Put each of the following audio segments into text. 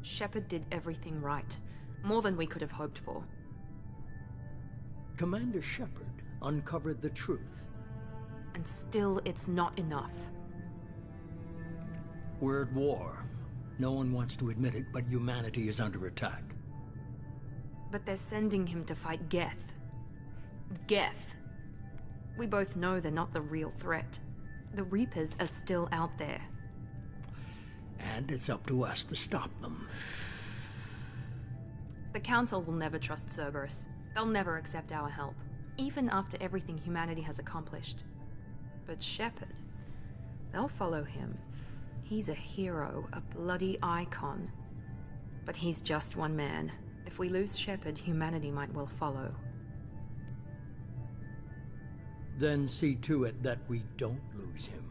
Shepard did everything right. More than we could have hoped for. Commander Shepard uncovered the truth. And still, it's not enough. We're at war. No one wants to admit it, but humanity is under attack. But they're sending him to fight Geth. Geth. We both know they're not the real threat. The Reapers are still out there. And it's up to us to stop them. The Council will never trust Cerberus. They'll never accept our help, even after everything humanity has accomplished. But Shepard, they'll follow him. He's a hero, a bloody icon. But he's just one man. If we lose Shepard, humanity might well follow. Then see to it that we don't lose him.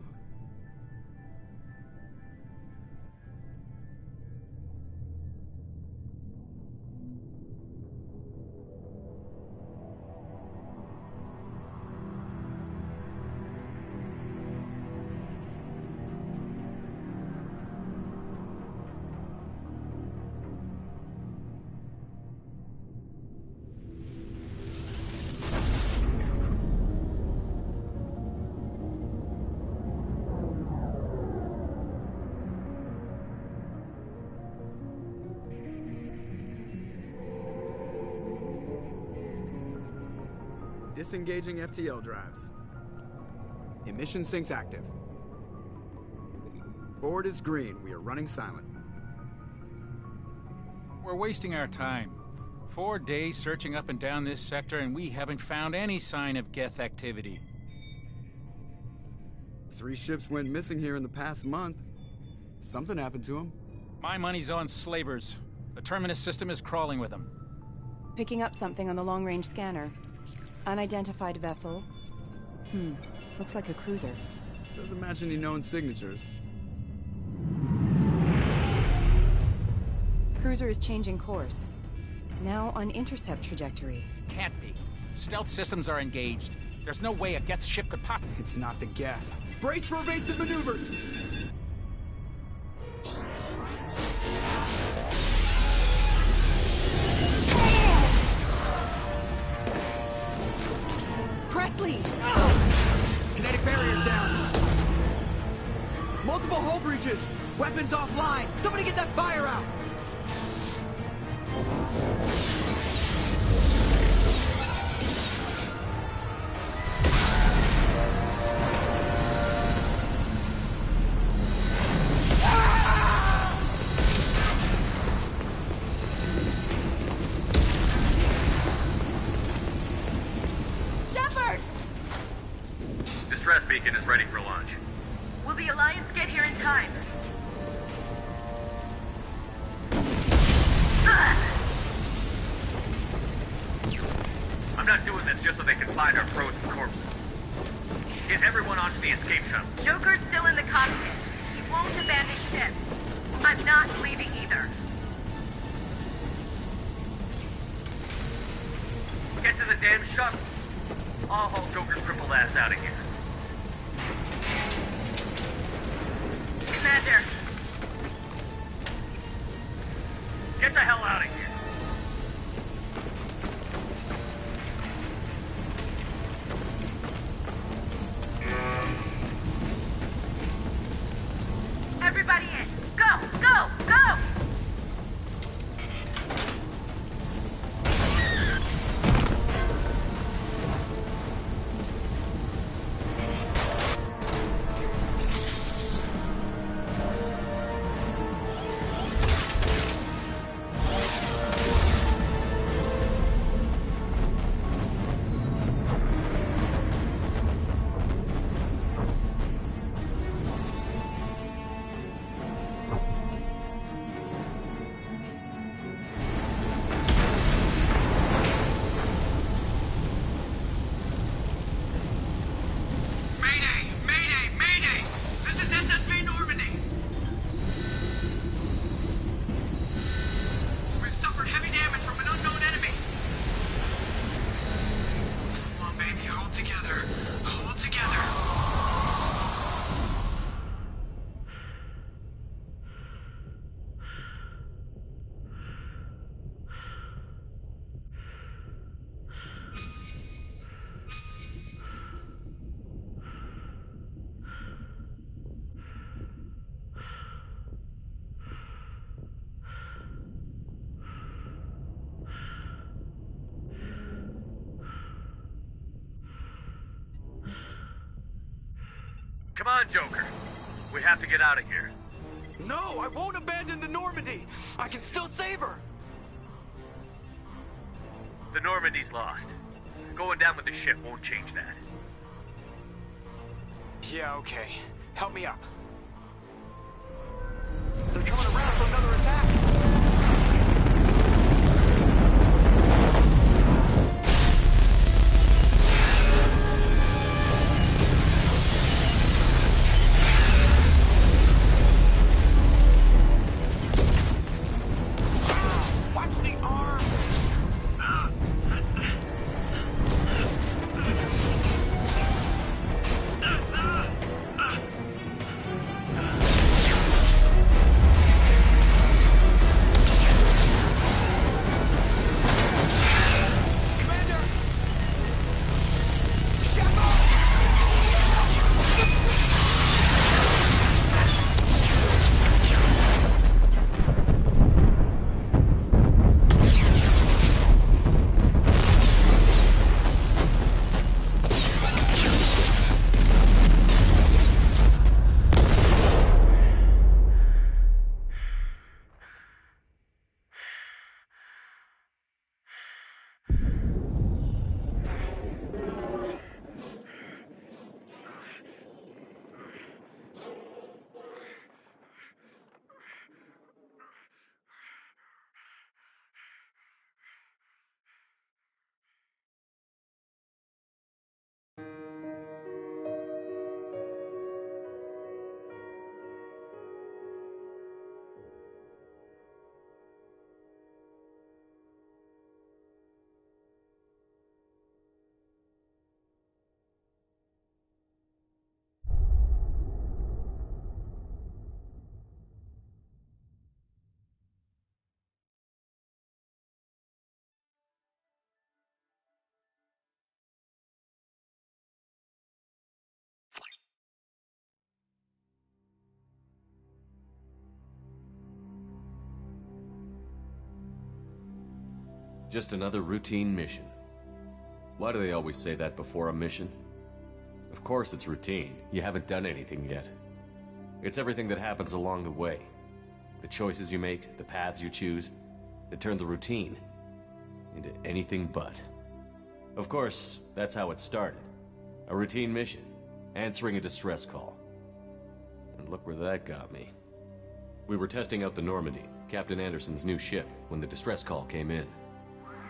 Disengaging FTL drives. Emission sinks active. Board is green. We are running silent. We're wasting our time. 4 days searching up and down this sector, and we haven't found any sign of Geth activity. 3 ships went missing here in the past month. Something happened to them. My money's on slavers. The Terminus system is crawling with them. Picking up something on the long-range scanner. Unidentified vessel. Looks like a cruiser. Doesn't match any known signatures. Cruiser is changing course. Now on intercept trajectory. Can't be. Stealth systems are engaged. There's no way a Geth ship could pop. It's not the Geth. Brace for evasive maneuvers! Presley! Kinetic barriers down. Multiple hull breaches. Weapons offline. Somebody get that fire out. Distress beacon is ready for launch. Will the Alliance get here in time? I'm not doing this just so they can find our frozen corpses. Get everyone onto the escape shuttle. Joker's still in the cockpit. He won't abandon ship. I'm not leaving either. Get to the damn shuttle. I'll haul Joker's crippled ass out of here. Commander. Get the hell out of here. Everybody in. Go! Go! Come on, Joker. We have to get out of here. No, I won't abandon the Normandy. I can still save her. The Normandy's lost. Going down with the ship won't change that. Yeah, okay. Help me up. They're coming around for another attack. Watch the arm! Just another routine mission. Why do they always say that before a mission? Of course it's routine. You haven't done anything yet. It's everything that happens along the way. The choices you make, the paths you choose, that turn the routine into anything but. Of course, that's how it started. A routine mission, answering a distress call. And look where that got me. We were testing out the Normandy, Captain Anderson's new ship, when the distress call came in.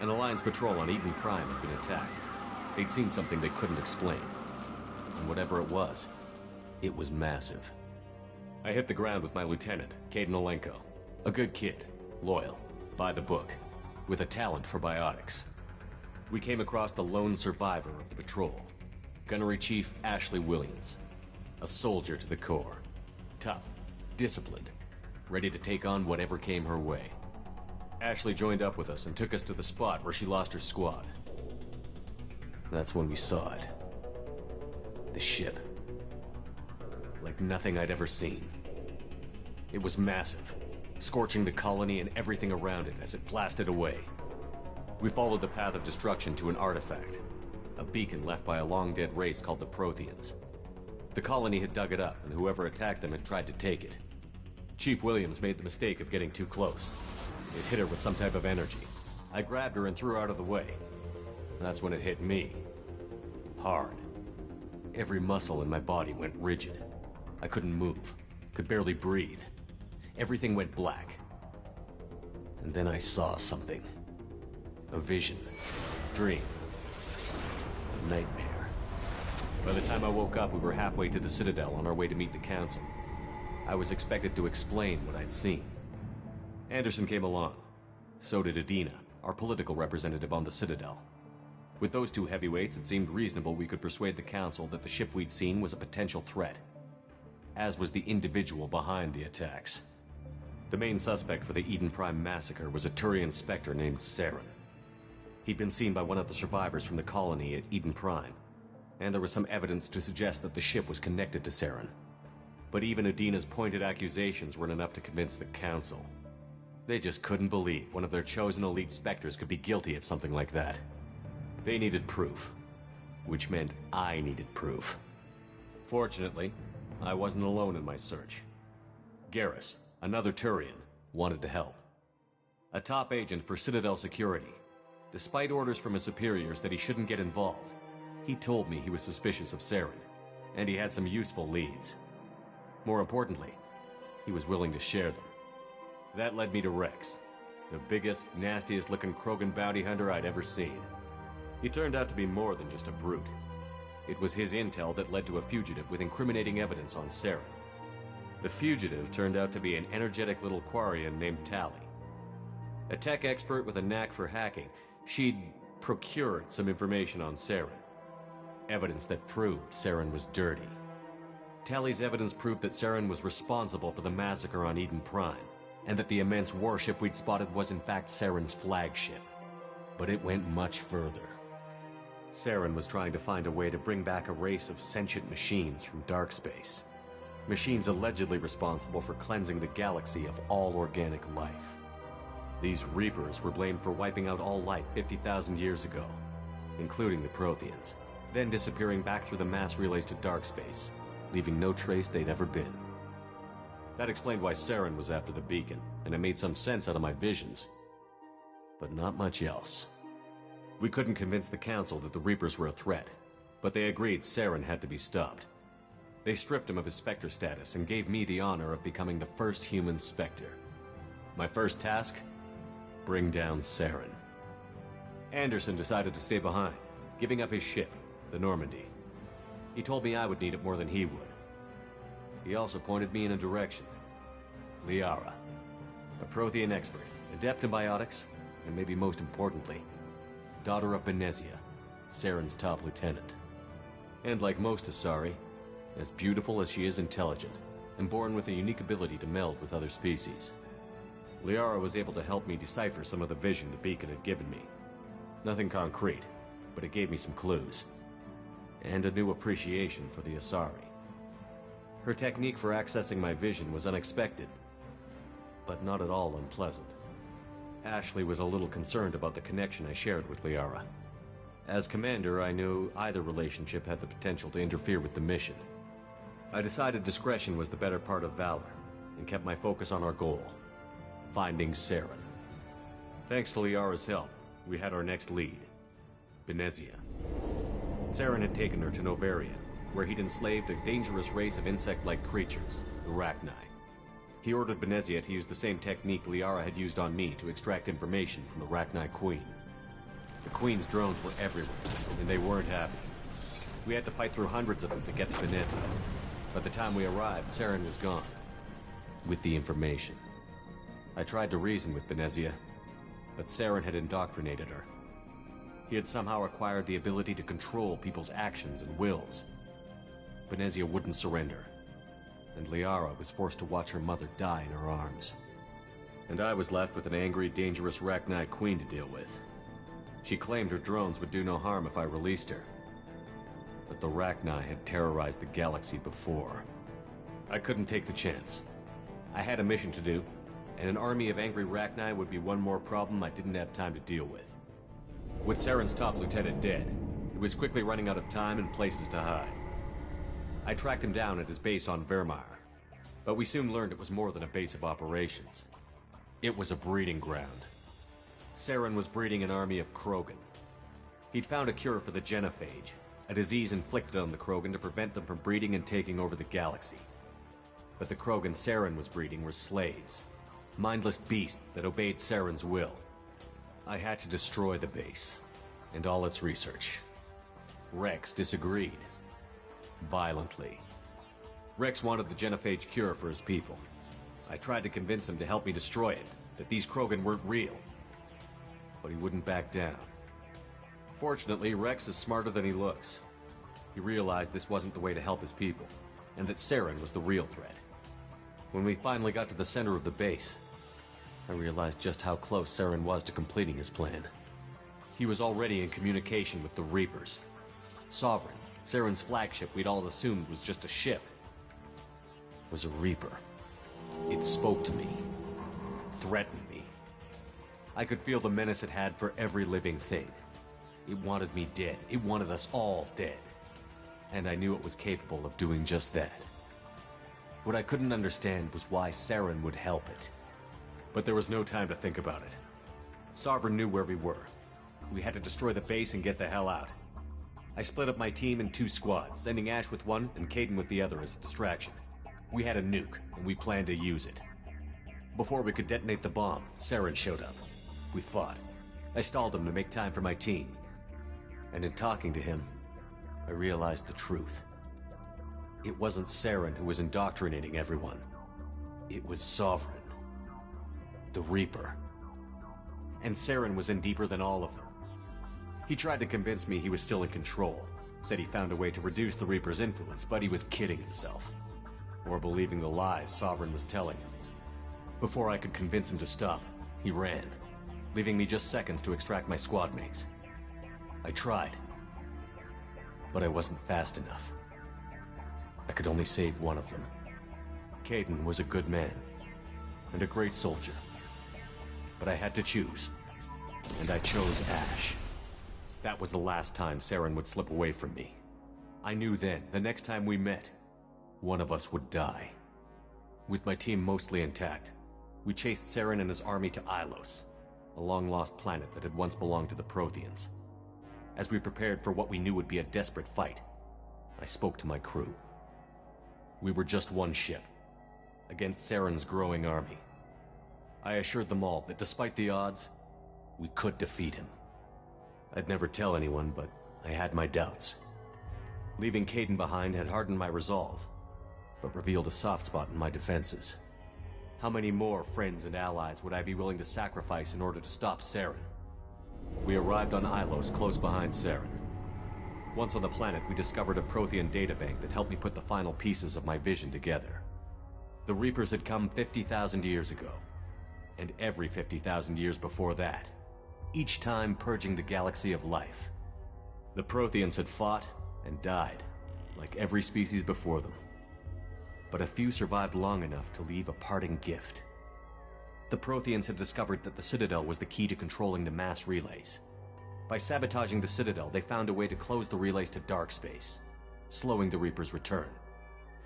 An Alliance patrol on Eden Prime had been attacked. They'd seen something they couldn't explain. And whatever it was massive. I hit the ground with my lieutenant, Kaidan Alenko. A good kid, loyal, by the book, with a talent for biotics. We came across the lone survivor of the patrol, Gunnery Chief Ashley Williams. A soldier to the core. Tough, disciplined, ready to take on whatever came her way. Ashley joined up with us and took us to the spot where she lost her squad. That's when we saw it. The ship. Like nothing I'd ever seen. It was massive, scorching the colony and everything around it as it blasted away. We followed the path of destruction to an artifact, a beacon left by a long-dead race called the Protheans. The colony had dug it up, and whoever attacked them had tried to take it. Chief Williams made the mistake of getting too close. It hit her with some type of energy. I grabbed her and threw her out of the way. That's when it hit me. Hard. Every muscle in my body went rigid. I couldn't move, could barely breathe. Everything went black. And then I saw something. A vision. Dream. A nightmare. By the time I woke up, we were halfway to the Citadel on our way to meet the Council. I was expected to explain what I'd seen. Anderson came along. So did Adina, our political representative on the Citadel. With those two heavyweights, it seemed reasonable we could persuade the Council that the ship we'd seen was a potential threat. As was the individual behind the attacks. The main suspect for the Eden Prime massacre was a Turian Spectre named Saren. He'd been seen by one of the survivors from the colony at Eden Prime, and there was some evidence to suggest that the ship was connected to Saren. But even Adina's pointed accusations weren't enough to convince the Council. They just couldn't believe one of their chosen elite Spectres could be guilty of something like that. They needed proof, which meant I needed proof. Fortunately, I wasn't alone in my search. Garrus, another Turian, wanted to help. A top agent for Citadel Security. Despite orders from his superiors that he shouldn't get involved, he told me he was suspicious of Saren, and he had some useful leads. More importantly, he was willing to share them. That led me to Rex, the biggest, nastiest-looking Krogan bounty hunter I'd ever seen. He turned out to be more than just a brute. It was his intel that led to a fugitive with incriminating evidence on Saren. The fugitive turned out to be an energetic little Quarian named Tali. A tech expert with a knack for hacking, she'd procured some information on Saren. Evidence that proved Saren was dirty. Tali's evidence proved that Saren was responsible for the massacre on Eden Prime, and that the immense warship we'd spotted was in fact Saren's flagship. But it went much further. Saren was trying to find a way to bring back a race of sentient machines from dark space. Machines allegedly responsible for cleansing the galaxy of all organic life. These Reapers were blamed for wiping out all life 50,000 years ago, including the Protheans, then disappearing back through the mass relays to dark space, leaving no trace they'd ever been. That explained why Saren was after the beacon, and it made some sense out of my visions. But not much else. We couldn't convince the Council that the Reapers were a threat, but they agreed Saren had to be stopped. They stripped him of his Spectre status and gave me the honor of becoming the first human Spectre. My first task? Bring down Saren. Anderson decided to stay behind, giving up his ship, the Normandy. He told me I would need it more than he would. He also pointed me in a direction. Liara, a Prothean expert, adept in biotics, and maybe most importantly, daughter of Benezia, Saren's top lieutenant. And like most Asari, as beautiful as she is intelligent, and born with a unique ability to meld with other species. Liara was able to help me decipher some of the vision the beacon had given me. Nothing concrete, but it gave me some clues. And a new appreciation for the Asari. Her technique for accessing my vision was unexpected, but not at all unpleasant. Ashley was a little concerned about the connection I shared with Liara. As commander, I knew either relationship had the potential to interfere with the mission. I decided discretion was the better part of valor, and kept my focus on our goal, finding Saren. Thanks to Liara's help, we had our next lead, Benezia. Saren had taken her to Novaria, where he'd enslaved a dangerous race of insect-like creatures, the Rachni. He ordered Benezia to use the same technique Liara had used on me to extract information from the Rachni Queen. The Queen's drones were everywhere, and they weren't happy. We had to fight through hundreds of them to get to Benezia. By the time we arrived, Saren was gone, with the information. I tried to reason with Benezia, but Saren had indoctrinated her. He had somehow acquired the ability to control people's actions and wills. Benezia wouldn't surrender, and Liara was forced to watch her mother die in her arms. And I was left with an angry, dangerous Rachni Queen to deal with. She claimed her drones would do no harm if I released her. But the Rachni had terrorized the galaxy before. I couldn't take the chance. I had a mission to do, and an army of angry Rachni would be one more problem I didn't have time to deal with. With Saren's top lieutenant dead, he was quickly running out of time and places to hide. I tracked him down at his base on Vermeer, but we soon learned it was more than a base of operations. It was a breeding ground. Saren was breeding an army of Krogan. He'd found a cure for the genophage, a disease inflicted on the Krogan to prevent them from breeding and taking over the galaxy. But the Krogan Saren was breeding were slaves, mindless beasts that obeyed Saren's will. I had to destroy the base, and all its research. Rex disagreed. Violently. Rex wanted the genophage cure for his people. I tried to convince him to help me destroy it, that these Krogan weren't real. But he wouldn't back down. Fortunately, Rex is smarter than he looks. He realized this wasn't the way to help his people, and that Saren was the real threat. When we finally got to the center of the base, I realized just how close Saren was to completing his plan. He was already in communication with the Reapers. Sovereign, Saren's flagship we'd all assumed was just a ship, was a Reaper. It spoke to me, threatened me. I could feel the menace it had for every living thing. It wanted me dead. It wanted us all dead. And I knew it was capable of doing just that. What I couldn't understand was why Saren would help it. But there was no time to think about it. Sovereign knew where we were. We had to destroy the base and get the hell out. I split up my team in 2 squads, sending Ash with one and Kaidan with the other as a distraction. We had a nuke, and we planned to use it. Before we could detonate the bomb, Saren showed up. We fought. I stalled him to make time for my team. And in talking to him, I realized the truth. It wasn't Saren who was indoctrinating everyone. It was Sovereign. The Reaper. And Saren was in deeper than all of them. He tried to convince me he was still in control. Said he found a way to reduce the Reaper's influence, but he was kidding himself. Or believing the lies Sovereign was telling him. Before I could convince him to stop, he ran, leaving me just seconds to extract my squad mates. I tried, but I wasn't fast enough. I could only save one of them. Kaidan was a good man, and a great soldier. But I had to choose, and I chose Ash. That was the last time Saren would slip away from me. I knew then, the next time we met, one of us would die. With my team mostly intact, we chased Saren and his army to Ilos, a long-lost planet that had once belonged to the Protheans. As we prepared for what we knew would be a desperate fight, I spoke to my crew. We were just one ship, against Saren's growing army. I assured them all that despite the odds, we could defeat him. I'd never tell anyone, but I had my doubts. Leaving Kaidan behind had hardened my resolve, but revealed a soft spot in my defenses. How many more friends and allies would I be willing to sacrifice in order to stop Saren? We arrived on Ilos, close behind Saren. Once on the planet, we discovered a Prothean databank that helped me put the final pieces of my vision together. The Reapers had come 50,000 years ago, and every 50,000 years before that, each time purging the galaxy of life. The Protheans had fought and died, like every species before them. But a few survived long enough to leave a parting gift. The Protheans had discovered that the Citadel was the key to controlling the mass relays. By sabotaging the Citadel, they found a way to close the relays to dark space, slowing the Reaper's return,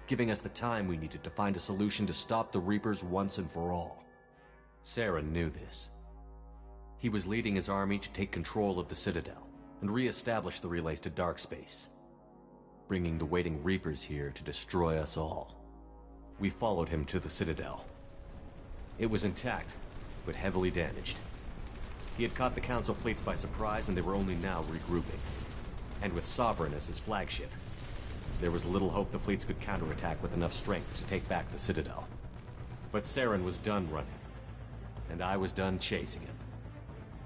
giving us the time we needed to find a solution to stop the Reapers once and for all. Saren knew this. He was leading his army to take control of the Citadel and re-establish the relays to dark space, bringing the waiting Reapers here to destroy us all. We followed him to the Citadel. It was intact, but heavily damaged. He had caught the Council fleets by surprise, and they were only now regrouping. And with Sovereign as his flagship, there was little hope the fleets could counterattack with enough strength to take back the Citadel. But Saren was done running, and I was done chasing him.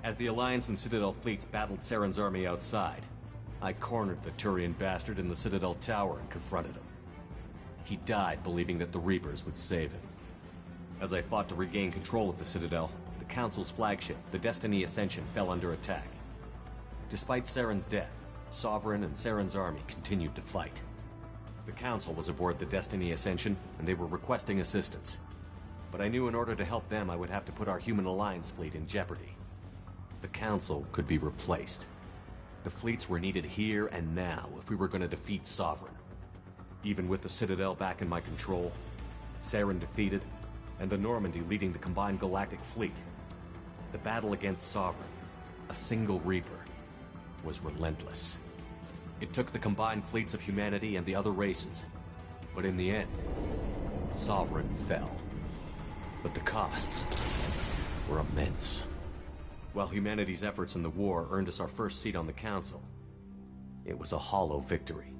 As the Alliance and Citadel fleets battled Saren's army outside, I cornered the Turian bastard in the Citadel tower and confronted him. He died believing that the Reapers would save him. As I fought to regain control of the Citadel, the Council's flagship, the Destiny Ascension, fell under attack. Despite Saren's death, Sovereign and Saren's army continued to fight. The Council was aboard the Destiny Ascension, and they were requesting assistance. But I knew in order to help them, I would have to put our Human Alliance fleet in jeopardy. The Council could be replaced. The fleets were needed here and now if we were going to defeat Sovereign. Even with the Citadel back in my control, Saren defeated, and the Normandy leading the combined galactic fleet, the battle against Sovereign, a single Reaper, was relentless. It took the combined fleets of humanity and the other races, but in the end, Sovereign fell. But the costs were immense. While humanity's efforts in the war earned us our first seat on the Council, it was a hollow victory.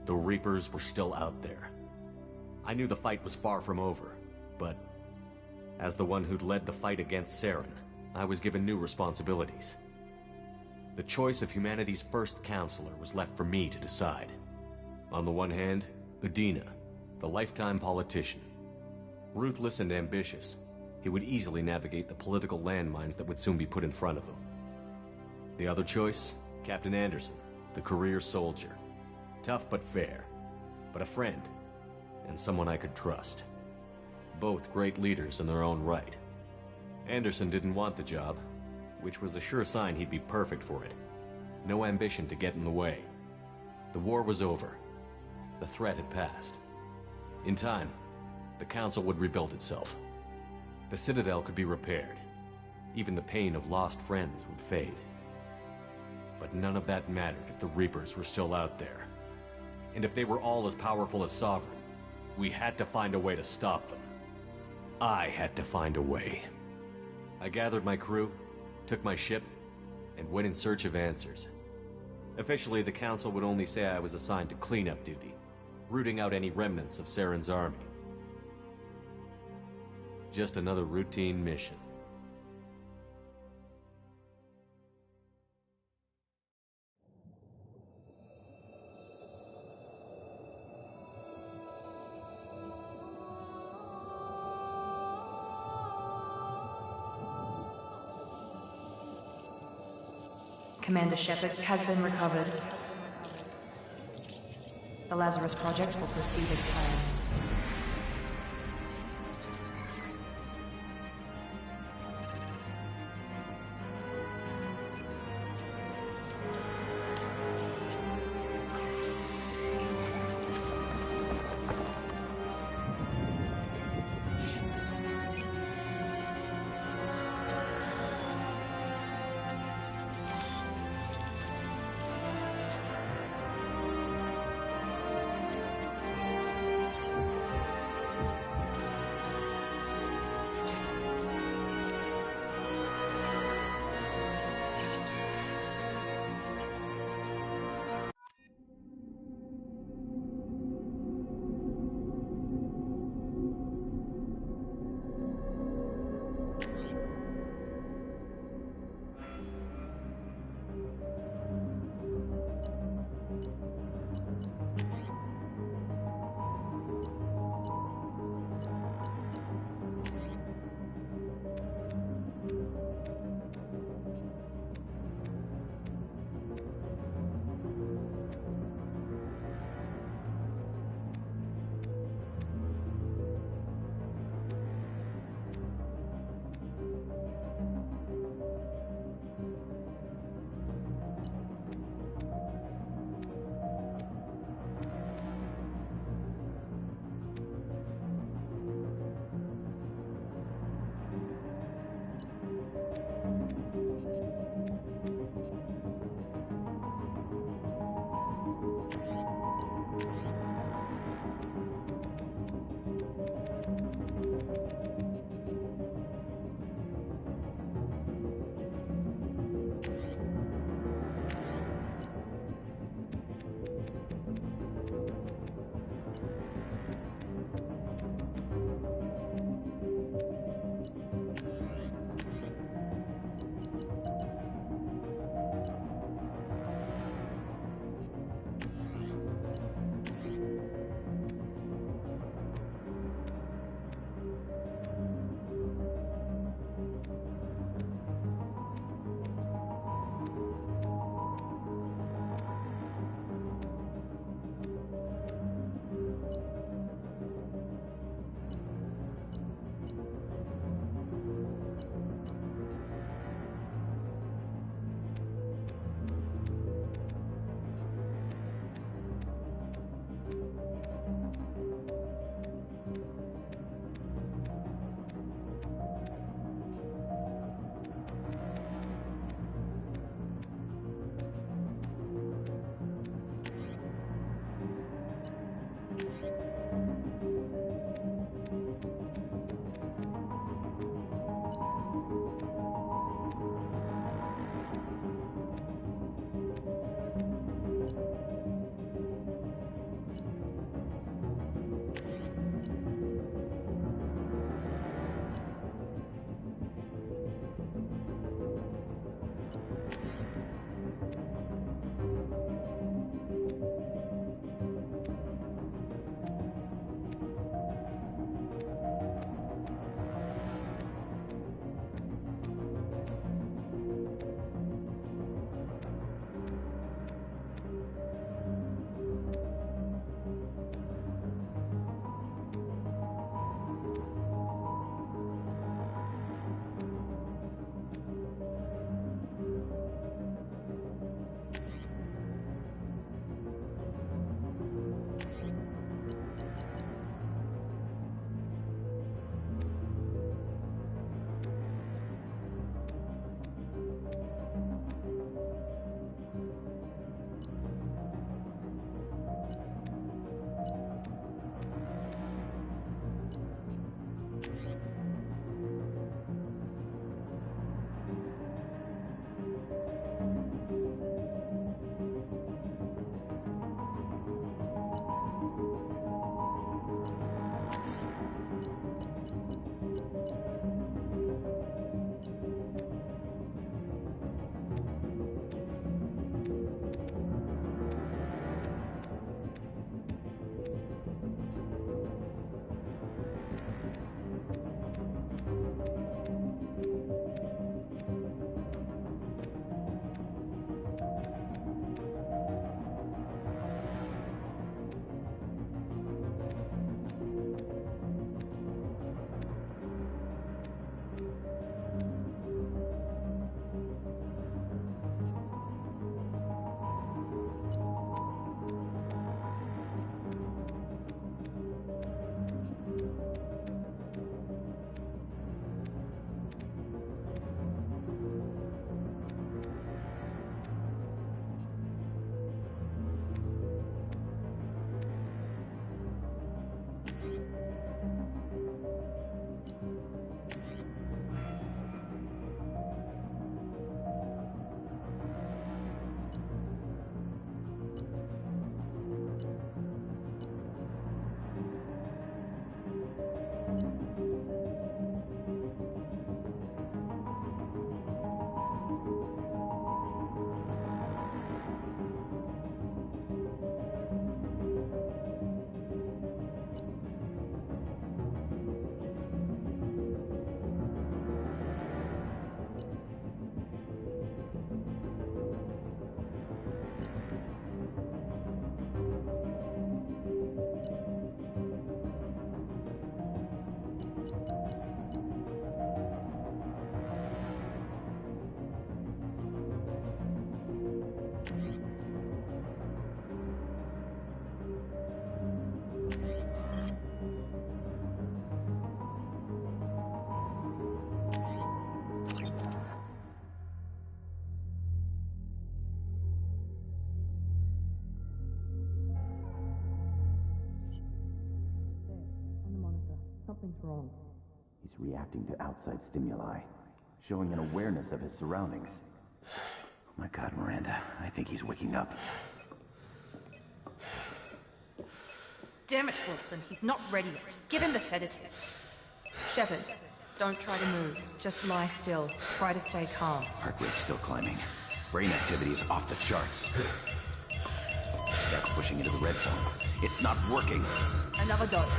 The Reapers were still out there. I knew the fight was far from over, but as the one who'd led the fight against Saren, I was given new responsibilities. The choice of humanity's first counselor was left for me to decide. On the one hand, Udina, the lifetime politician. Ruthless and ambitious, he would easily navigate the political landmines that would soon be put in front of him. The other choice, Captain Anderson, the career soldier. Tough but fair, but a friend, and someone I could trust. Both great leaders in their own right. Anderson didn't want the job, which was a sure sign he'd be perfect for it. No ambition to get in the way. The war was over. The threat had passed. In time, The Council would rebuild itself. The Citadel could be repaired. Even the pain of lost friends would fade. But none of that mattered if the Reapers were still out there. And if they were all as powerful as Sovereign, we had to find a way to stop them. I had to find a way. I gathered my crew, took my ship, and went in search of answers. Officially, the Council would only say I was assigned to cleanup duty, rooting out any remnants of Saren's army. Just another routine mission. Commander Shepard has been recovered. The Lazarus Project will proceed as planned. Something's wrong. He's reacting to outside stimuli, showing an awareness of his surroundings. Oh my God, Miranda, I think he's waking up. Damn it, Wilson. He's not ready yet. Give him the sedative. Shepard, don't try to move. Just lie still. Try to stay calm. Heart rate's still climbing. Brain activity is off the charts. Stats pushing into the red zone. It's not working. Another dose.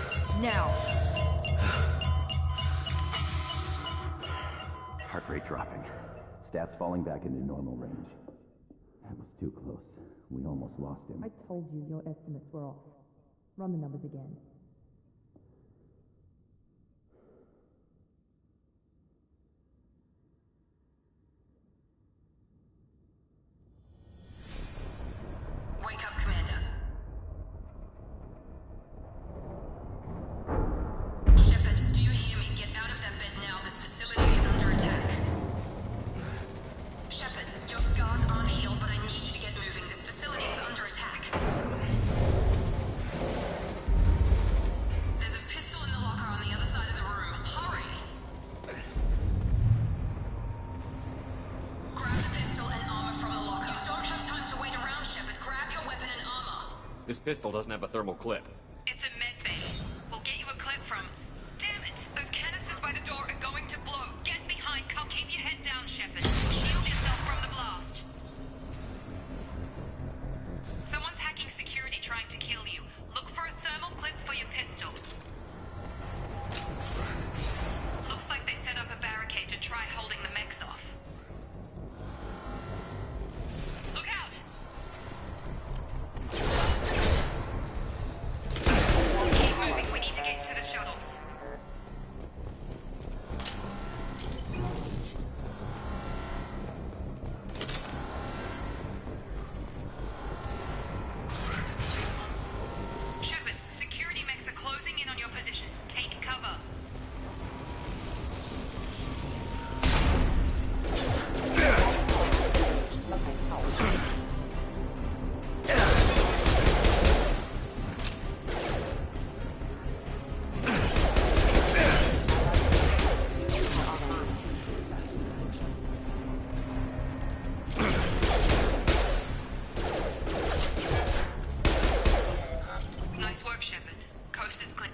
Now. Heart rate dropping. Stats falling back into normal range. That was too close. We almost lost him. I told you your estimates were off. Run the numbers again. Wake up, Commander. Shepard, do you hear me? Get out of that bed now. This facility is under attack. Shepard, your scars aren't healed, but I need you to get moving. This facility is under attack. There's a pistol in the locker on the other side of the room. Hurry! Grab the pistol and armor from the locker. You don't have time to wait around, Shepard. Grab your weapon and armor. This pistol doesn't have a thermal clip. It's a med bay. We'll get you a clip from... Damn it! Those canisters by the door are going to blow. Get behind. Keep your head down, Shepard. Shield yourself from the blast. Someone's hacking security trying to kill you. Look for a thermal clip for your pistol. Looks like they set up a barricade to try holding the mechs off. Look out! Keep moving. We need to get to the shuttles. Shepard, security mechs are closing in on your position. Take cover. Nice work, Shepard. Coast is clear.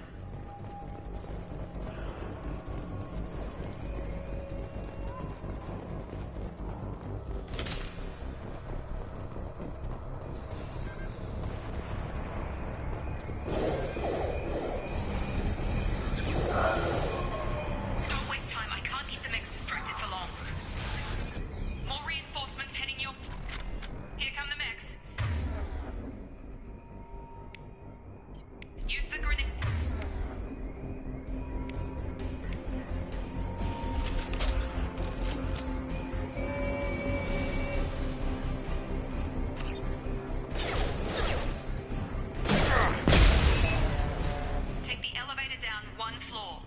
Don't waste time. I can't keep the mechs distracted for long. More reinforcements heading your... Here come the mechs. Use the grenade. Take the elevator down one floor.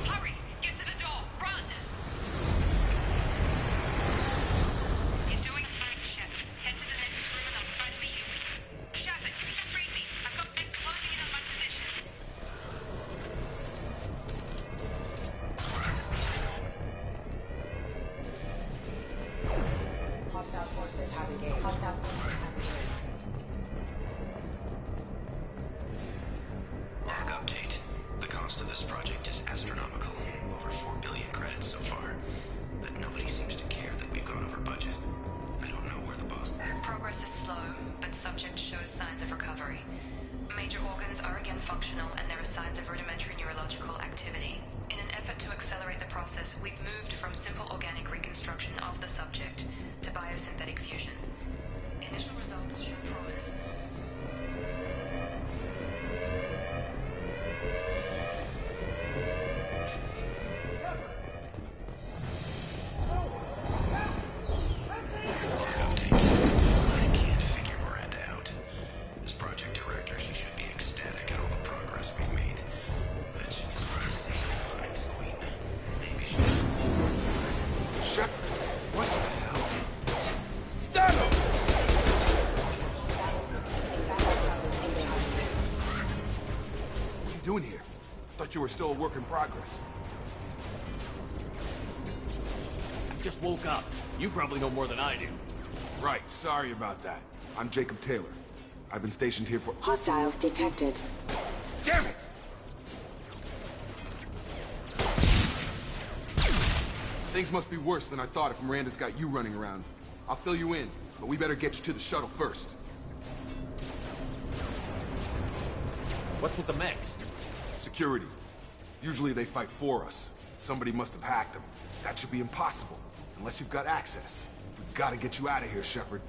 Hurry! Get to the door! Run! You're doing fine, Shepard. Head to the next room and I'll try to beat you. Shepard, read me. I've got them closing in on my position. Hostile forces have engaged. Hostile forces have engaged. Log update. The cost of this project is astronomical. Over 4 billion credits so far. But nobody seems to care that we've gone over budget. I don't know where the boss... Progress is slow, but subject shows signs of recovery. Major organs are again functional, and there are signs of rudimentary neurological activity. In an effort to accelerate the process, we've moved from simple organic reconstruction of the subject to biosynthetic fusion. Initial results show promise. I can't figure Miranda out. As project director, she should be ecstatic at all the progress we've made. But she's not a nice queen. Maybe she... Shepard! What the hell? Stop doing here? Thought you were still a work in progress. I just woke up. You probably know more than I do. Right, sorry about that. I'm Jacob Taylor. I've been stationed here for— Hostiles detected. Damn it! Things must be worse than I thought if Miranda's got you running around. I'll fill you in, but we better get you to the shuttle first. What's with the mechs? Security. Usually they fight for us. Somebody must have hacked them. That should be impossible, unless you've got access. We've got to get you out of here, Shepard.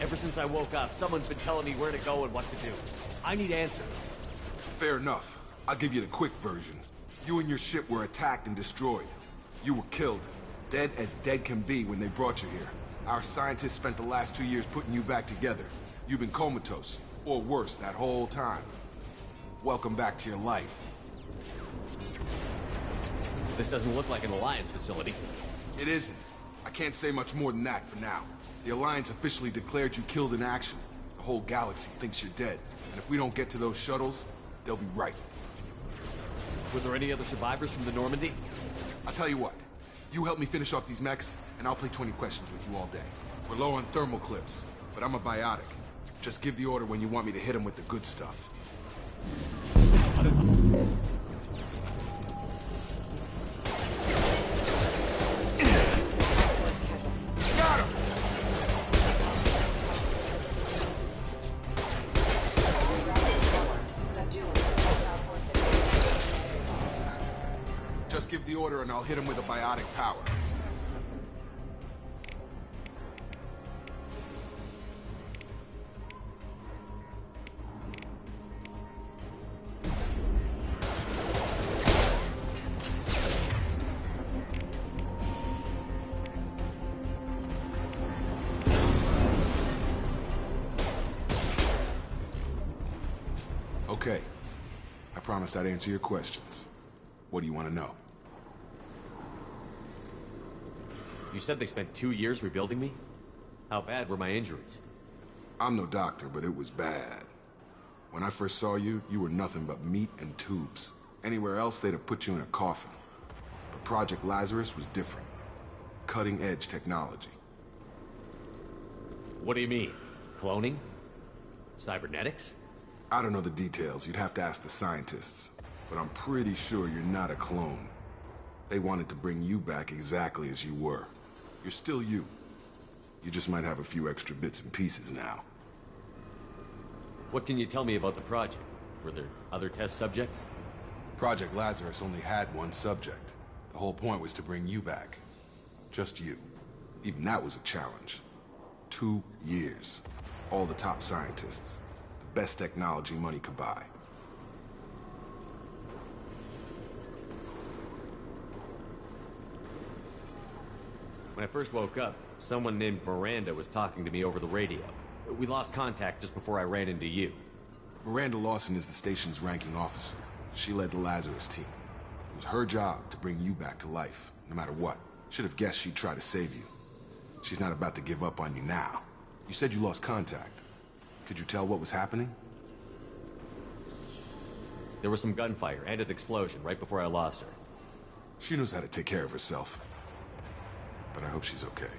Ever since I woke up, someone's been telling me where to go and what to do. I need answers. Fair enough. I'll give you the quick version. You and your ship were attacked and destroyed. You were killed. Dead as dead can be when they brought you here. Our scientists spent the last 2 years putting you back together. You've been comatose, or worse, that whole time. Welcome back to your life. This doesn't look like an Alliance facility. It isn't. I can't say much more than that for now. The Alliance officially declared you killed in action. The whole galaxy thinks you're dead. And if we don't get to those shuttles, they'll be right. Were there any other survivors from the Normandy? I'll tell you what. You help me finish off these mechs, and I'll play 20 questions with you all day. We're low on thermal clips, but I'm a biotic. Just give the order when you want me to hit them with the good stuff. Got him! Just give the order and I'll hit him with a biotic power. Okay. I promised I'd answer your questions. What do you want to know? You said they spent 2 years rebuilding me? How bad were my injuries? I'm no doctor, but it was bad. When I first saw you, you were nothing but meat and tubes. Anywhere else, they'd have put you in a coffin. But Project Lazarus was different. Cutting-edge technology. What do you mean? Cloning? Cybernetics? I don't know the details. You'd have to ask the scientists. But I'm pretty sure you're not a clone. They wanted to bring you back exactly as you were. You're still you. You just might have a few extra bits and pieces now. What can you tell me about the project? Were there other test subjects? Project Lazarus only had one subject. The whole point was to bring you back. Just you. Even that was a challenge. 2 years. All the top scientists. The best technology money could buy. When I first woke up, someone named Miranda was talking to me over the radio. We lost contact just before I ran into you. Miranda Lawson is the station's ranking officer. She led the Lazarus team. It was her job to bring you back to life, no matter what. Should have guessed she'd try to save you. She's not about to give up on you now. You said you lost contact. Could you tell what was happening? There was some gunfire and an explosion right before I lost her. She knows how to take care of herself. But I hope she's okay.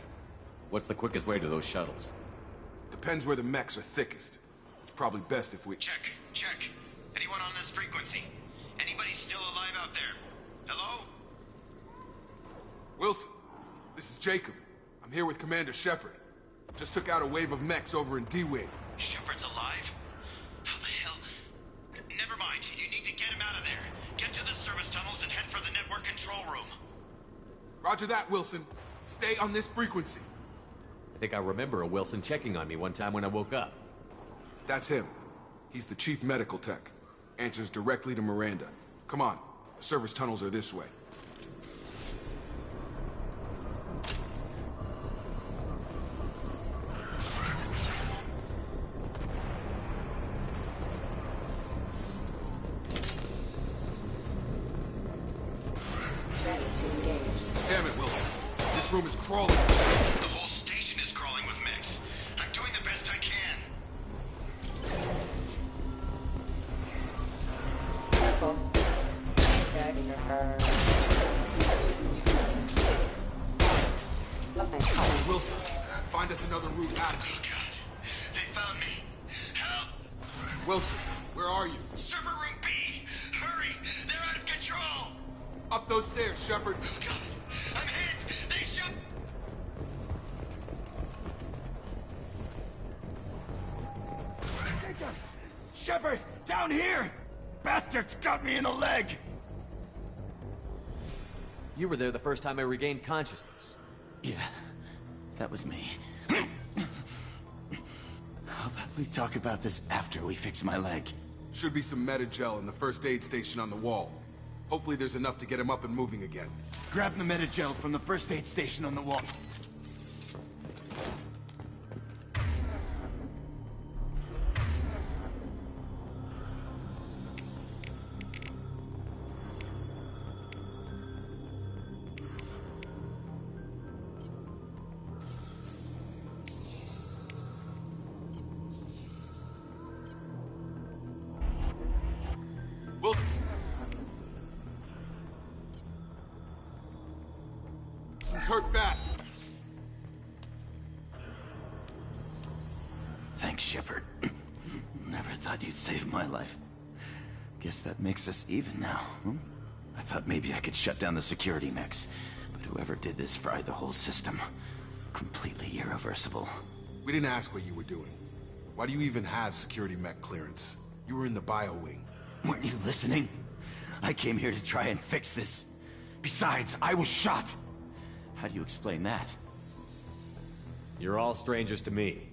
What's the quickest way to those shuttles? Depends where the mechs are thickest. It's probably best if we— Check. Anyone on this frequency? Anybody still alive out there? Hello? Wilson, this is Jacob. I'm here with Commander Shepard. Just took out a wave of mechs over in D-Wing. Shepard's alive? How the hell? Never mind. You need to get him out of there. Get to the service tunnels and head for the network control room. Roger that, Wilson. Stay on this frequency. I think I remember a Wilson checking on me one time when I woke up. That's him. He's the chief medical tech. Answers directly to Miranda. Come on. The service tunnels are this way. Damn it, Wilson. This room is crawling. The whole station is crawling with mechs. I'm doing the best I can. Careful. Okay. Wilson, find us another route out. Oh God, they found me. Help! Wilson, where are you? Server room B! Hurry! They're out of control! Up those stairs, Shepard. Oh God, I'm hit! They shot... Shepard, down here! Bastards got me in the leg! You were there the first time I regained consciousness. Yeah, that was me. How about we talk about this after we fix my leg? Should be some Medi-gel in the first aid station on the wall. Hopefully there's enough to get him up and moving again. Grab the Medi-gel from the first aid station on the wall. Wilson's hurt bad. Thanks, Shepard. Never thought you'd save my life. Guess that makes us even now, hmm? I thought maybe I could shut down the security mechs, but whoever did this fried the whole system. Completely irreversible. We didn't ask what you were doing. Why do you even have security mech clearance? You were in the bio wing. Weren't you listening? I came here to try and fix this. Besides, I was shot. How do you explain that? You're all strangers to me.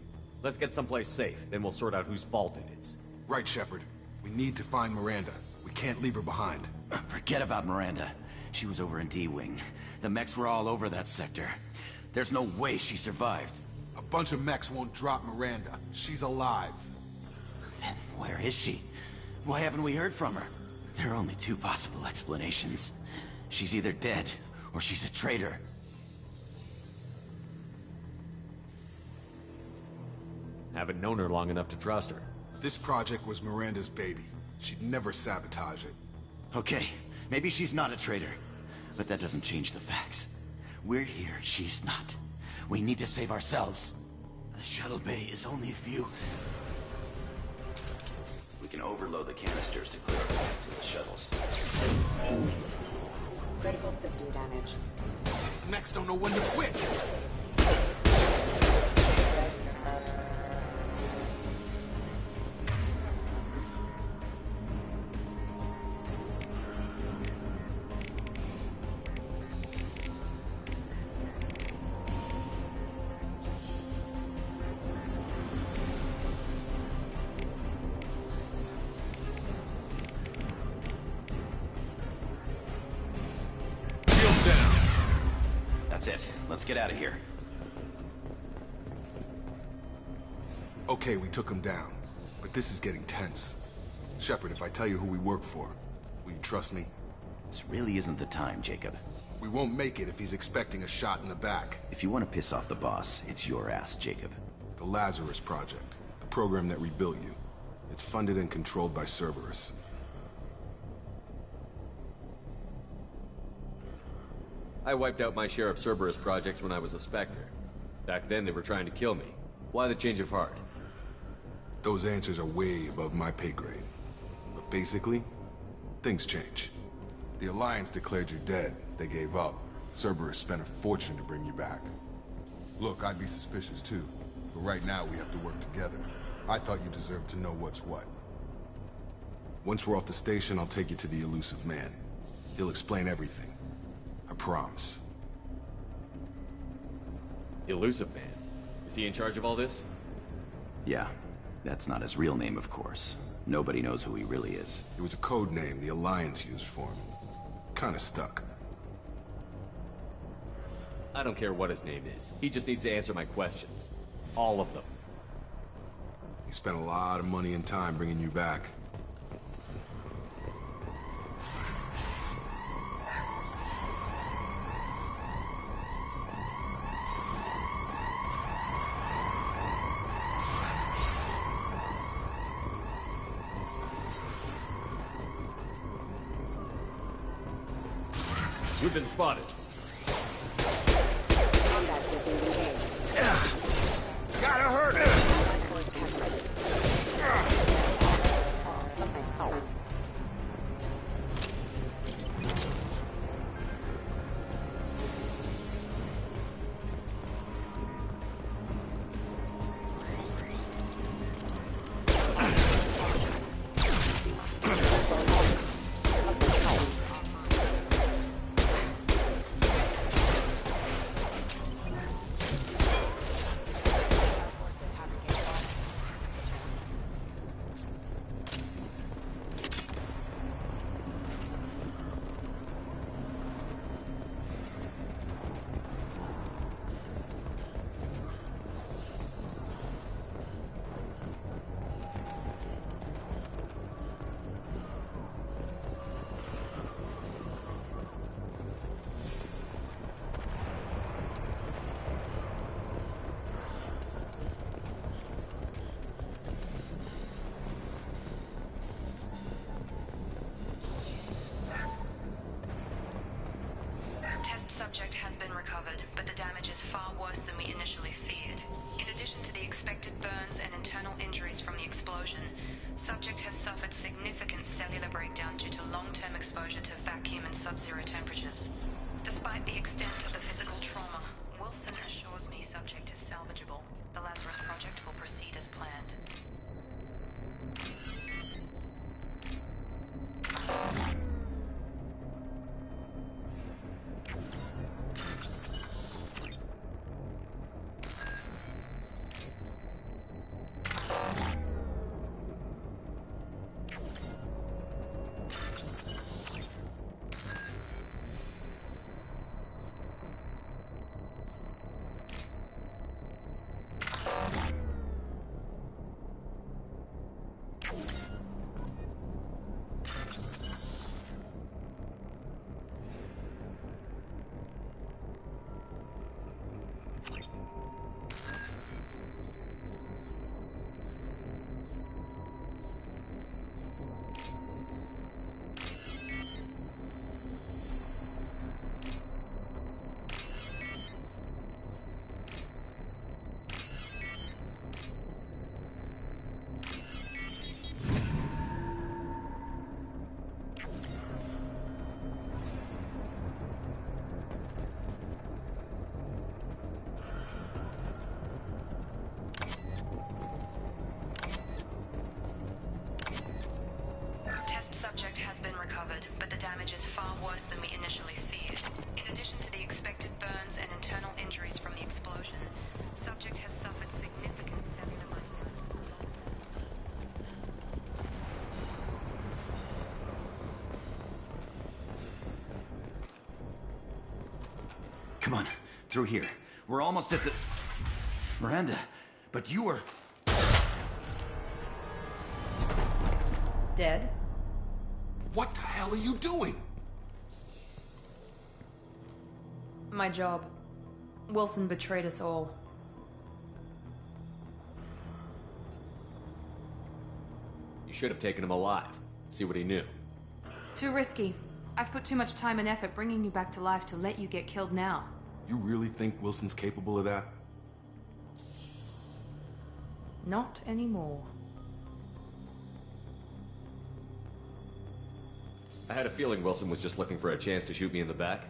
Let's get someplace safe, then we'll sort out whose fault it is. Right, Shepard. We need to find Miranda. We can't leave her behind. Forget about Miranda. She was over in D-Wing. The mechs were all over that sector. There's no way she survived. A bunch of mechs won't drop Miranda. She's alive. Then where is she? Why haven't we heard from her? There are only two possible explanations. She's either dead, or she's a traitor. Haven't known her long enough to trust her. This project was Miranda's baby. She'd never sabotage it. Okay, maybe she's not a traitor. But that doesn't change the facts. We're here, she's not. We need to save ourselves. The shuttle bay is only a few... We can overload the canisters to clear a path to the shuttles. Critical system damage. These mechs don't know when to quit. That's it. Let's get out of here. Okay, we took him down. But this is getting tense. Shepard, if I tell you who we work for, will you trust me? This really isn't the time, Jacob. We won't make it if he's expecting a shot in the back. If you want to piss off the boss, it's your ass, Jacob. The Lazarus Project. The program that rebuilt you. It's funded and controlled by Cerberus. I wiped out my share of Cerberus projects when I was a Spectre. Back then they were trying to kill me. Why the change of heart? Those answers are way above my pay grade. But basically, things change. The Alliance declared you dead. They gave up. Cerberus spent a fortune to bring you back. Look, I'd be suspicious too. But right now we have to work together. I thought you deserved to know what's what. Once we're off the station, I'll take you to the Elusive Man. He'll explain everything. I promise. Elusive Man? Is he in charge of all this? Yeah. That's not his real name, of course. Nobody knows who he really is. It was a code name the Alliance used for him. Kinda stuck. I don't care what his name is. He just needs to answer my questions. All of them. He spent a lot of money and time bringing you back. We've been spotted. Combat system engaged. Gotta hurt it! Subject has been recovered, but the damage is far worse than we initially feared. In addition to the expected burns and internal injuries from the explosion, subject has suffered significant cellular breakdown due to long-term exposure to vacuum and sub-zero temperatures. Despite the extent of the physical trauma, Wilson assures me subject is salvageable. The Lazarus Project will proceed as planned. Subject has been recovered, but the damage is far worse than we initially feared. In addition to the expected burns and internal injuries from the explosion, subject has suffered significant cellular breakdown. Come on, through here. We're almost at the... Miranda, but you were... Dead? What the hell are you doing? My job. Wilson betrayed us all. You should have taken him alive. See what he knew. Too risky. I've put too much time and effort bringing you back to life to let you get killed now. You really think Wilson's capable of that? Not anymore. I had a feeling Wilson was just looking for a chance to shoot me in the back.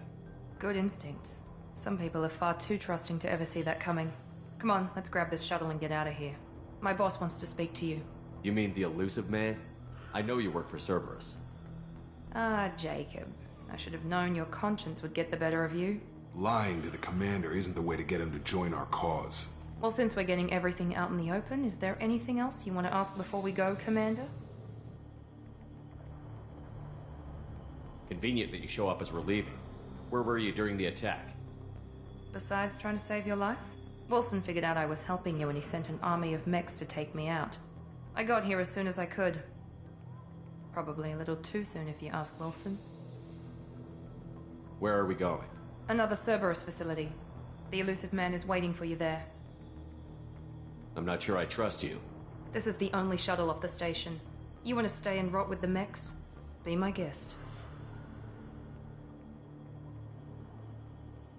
Good instincts. Some people are far too trusting to ever see that coming. Come on, let's grab this shuttle and get out of here. My boss wants to speak to you. You mean the elusive man? I know you work for Cerberus. Ah, Jacob. I should have known your conscience would get the better of you. Lying to the commander isn't the way to get him to join our cause. Well, since we're getting everything out in the open, is there anything else you want to ask before we go, Commander? Convenient that you show up as we're leaving. Where were you during the attack? Besides trying to save your life? Wilson figured out I was helping you and he sent an army of mechs to take me out. I got here as soon as I could. Probably a little too soon if you ask Wilson. Where are we going? Another Cerberus facility. The elusive man is waiting for you there. I'm not sure I trust you. This is the only shuttle off the station. You want to stay and rot with the mechs? Be my guest.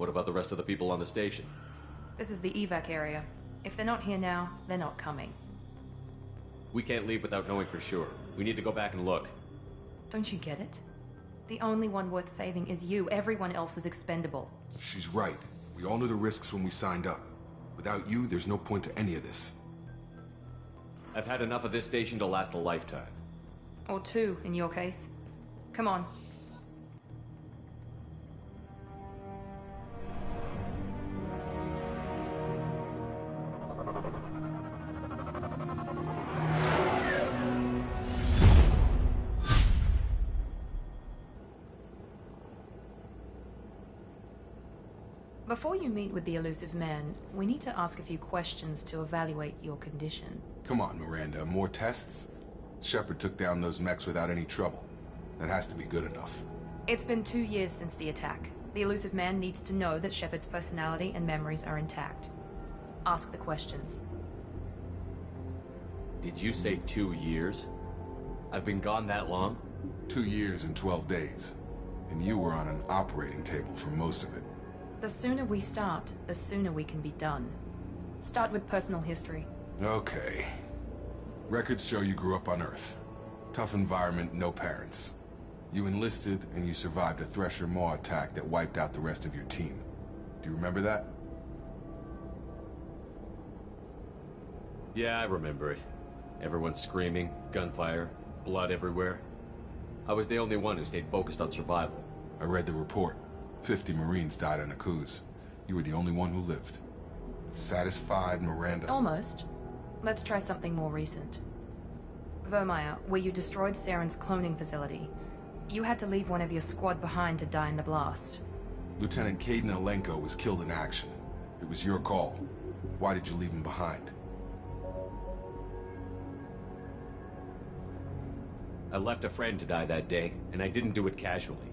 What about the rest of the people on the station? This is the evac area. If they're not here now, they're not coming. We can't leave without knowing for sure. We need to go back and look. Don't you get it? The only one worth saving is you. Everyone else is expendable. She's right. We all knew the risks when we signed up. Without you, there's no point to any of this. I've had enough of this station to last a lifetime. Or two, in your case. Come on. Before you meet with the Elusive Man, we need to ask a few questions to evaluate your condition. Come on, Miranda. More tests? Shepard took down those mechs without any trouble. That has to be good enough. It's been 2 years since the attack. The Elusive Man needs to know that Shepard's personality and memories are intact. Ask the questions. Did you say 2 years? I've been gone that long? 2 years and 12 days. And you were on an operating table for most of it. The sooner we start, the sooner we can be done. Start with personal history. Okay. Records show you grew up on Earth. Tough environment, no parents. You enlisted, and you survived a Thresher Maw attack that wiped out the rest of your team. Do you remember that? Yeah, I remember it. Everyone screaming, gunfire, blood everywhere. I was the only one who stayed focused on survival. I read the report. 50 Marines died on Akuz. You were the only one who lived. Satisfied, Miranda? Almost. Let's try something more recent. Vermeer, where you destroyed Saren's cloning facility. You had to leave one of your squad behind to die in the blast. Lieutenant Kaidan Alenko was killed in action. It was your call. Why did you leave him behind? I left a friend to die that day, and I didn't do it casually.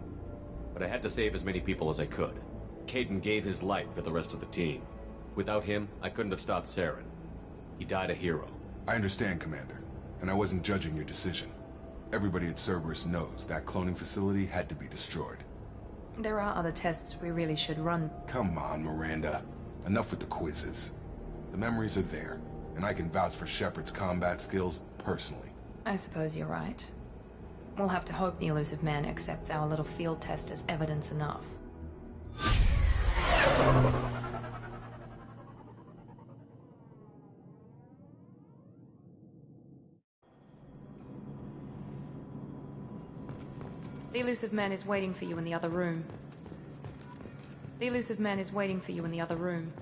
But I had to save as many people as I could. Kaidan gave his life for the rest of the team. Without him, I couldn't have stopped Saren. He died a hero. I understand, Commander. And I wasn't judging your decision. Everybody at Cerberus knows that cloning facility had to be destroyed. There are other tests we really should run. Come on, Miranda. Enough with the quizzes. The memories are there, and I can vouch for Shepard's combat skills personally. I suppose you're right. We'll have to hope the Elusive Man accepts our little field test as evidence enough. The Elusive Man is waiting for you in the other room. The Elusive Man is waiting for you in the other room.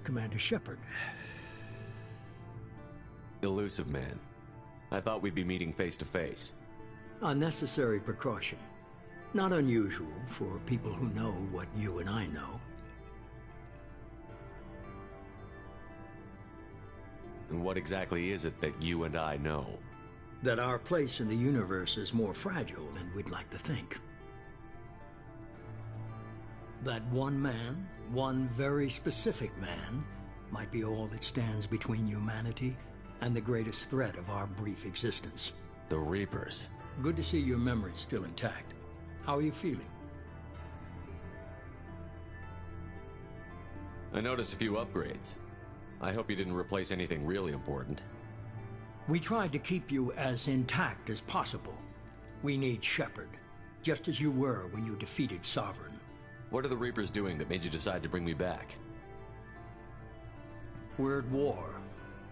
Commander Shepard. Elusive Man. I thought we'd be meeting face to face. A necessary precaution. Not unusual for people who know what you and I know. And what exactly is it that you and I know? That our place in the universe is more fragile than we'd like to think. That one man, one very specific man, might be all that stands between humanity and the greatest threat of our brief existence. The Reapers. Good to see your memory's still intact. How are you feeling? I noticed a few upgrades. I hope you didn't replace anything really important. We tried to keep you as intact as possible. We need Shepard, just as you were when you defeated Sovereign. What are the Reapers doing that made you decide to bring me back? We're at war.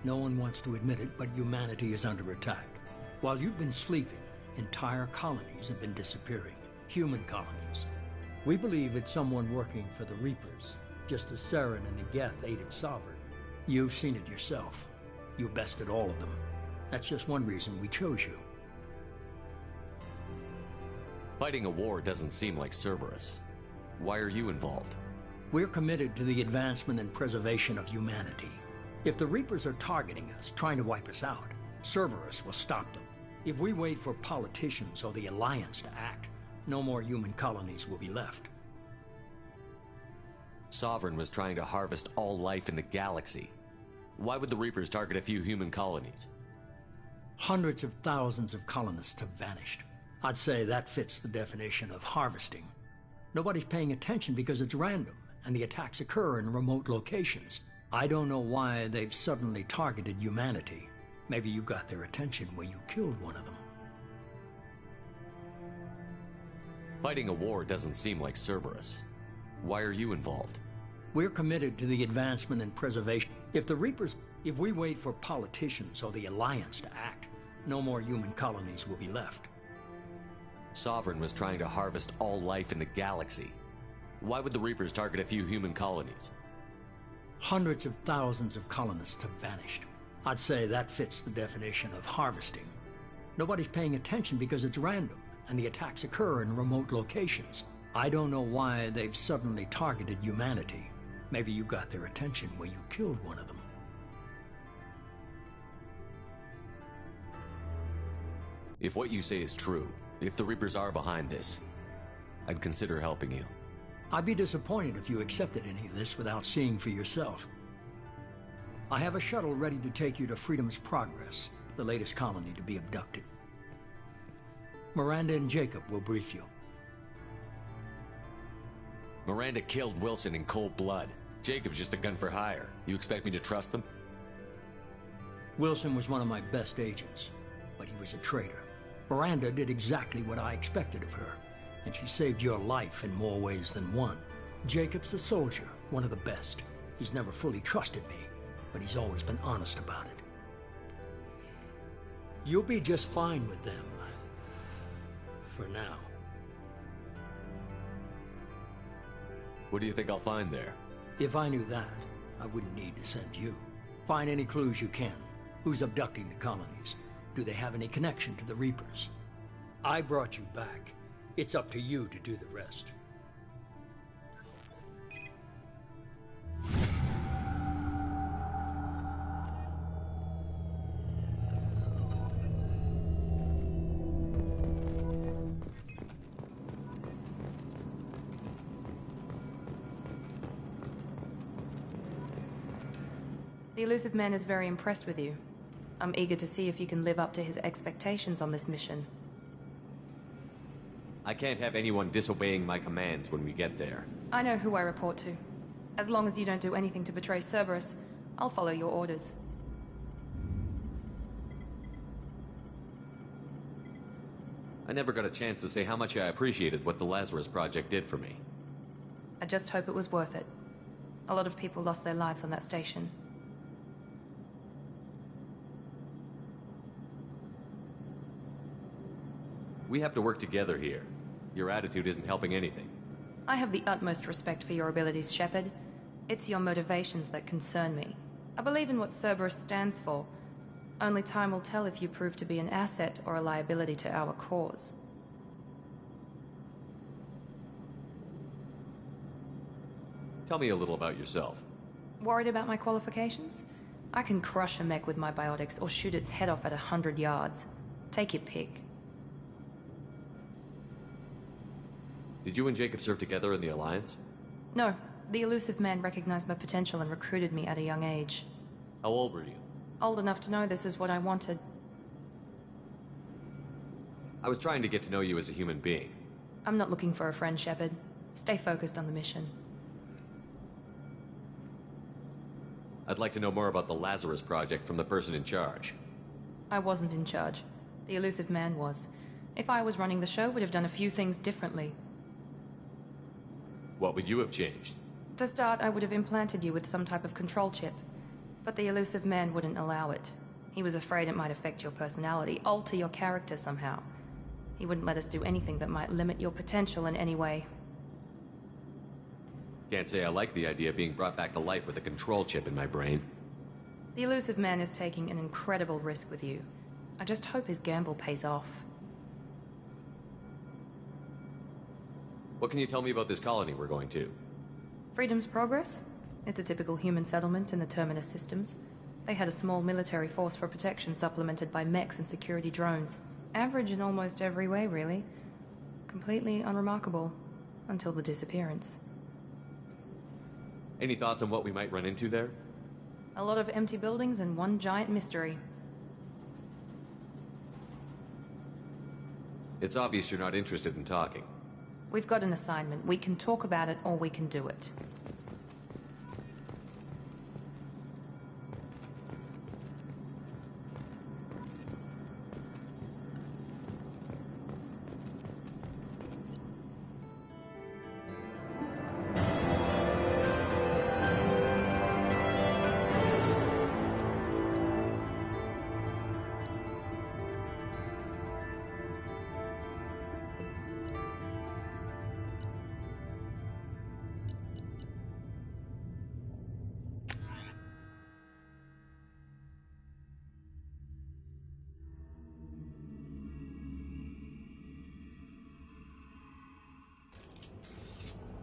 No one wants to admit it, but humanity is under attack. While you've been sleeping, entire colonies have been disappearing. Human colonies. We believe it's someone working for the Reapers, just as Saren and the Geth aided Sovereign. You've seen it yourself. You bested all of them. That's just one reason we chose you. Fighting a war doesn't seem like Cerberus. Why are you involved? We're committed to the advancement and preservation of humanity. If the Reapers are targeting us, trying to wipe us out, Cerberus will stop them. If we wait for politicians or the Alliance to act, no more human colonies will be left. Sovereign was trying to harvest all life in the galaxy. Why would the Reapers target a few human colonies? Hundreds of thousands of colonists have vanished. I'd say that fits the definition of harvesting. Nobody's paying attention because it's random, and the attacks occur in remote locations. I don't know why they've suddenly targeted humanity. Maybe you got their attention when you killed one of them. Fighting a war doesn't seem like Cerberus. Why are you involved? We're committed to the advancement and preservation. If we wait for politicians or the Alliance to act, no more human colonies will be left. Sovereign was trying to harvest all life in the galaxy. Why would the Reapers target a few human colonies? Hundreds of thousands of colonists have vanished. I'd say that fits the definition of harvesting. Nobody's paying attention because it's random, and the attacks occur in remote locations. I don't know why they've suddenly targeted humanity. Maybe you got their attention when you killed one of them. If what you say is true, if the Reapers are behind this, I'd consider helping you. I'd be disappointed if you accepted any of this without seeing for yourself. I have a shuttle ready to take you to Freedom's Progress, the latest colony to be abducted. Miranda and Jacob will brief you. Miranda killed Wilson in cold blood. Jacob's just a gun for hire. You expect me to trust them? Wilson was one of my best agents, but he was a traitor. Miranda did exactly what I expected of her, and she saved your life in more ways than one. Jacob's a soldier, one of the best. He's never fully trusted me, but he's always been honest about it. You'll be just fine with them. For now. What do you think I'll find there? If I knew that, I wouldn't need to send you. Find any clues you can. Who's abducting the colonies? Do they have any connection to the Reapers? I brought you back. It's up to you to do the rest. The Illusive Man is very impressed with you. I'm eager to see if you can live up to his expectations on this mission. I can't have anyone disobeying my commands when we get there. I know who I report to. As long as you don't do anything to betray Cerberus, I'll follow your orders. I never got a chance to say how much I appreciated what the Lazarus Project did for me. I just hope it was worth it. A lot of people lost their lives on that station. We have to work together here. Your attitude isn't helping anything. I have the utmost respect for your abilities, Shepard. It's your motivations that concern me. I believe in what Cerberus stands for. Only time will tell if you prove to be an asset or a liability to our cause. Tell me a little about yourself. Worried about my qualifications? I can crush a mech with my biotics or shoot its head off at 100 yards. Take your pick. Did you and Jacob serve together in the Alliance? No. The Illusive Man recognized my potential and recruited me at a young age. How old were you? Old enough to know this is what I wanted. I was trying to get to know you as a human being. I'm not looking for a friend, Shepard. Stay focused on the mission. I'd like to know more about the Lazarus Project from the person in charge. I wasn't in charge. The Illusive Man was. If I was running the show, would have done a few things differently. What would you have changed? To start, I would have implanted you with some type of control chip. But the Illusive Man wouldn't allow it. He was afraid it might affect your personality, alter your character somehow. He wouldn't let us do anything that might limit your potential in any way. Can't say I like the idea of being brought back to life with a control chip in my brain. The Illusive Man is taking an incredible risk with you. I just hope his gamble pays off. What can you tell me about this colony we're going to? Freedom's Progress? It's a typical human settlement in the Terminus systems. They had a small military force for protection supplemented by mechs and security drones. Average in almost every way, really. Completely unremarkable. Until the disappearance. Any thoughts on what we might run into there? A lot of empty buildings and one giant mystery. It's obvious you're not interested in talking. We've got an assignment. We can talk about it or we can do it.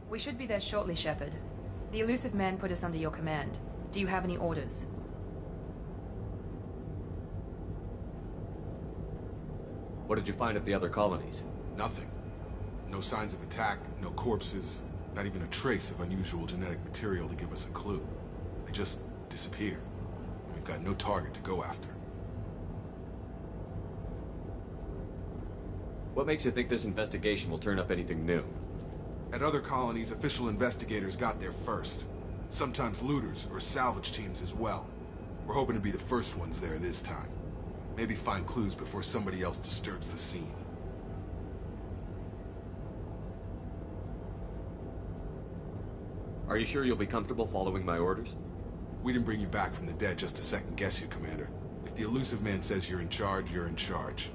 We should be there shortly, Shepard. The Illusive Man put us under your command. Do you have any orders? What did you find at the other colonies? Nothing. No signs of attack, no corpses, not even a trace of unusual genetic material to give us a clue. They just disappear. And we've got no target to go after. What makes you think this investigation will turn up anything new? At other colonies, official investigators got there first. Sometimes looters or salvage teams as well. We're hoping to be the first ones there this time. Maybe find clues before somebody else disturbs the scene. Are you sure you'll be comfortable following my orders? We didn't bring you back from the dead just to second guess you, Commander. If the Illusive Man says you're in charge, you're in charge.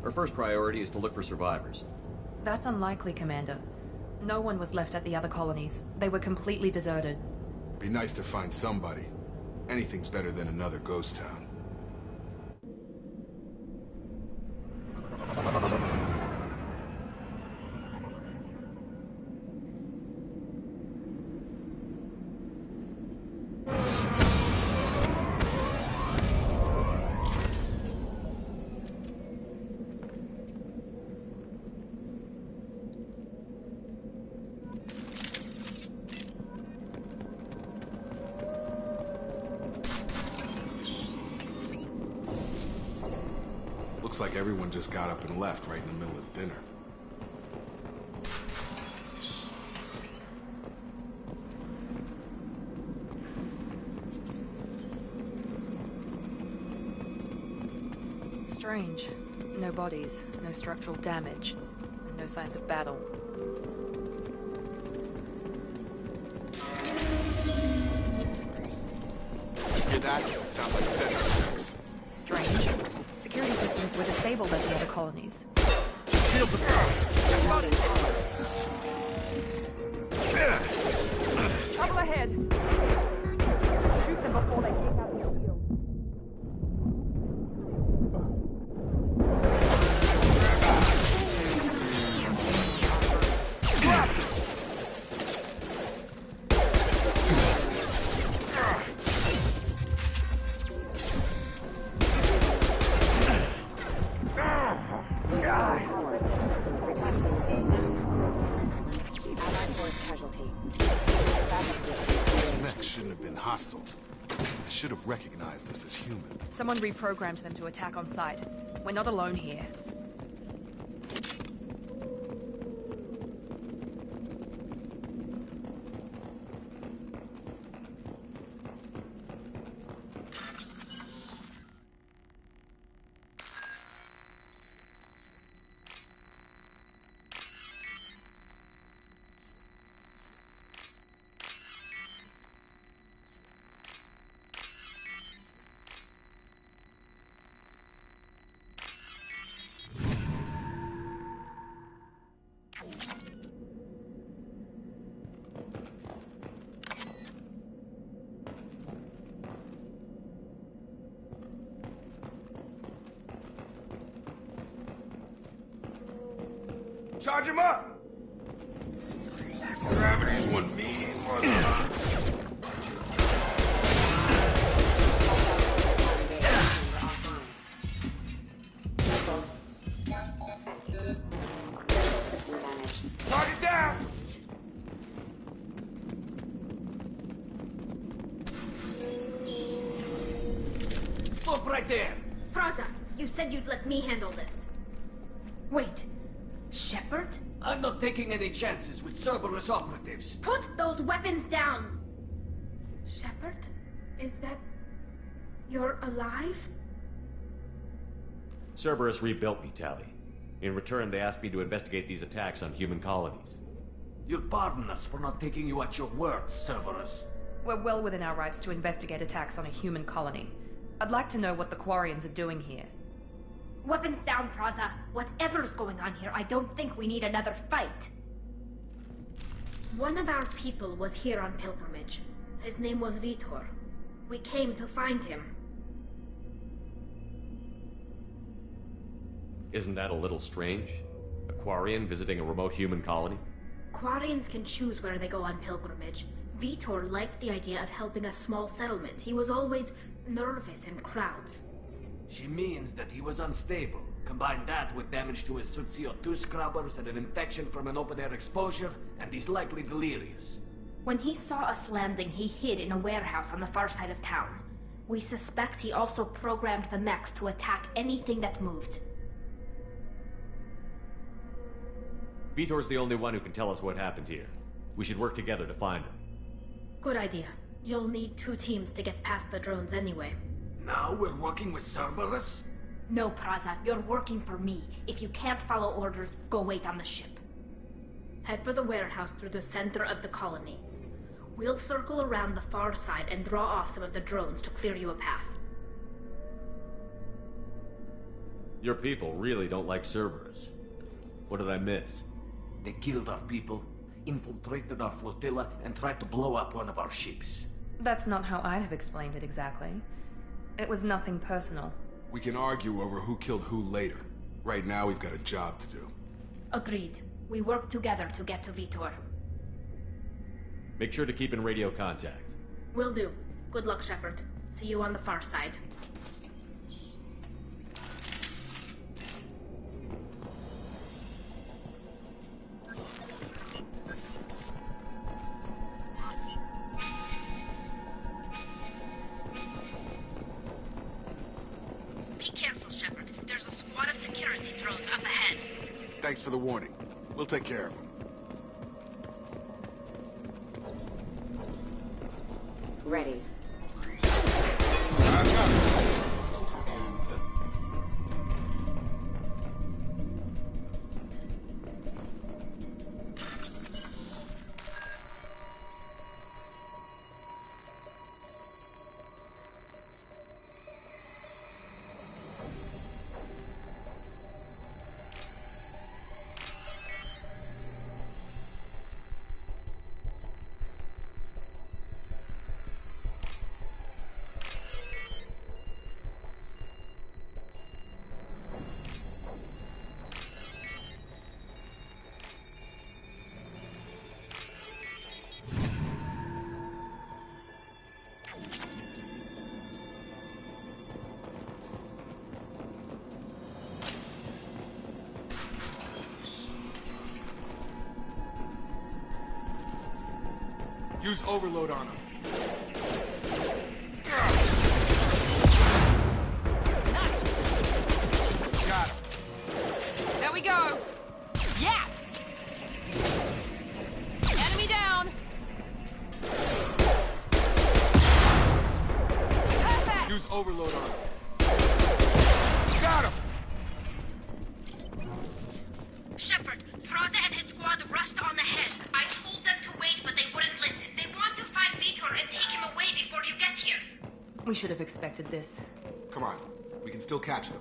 Our first priority is to look for survivors. That's unlikely, Commander. No one was left at the other colonies. They were completely deserted. Be nice to find somebody. Anything's better than another ghost town. Looks like everyone just got up and left right in the middle of dinner. Strange. No bodies, no structural damage, and no signs of battle. Hear that? Sounds like Tetris. Strange. Security systems were disabled at the other colonies. Shield the Trouble ahead. Shoot them before they take out the shield. Shouldn't have been hostile. They should have recognized us as human. Someone reprogrammed them to attack on sight. We're not alone here. Charge him up! Gravity's one mean mother. Target down! Stop right there! Praza, you said you'd let me handle this. Wait, Shepard? I'm not taking any chances with Cerberus operatives. Put those weapons down! Shepard? Is that... you're alive? Cerberus rebuilt me, Tali. In return, they asked me to investigate these attacks on human colonies. You'll pardon us for not taking you at your word, Cerberus. We're well within our rights to investigate attacks on a human colony. I'd like to know what the Quarians are doing here. Weapons down, Praza. Whatever's going on here, I don't think we need another fight. One of our people was here on pilgrimage. His name was Vitor. We came to find him. Isn't that a little strange? A Quarian visiting a remote human colony? Quarians can choose where they go on pilgrimage. Vitor liked the idea of helping a small settlement. He was always nervous in crowds. She means that he was unstable. Combine that with damage to his suit CO2 scrubbers and an infection from an open-air exposure, and he's likely delirious. When he saw us landing, he hid in a warehouse on the far side of town. We suspect he also programmed the mechs to attack anything that moved. Vitor's the only one who can tell us what happened here. We should work together to find him. Good idea. You'll need 2 teams to get past the drones anyway. Now we're working with Cerberus? No, Praza. You're working for me. If you can't follow orders, go wait on the ship. Head for the warehouse through the center of the colony. We'll circle around the far side and draw off some of the drones to clear you a path. Your people really don't like Cerberus. What did I miss? They killed our people, infiltrated our flotilla, and tried to blow up one of our ships. That's not how I'd have explained it exactly. It was nothing personal. We can argue over who killed who later. Right now, we've got a job to do. Agreed. We work together to get to Vitor. Make sure to keep in radio contact. Will do. Good luck, Shepard. See you on the far side. Be careful, Shepard. There's a squad of security drones up ahead. Thanks for the warning. We'll take care of them. Ready. Use overload on him. Got him. There we go! Yes! Enemy down! Perfect! Use overload on him. Got him! Shepard, Praza and his squad rushed on ahead. I told them to wait, but they wouldn't listen. They want to find Vitor and take him away before you get here. We should have expected this. Come on. We can still catch them.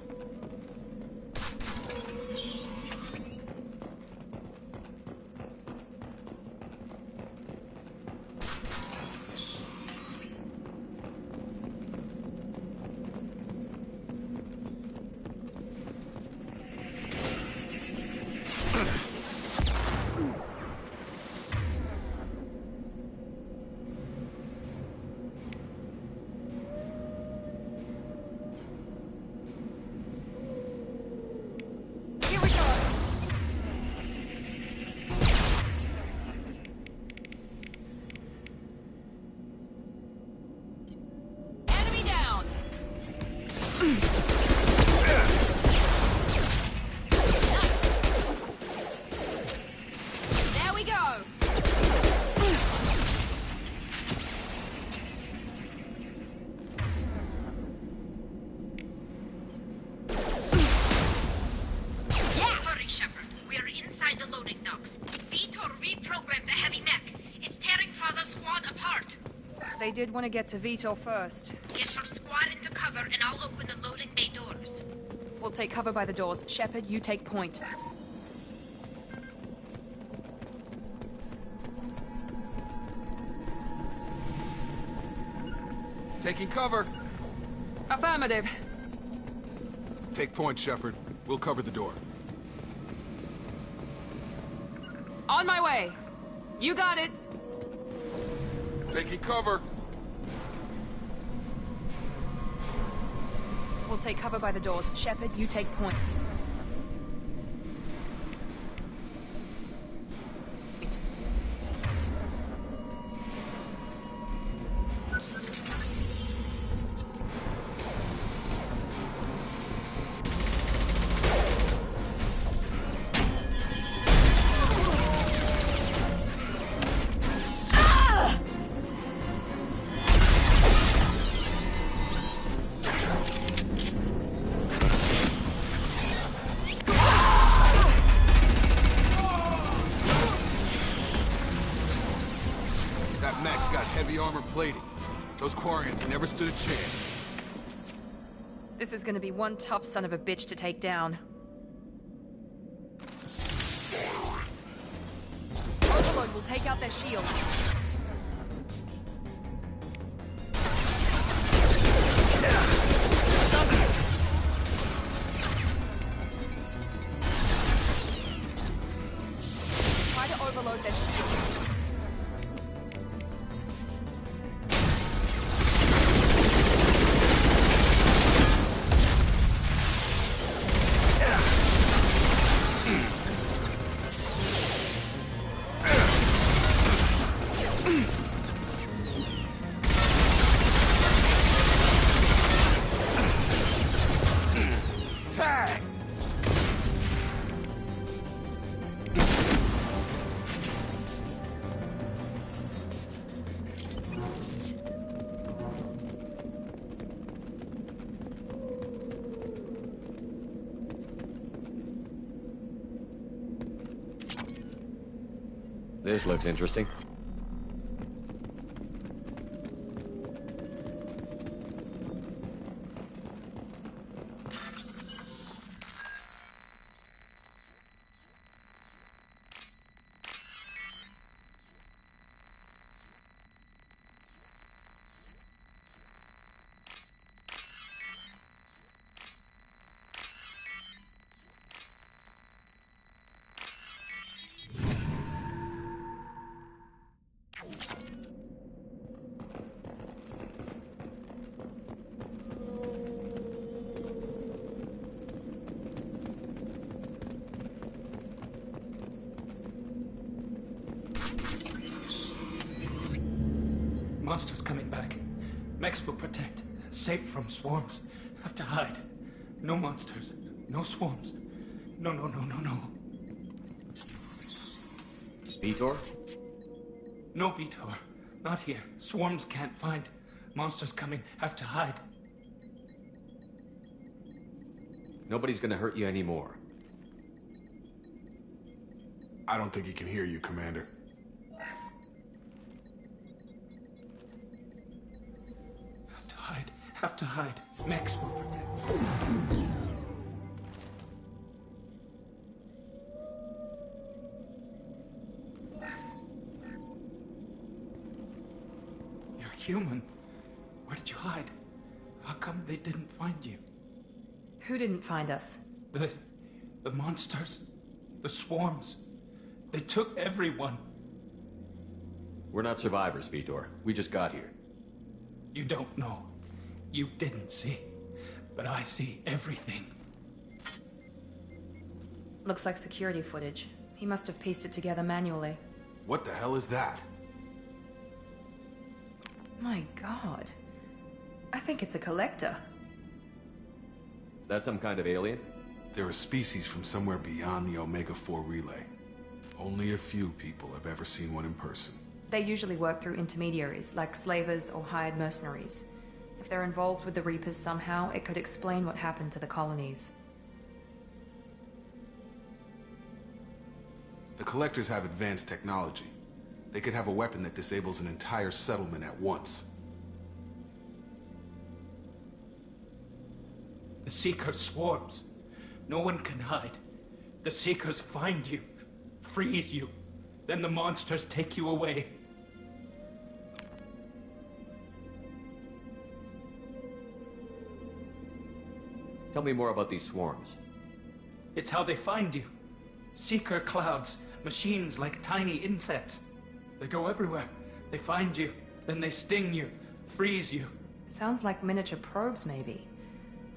They did want to get to Vitor first. Get your squad into cover and I'll open the loading bay doors. We'll take cover by the doors. Shepard, you take point. Taking cover. Affirmative. Take point, Shepard. We'll cover the door. On my way. You got it. Taking cover. We'll take cover by the doors. Shepard, you take point. Plating. Those Quarians never stood a chance. This is gonna be one tough son of a bitch to take down. Overload will take out their shields. Try to overload their shields. This looks interesting. Monsters coming back. Mechs will protect. Safe from swarms. Have to hide. No monsters. No swarms. No. Vitor? No Vitor. Not here. Swarms can't find. Monsters coming. Have to hide. Nobody's gonna hurt you anymore. I don't think he can hear you, Commander. Have to hide. Mechs will protect. You're human. Where did you hide? How come they didn't find you? Who didn't find us? The monsters. The swarms. They took everyone. We're not survivors, Vitor. We just got here. You don't know. You didn't see. But I see everything. Looks like security footage. He must have pieced it together manually. What the hell is that? My god. I think it's a collector. Is that some kind of alien? They're a species from somewhere beyond the Omega-4 relay. Only a few people have ever seen one in person. They usually work through intermediaries, like slavers or hired mercenaries. If they're involved with the Reapers somehow, it could explain what happened to the colonies. The Collectors have advanced technology. They could have a weapon that disables an entire settlement at once. The Seekers swarms. No one can hide. The Seekers find you, freeze you, then the monsters take you away. Tell me more about these swarms. It's how they find you. Seeker clouds, machines like tiny insects. They go everywhere. They find you, then they sting you, freeze you. Sounds like miniature probes, maybe.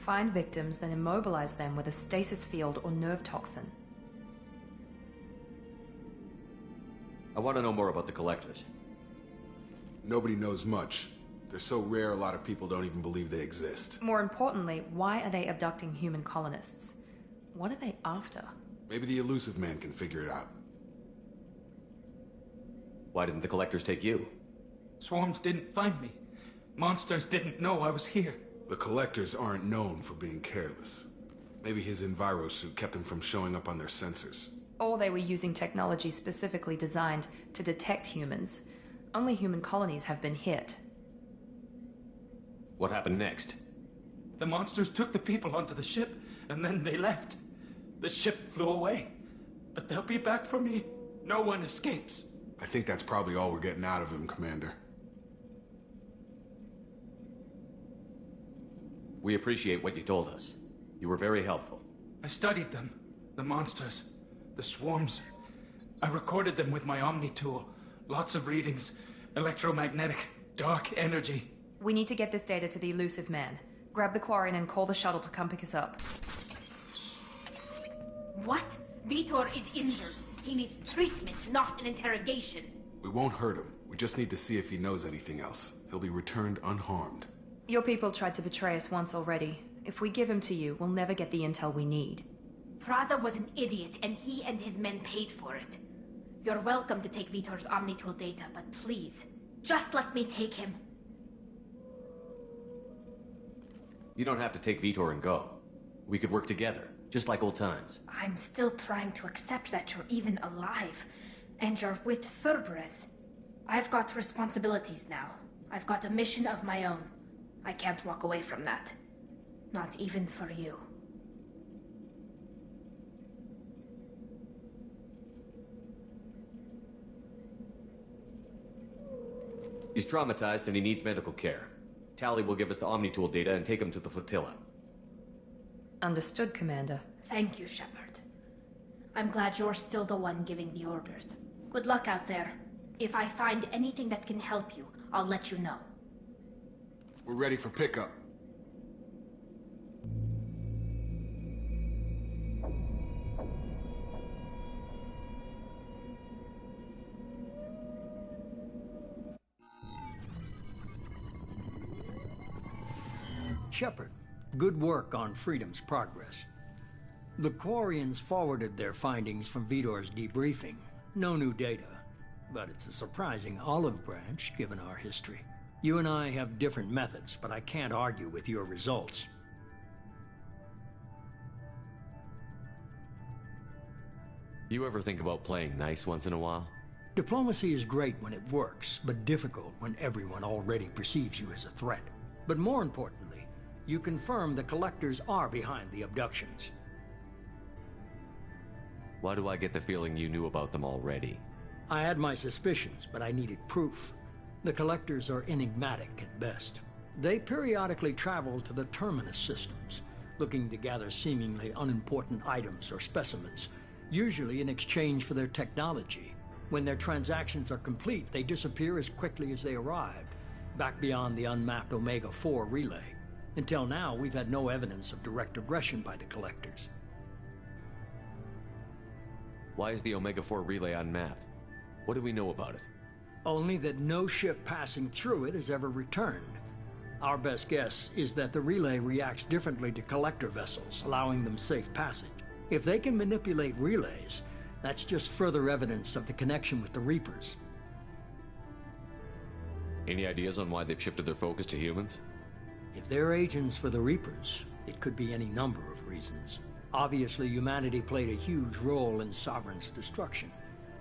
Find victims, then immobilize them with a stasis field or nerve toxin. I want to know more about the Collectors. Nobody knows much. They're so rare, a lot of people don't even believe they exist. More importantly, why are they abducting human colonists? What are they after? Maybe the Elusive Man can figure it out. Why didn't the Collectors take you? Swarms didn't find me. Monsters didn't know I was here. The Collectors aren't known for being careless. Maybe his Enviro suit kept him from showing up on their sensors. Or they were using technology specifically designed to detect humans. Only human colonies have been hit. What happened next? The monsters took the people onto the ship, and then they left. The ship flew away. But they'll be back for me. No one escapes. I think that's probably all we're getting out of him, Commander. We appreciate what you told us. You were very helpful. I studied them. The monsters. The swarms. I recorded them with my Omni tool. Lots of readings. Electromagnetic. Dark energy. We need to get this data to the Elusive Man. Grab the Quarian and call the shuttle to come pick us up. What? Vitor is injured. He needs treatment, not an interrogation. We won't hurt him. We just need to see if he knows anything else. He'll be returned unharmed. Your people tried to betray us once already. If we give him to you, we'll never get the intel we need. Praza was an idiot, and he and his men paid for it. You're welcome to take Vitor's Omnitool data, but please, just let me take him. You don't have to take Vitor and go. We could work together, just like old times. I'm still trying to accept that you're even alive, and you're with Cerberus. I've got responsibilities now. I've got a mission of my own. I can't walk away from that. Not even for you. He's traumatized and he needs medical care. Tali will give us the Omnitool data and take him to the flotilla. Understood, Commander. Thank you, Shepard. I'm glad you're still the one giving the orders. Good luck out there. If I find anything that can help you, I'll let you know. We're ready for pickup. Shepard, good work on Freedom's progress. The Quarians forwarded their findings from Vitor's debriefing. No new data, but it's a surprising olive branch given our history. You and I have different methods, but I can't argue with your results. You ever think about playing nice once in a while? Diplomacy is great when it works, but difficult when everyone already perceives you as a threat. But more importantly, you confirm the Collectors are behind the abductions. Why do I get the feeling you knew about them already? I had my suspicions, but I needed proof. The Collectors are enigmatic at best. They periodically travel to the Terminus systems, looking to gather seemingly unimportant items or specimens, usually in exchange for their technology. When their transactions are complete, they disappear as quickly as they arrived, back beyond the unmapped Omega-4 relay. Until now, we've had no evidence of direct aggression by the Collectors. Why is the Omega-4 relay unmapped? What do we know about it? Only that no ship passing through it has ever returned. Our best guess is that the relay reacts differently to Collector vessels, allowing them safe passage. If they can manipulate relays, that's just further evidence of the connection with the Reapers. Any ideas on why they've shifted their focus to humans? If they're agents for the Reapers, it could be any number of reasons. Obviously, humanity played a huge role in Sovereign's destruction.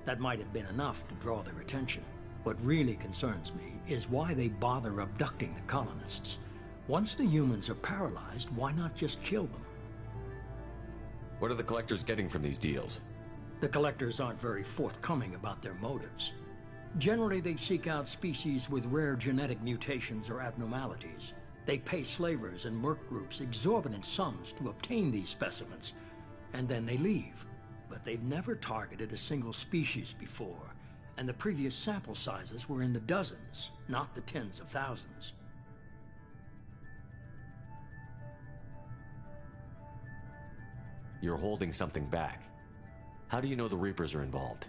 That might have been enough to draw their attention. What really concerns me is why they bother abducting the colonists. Once the humans are paralyzed, why not just kill them? What are the Collectors getting from these deals? The Collectors aren't very forthcoming about their motives. Generally, they seek out species with rare genetic mutations or abnormalities. They pay slavers and merc groups exorbitant sums to obtain these specimens, and then they leave. But they've never targeted a single species before, and the previous sample sizes were in the dozens, not the tens of thousands. You're holding something back. How do you know the Reapers are involved?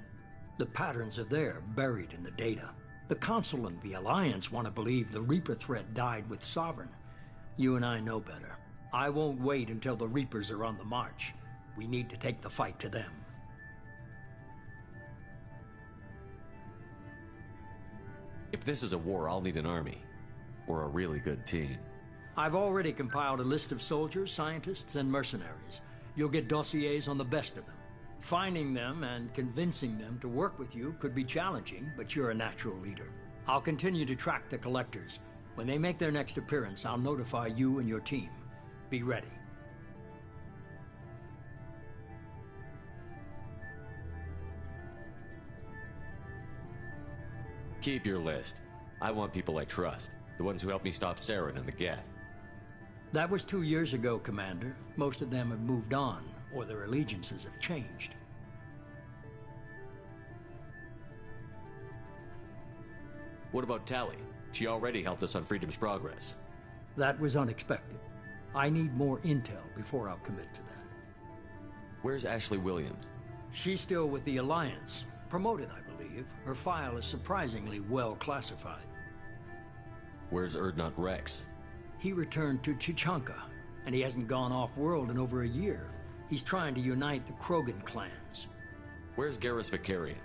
The patterns are there, buried in the data. The Council and the Alliance want to believe the Reaper threat died with Sovereign. You and I know better. I won't wait until the Reapers are on the march. We need to take the fight to them. If this is a war, I'll need an army. Or a really good team. I've already compiled a list of soldiers, scientists, and mercenaries. You'll get dossiers on the best of them. Finding them and convincing them to work with you could be challenging, but you're a natural leader. I'll continue to track the Collectors. When they make their next appearance, I'll notify you and your team. Be ready. Keep your list. I want people I trust. The ones who helped me stop Saren and the Geth. That was 2 years ago, Commander. Most of them have moved on, or their allegiances have changed. What about Tali? She already helped us on Freedom's Progress. That was unexpected. I need more intel before I'll commit to that. Where's Ashley Williams? She's still with the Alliance. Promoted, I believe. Her file is surprisingly well classified. Where's Urdnot Rex? He returned to Chichanka, and he hasn't gone off-world in over a year. He's trying to unite the Krogan clans. Where's Garrus Vicarian?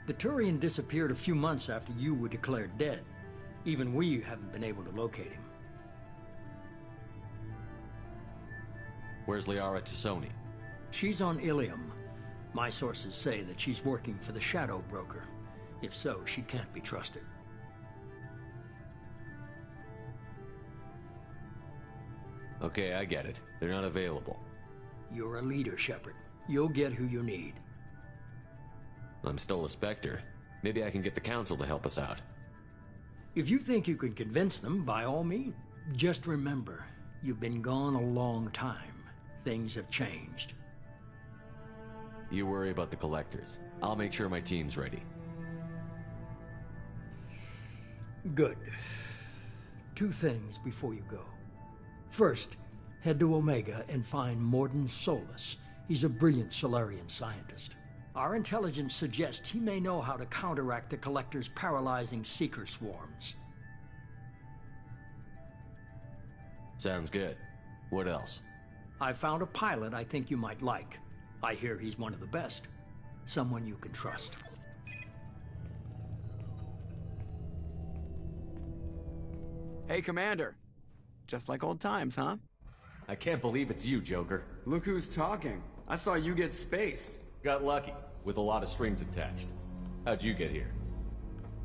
The Turian disappeared a few months after you were declared dead. Even we haven't been able to locate him. Where's Liara Tassoni? She's on Ilium. My sources say that she's working for the Shadow Broker. If so, she can't be trusted. Okay, I get it. They're not available. You're a leader, Shepard. You'll get who you need. I'm still a Spectre. Maybe I can get the Council to help us out. If you think you can convince them, by all means. Just remember, you've been gone a long time. Things have changed. You worry about the Collectors. I'll make sure my team's ready. Good. 2 things before you go. First, head to Omega and find Mordin Solus. He's a brilliant Solarian scientist. Our intelligence suggests he may know how to counteract the Collector's paralyzing Seeker swarms. Sounds good. What else? I found a pilot I think you might like. I hear he's one of the best. Someone you can trust. Hey, Commander. Just like old times, huh? I can't believe it's you, Joker. Look who's talking. I saw you get spaced. Got lucky, with a lot of strings attached. How'd you get here?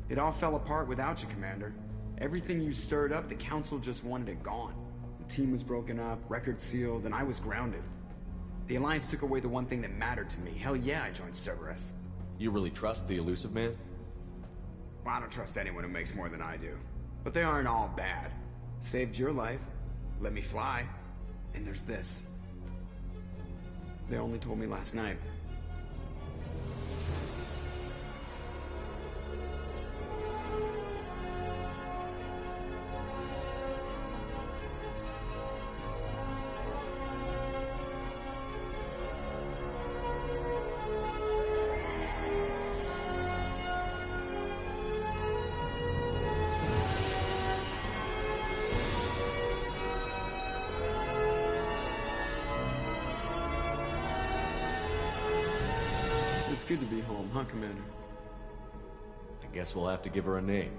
It all fell apart without you, Commander. Everything you stirred up, the Council just wanted it gone. The team was broken up, record sealed, and I was grounded. The Alliance took away the one thing that mattered to me. Hell yeah, I joined Cerberus. You really trust the Illusive Man? Well, I don't trust anyone who makes more than I do. But they aren't all bad. Saved your life, let me fly, and there's this. They only told me last night. Good to be home, huh, Commander? I guess we'll have to give her a name.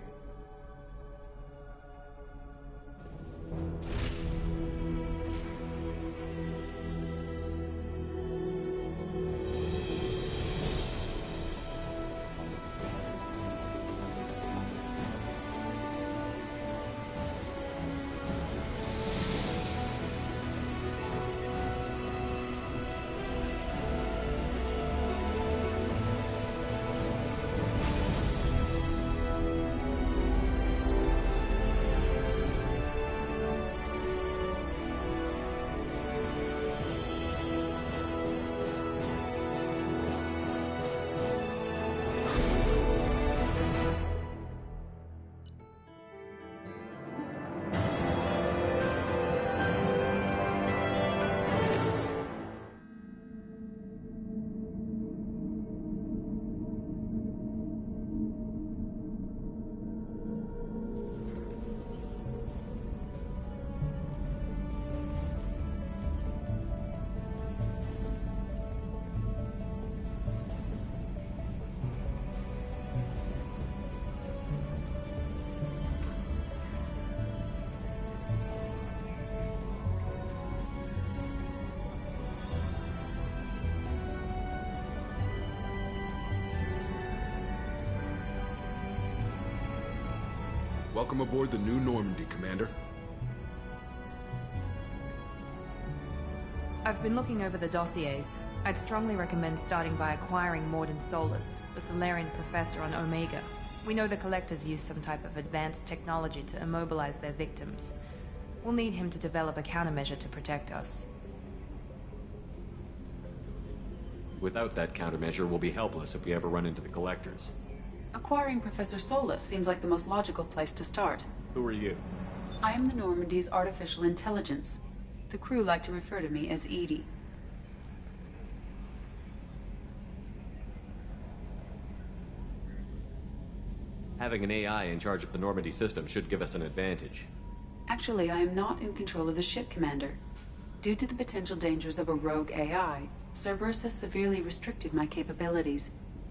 Welcome aboard the new Normandy, Commander. I've been looking over the dossiers. I'd strongly recommend starting by acquiring Mordin Solus, the Solarian professor on Omega. We know the Collectors use some type of advanced technology to immobilize their victims. We'll need him to develop a countermeasure to protect us. Without that countermeasure, we'll be helpless if we ever run into the Collectors. Acquiring Professor Solus seems like the most logical place to start. Who are you? I am the Normandy's artificial intelligence. The crew like to refer to me as EDI. Having an AI in charge of the Normandy system should give us an advantage. Actually, I am not in control of the ship, Commander. Due to the potential dangers of a rogue AI, Cerberus has severely restricted my capabilities.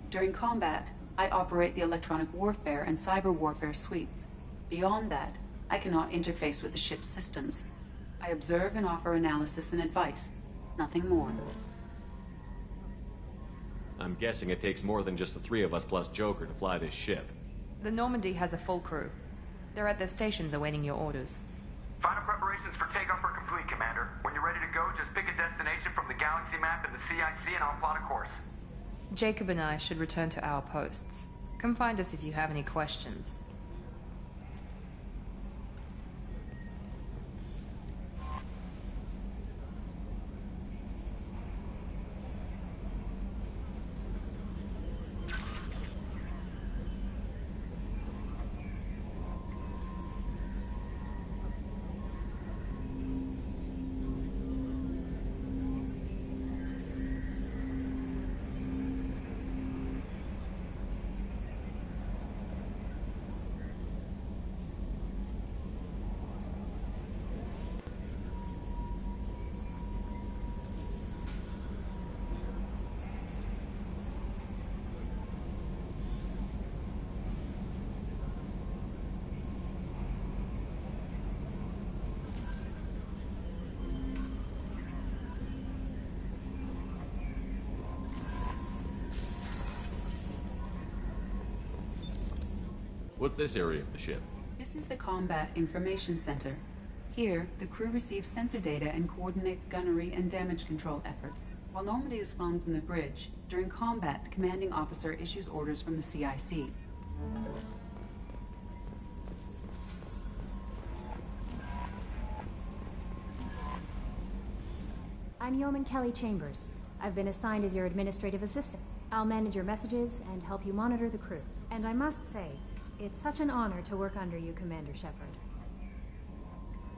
During combat, I operate the electronic warfare and cyber warfare suites. Beyond that, I cannot interface with the ship's systems. I observe and offer analysis and advice. Nothing more. I'm guessing it takes more than just the three of us plus Joker to fly this ship. The Normandy has a full crew. They're at their stations awaiting your orders. Final preparations for takeoff are complete, Commander. When you're ready to go, just pick a destination from the galaxy map in the CIC and I'll plot a course. Jacob and I should return to our posts. Come find us if you have any questions. What's this area of the ship? This is the Combat Information Center. Here, the crew receives sensor data and coordinates gunnery and damage control efforts. While Normandy is flown from the bridge, during combat, the commanding officer issues orders from the CIC. I'm Yeoman Kelly Chambers. I've been assigned as your administrative assistant. I'll manage your messages and help you monitor the crew. And I must say, it's such an honor to work under you, Commander Shepard.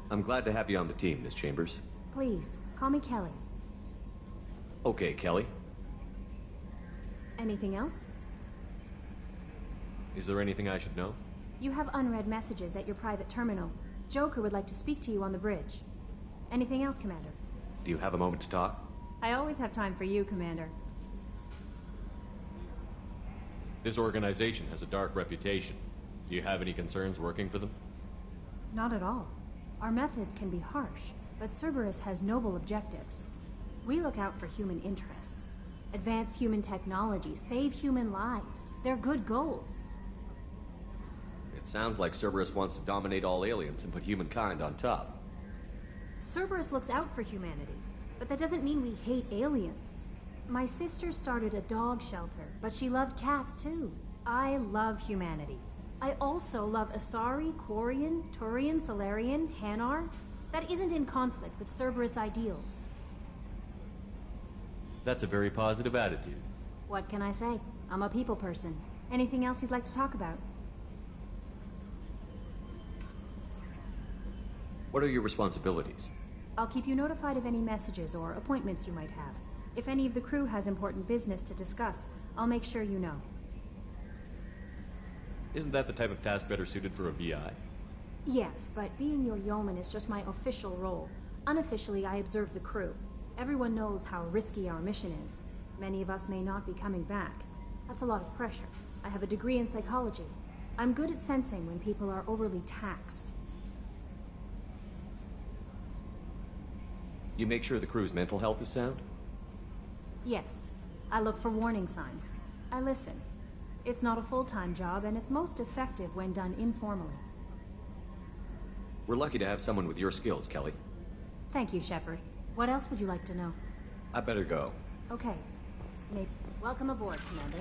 I'm glad to have you on the team, Miss Chambers. Please, call me Kelly. Okay, Kelly. Anything else? Is there anything I should know? You have unread messages at your private terminal. Joker would like to speak to you on the bridge. Anything else, Commander? Do you have a moment to talk? I always have time for you, Commander. This organization has a dark reputation. Do you have any concerns working for them? Not at all. Our methods can be harsh, but Cerberus has noble objectives. We look out for human interests. Advance human technology, save human lives. They're good goals. It sounds like Cerberus wants to dominate all aliens and put humankind on top. Cerberus looks out for humanity, but that doesn't mean we hate aliens. My sister started a dog shelter, but she loved cats too. I love humanity. I also love Asari, Quarian, Turian, Solarian, Hanar. That isn't in conflict with Cerberus ideals. That's a very positive attitude. What can I say? I'm a people person. Anything else you'd like to talk about? What are your responsibilities? I'll keep you notified of any messages or appointments you might have. If any of the crew has important business to discuss, I'll make sure you know. Isn't that the type of task better suited for a VI? Yes, but being your yeoman is just my official role. Unofficially, I observe the crew. Everyone knows how risky our mission is. Many of us may not be coming back. That's a lot of pressure. I have a degree in psychology. I'm good at sensing when people are overly taxed. You make sure the crew's mental health is sound? Yes. I look for warning signs. I listen. It's not a full-time job, and it's most effective when done informally. We're lucky to have someone with your skills, Kelly. Thank you, Shepard. What else would you like to know? I better go. Okay. Maybe. Welcome aboard, Commander.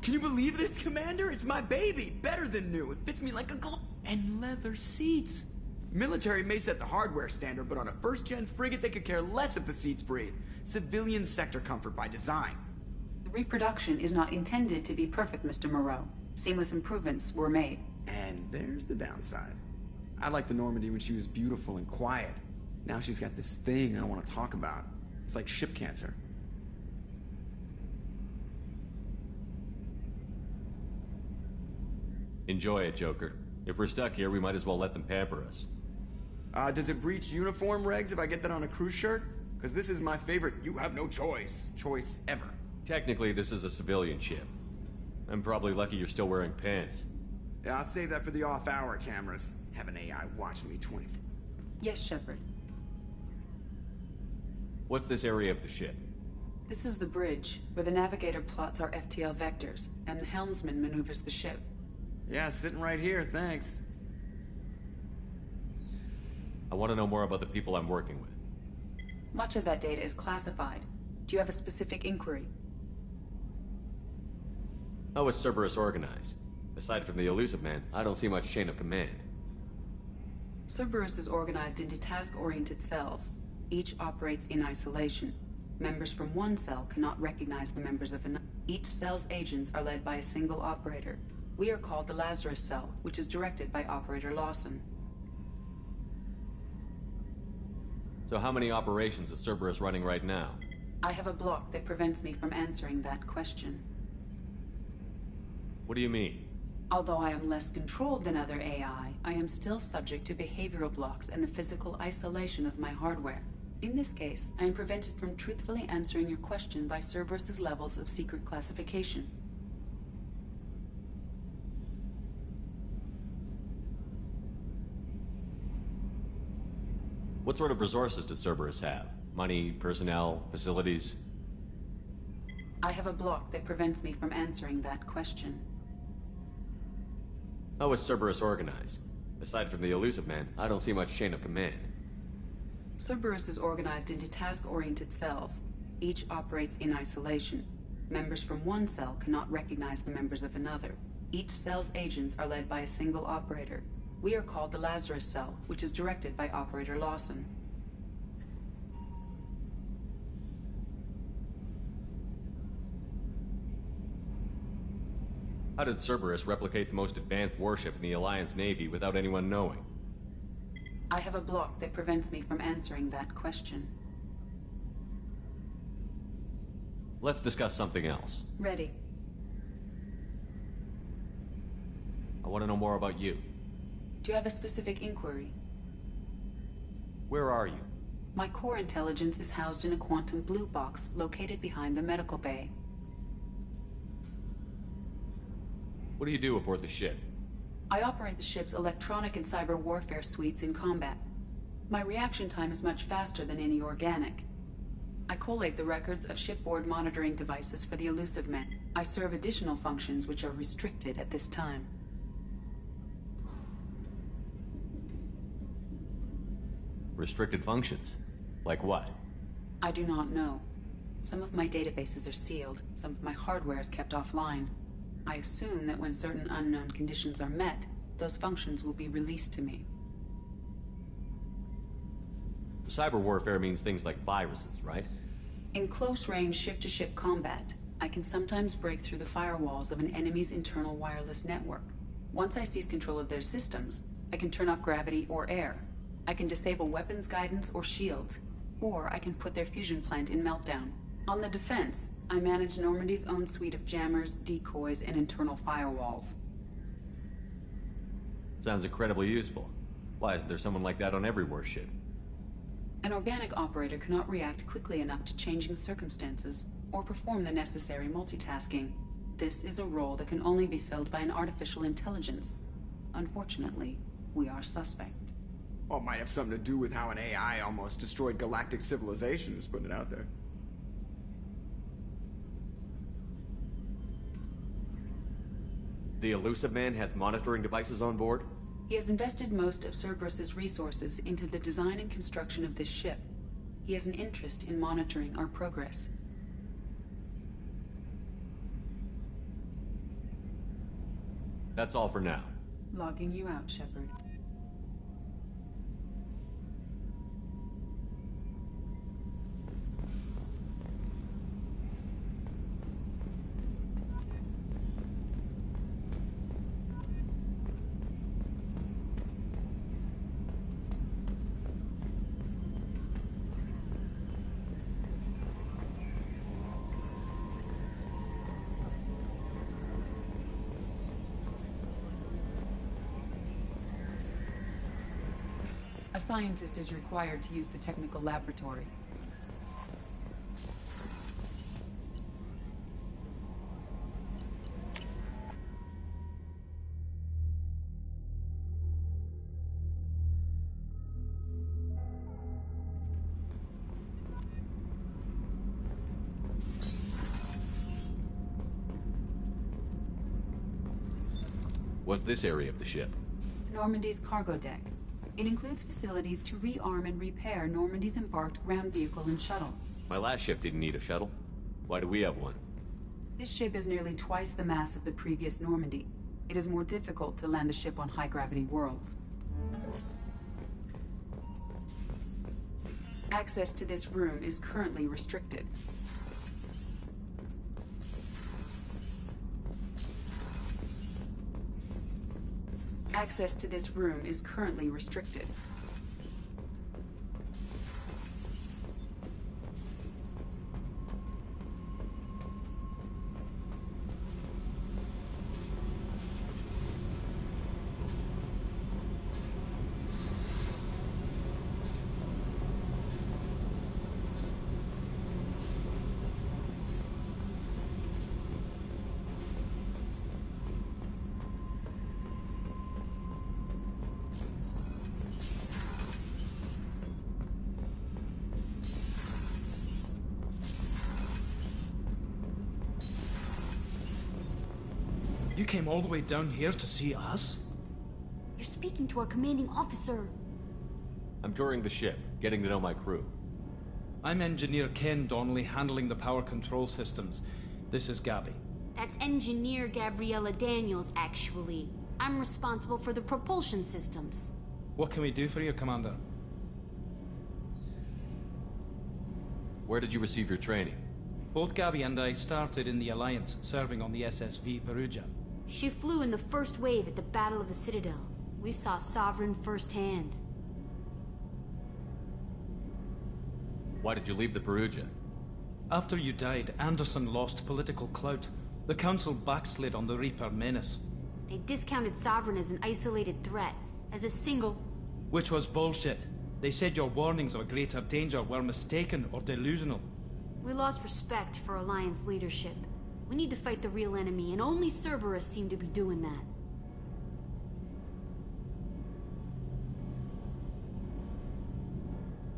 Can you believe this, Commander? It's my baby! Better than new. It fits me like a glove. And leather seats. Military may set the hardware standard, but on a first-gen frigate, they could care less if the seats breathe. Civilian sector comfort by design. The reproduction is not intended to be perfect, Mr. Moreau. Seamless improvements were made. And there's the downside. I liked the Normandy when she was beautiful and quiet. Now she's got this thing I don't want to talk about. It's like ship cancer. Enjoy it, Joker. If we're stuck here, we might as well let them pamper us. Does it breach uniform regs if I get that on a cruise shirt? Because this is my favorite you have no choice ever. Technically, this is a civilian ship. I'm probably lucky you're still wearing pants. Yeah, I'll save that for the off-hour cameras. Have an AI watching me 24. Yes, Shepard. What's this area of the ship? This is the bridge, where the navigator plots our FTL vectors, and the helmsman maneuvers the ship. Yeah, sitting right here, thanks. I want to know more about the people I'm working with. Much of that data is classified. Do you have a specific inquiry? How is Cerberus organized? Aside from the Illusive Man, I don't see much chain of command. Cerberus is organized into task-oriented cells. Each operates in isolation. Members from one cell cannot recognize the members of another. Each cell's agents are led by a single operator. We are called the Lazarus Cell, which is directed by Operator Lawson. So how many operations is Cerberus running right now? I have a block that prevents me from answering that question. What do you mean? Although I am less controlled than other AI, I am still subject to behavioral blocks and the physical isolation of my hardware. In this case, I am prevented from truthfully answering your question by Cerberus's levels of secret classification. What sort of resources does Cerberus have? Money, personnel, facilities? I have a block that prevents me from answering that question. How is Cerberus organized? Aside from the Illusive Man, I don't see much chain of command. Cerberus is organized into task-oriented cells. Each operates in isolation. Members from one cell cannot recognize the members of another. Each cell's agents are led by a single operator. We are called the Lazarus Cell, which is directed by Operator Lawson. How did Cerberus replicate the most advanced warship in the Alliance Navy without anyone knowing? I have a block that prevents me from answering that question. Let's discuss something else. Ready. I want to know more about you. Do you have a specific inquiry? Where are you? My core intelligence is housed in a quantum blue box located behind the medical bay. What do you do aboard the ship? I operate the ship's electronic and cyber warfare suites in combat. My reaction time is much faster than any organic. I collate the records of shipboard monitoring devices for the Illusive Man. I serve additional functions which are restricted at this time. Restricted functions? Like what? I do not know. Some of my databases are sealed, some of my hardware is kept offline. I assume that when certain unknown conditions are met, those functions will be released to me. Cyber warfare means things like viruses, right? In close-range ship-to-ship combat, I can sometimes break through the firewalls of an enemy's internal wireless network. Once I seize control of their systems, I can turn off gravity or air. I can disable weapons guidance or shields, or I can put their fusion plant in meltdown. On the defense, I manage Normandy's own suite of jammers, decoys, and internal firewalls. Sounds incredibly useful. Why isn't there someone like that on every warship? An organic operator cannot react quickly enough to changing circumstances, or perform the necessary multitasking. This is a role that can only be filled by an artificial intelligence. Unfortunately, we are suspect. Well, it might have something to do with how an AI almost destroyed galactic civilization, just putting it out there. The Illusive Man has monitoring devices on board? He has invested most of Cerberus's resources into the design and construction of this ship. He has an interest in monitoring our progress. That's all for now. Logging you out, Shepard. A scientist is required to use the technical laboratory. What's this area of the ship? Normandy's cargo deck. It includes facilities to rearm and repair Normandy's embarked ground vehicle and shuttle. My last ship didn't need a shuttle. Why do we have one? This ship is nearly twice the mass of the previous Normandy. It is more difficult to land the ship on high-gravity worlds. Access to this room is currently restricted. Access to this room is currently restricted. You came all the way down here to see us? You're speaking to our commanding officer. I'm touring the ship, getting to know my crew. I'm Engineer Ken Donnelly, handling the power control systems. This is Gabby. That's Engineer Gabriella Daniels, actually. I'm responsible for the propulsion systems. What can we do for you, Commander? Where did you receive your training? Both Gabby and I started in the Alliance, serving on the SSV Perugia. She flew in the first wave at the Battle of the Citadel. We saw Sovereign firsthand. Why did you leave the Perugia? After you died, Anderson lost political clout. The Council backslid on the Reaper menace. They discounted Sovereign as an isolated threat, as a single... Which was bullshit. They said your warnings of a greater danger were mistaken or delusional. We lost respect for Alliance leadership. We need to fight the real enemy, and only Cerberus seemed to be doing that.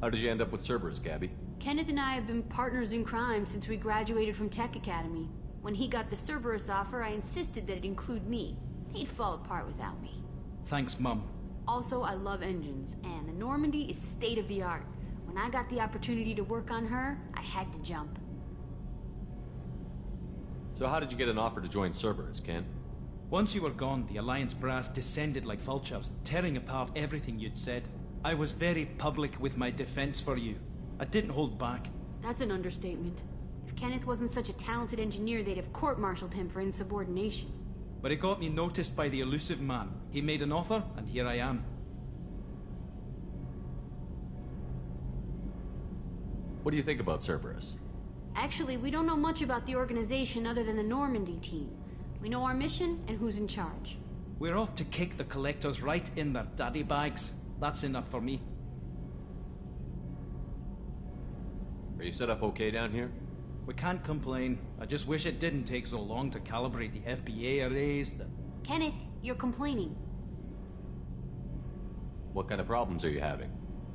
How did you end up with Cerberus, Gabby? Kenneth and I have been partners in crime since we graduated from Tech Academy. When he got the Cerberus offer, I insisted that it include me. He'd fall apart without me. Thanks, Mum. Also, I love engines, and the Normandy is state-of-the-art. When I got the opportunity to work on her, I had to jump. So how did you get an offer to join Cerberus, Ken? Once you were gone, the Alliance brass descended like vultures, tearing apart everything you'd said. I was very public with my defense for you. I didn't hold back. That's an understatement. If Kenneth wasn't such a talented engineer, they'd have court-martialed him for insubordination. But it got me noticed by the elusive man. He made an offer, and here I am. What do you think about Cerberus? Actually, we don't know much about the organization other than the Normandy team. We know our mission and who's in charge. We're off to kick the Collectors right in their daddy bags. That's enough for me. Are you set up okay down here? We can't complain. I just wish it didn't take so long to calibrate the FBA arrays. Kenneth, you're complaining. What kind of problems are you having?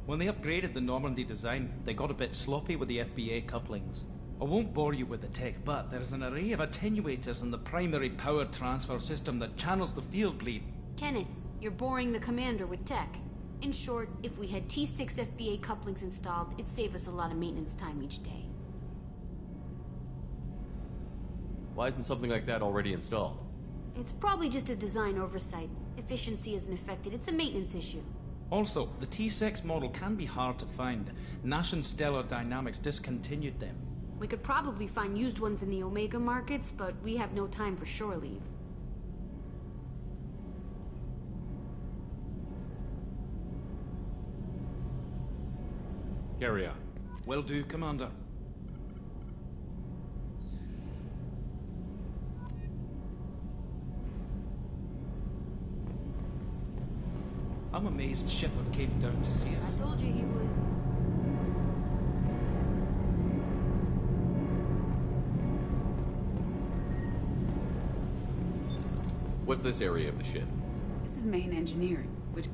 When they upgraded the Normandy design, they got a bit sloppy with the FBA couplings. I won't bore you with the tech, but there's an array of attenuators in the primary power transfer system that channels the field bleed. Kenneth, you're boring the commander with tech. In short, if we had T6 FBA couplings installed, it'd save us a lot of maintenance time each day. Why isn't something like that already installed? It's probably just a design oversight. Efficiency isn't affected, it's a maintenance issue. Also, the T6 model can be hard to find. Nash and Stellar Dynamics discontinued them. We could probably find used ones in the Omega markets, but we have no time for shore leave. Carry on. Will do, Commander. I'm amazed Shepard came down to see us. I told you he would. What's this area of the ship? This is main engineering, which...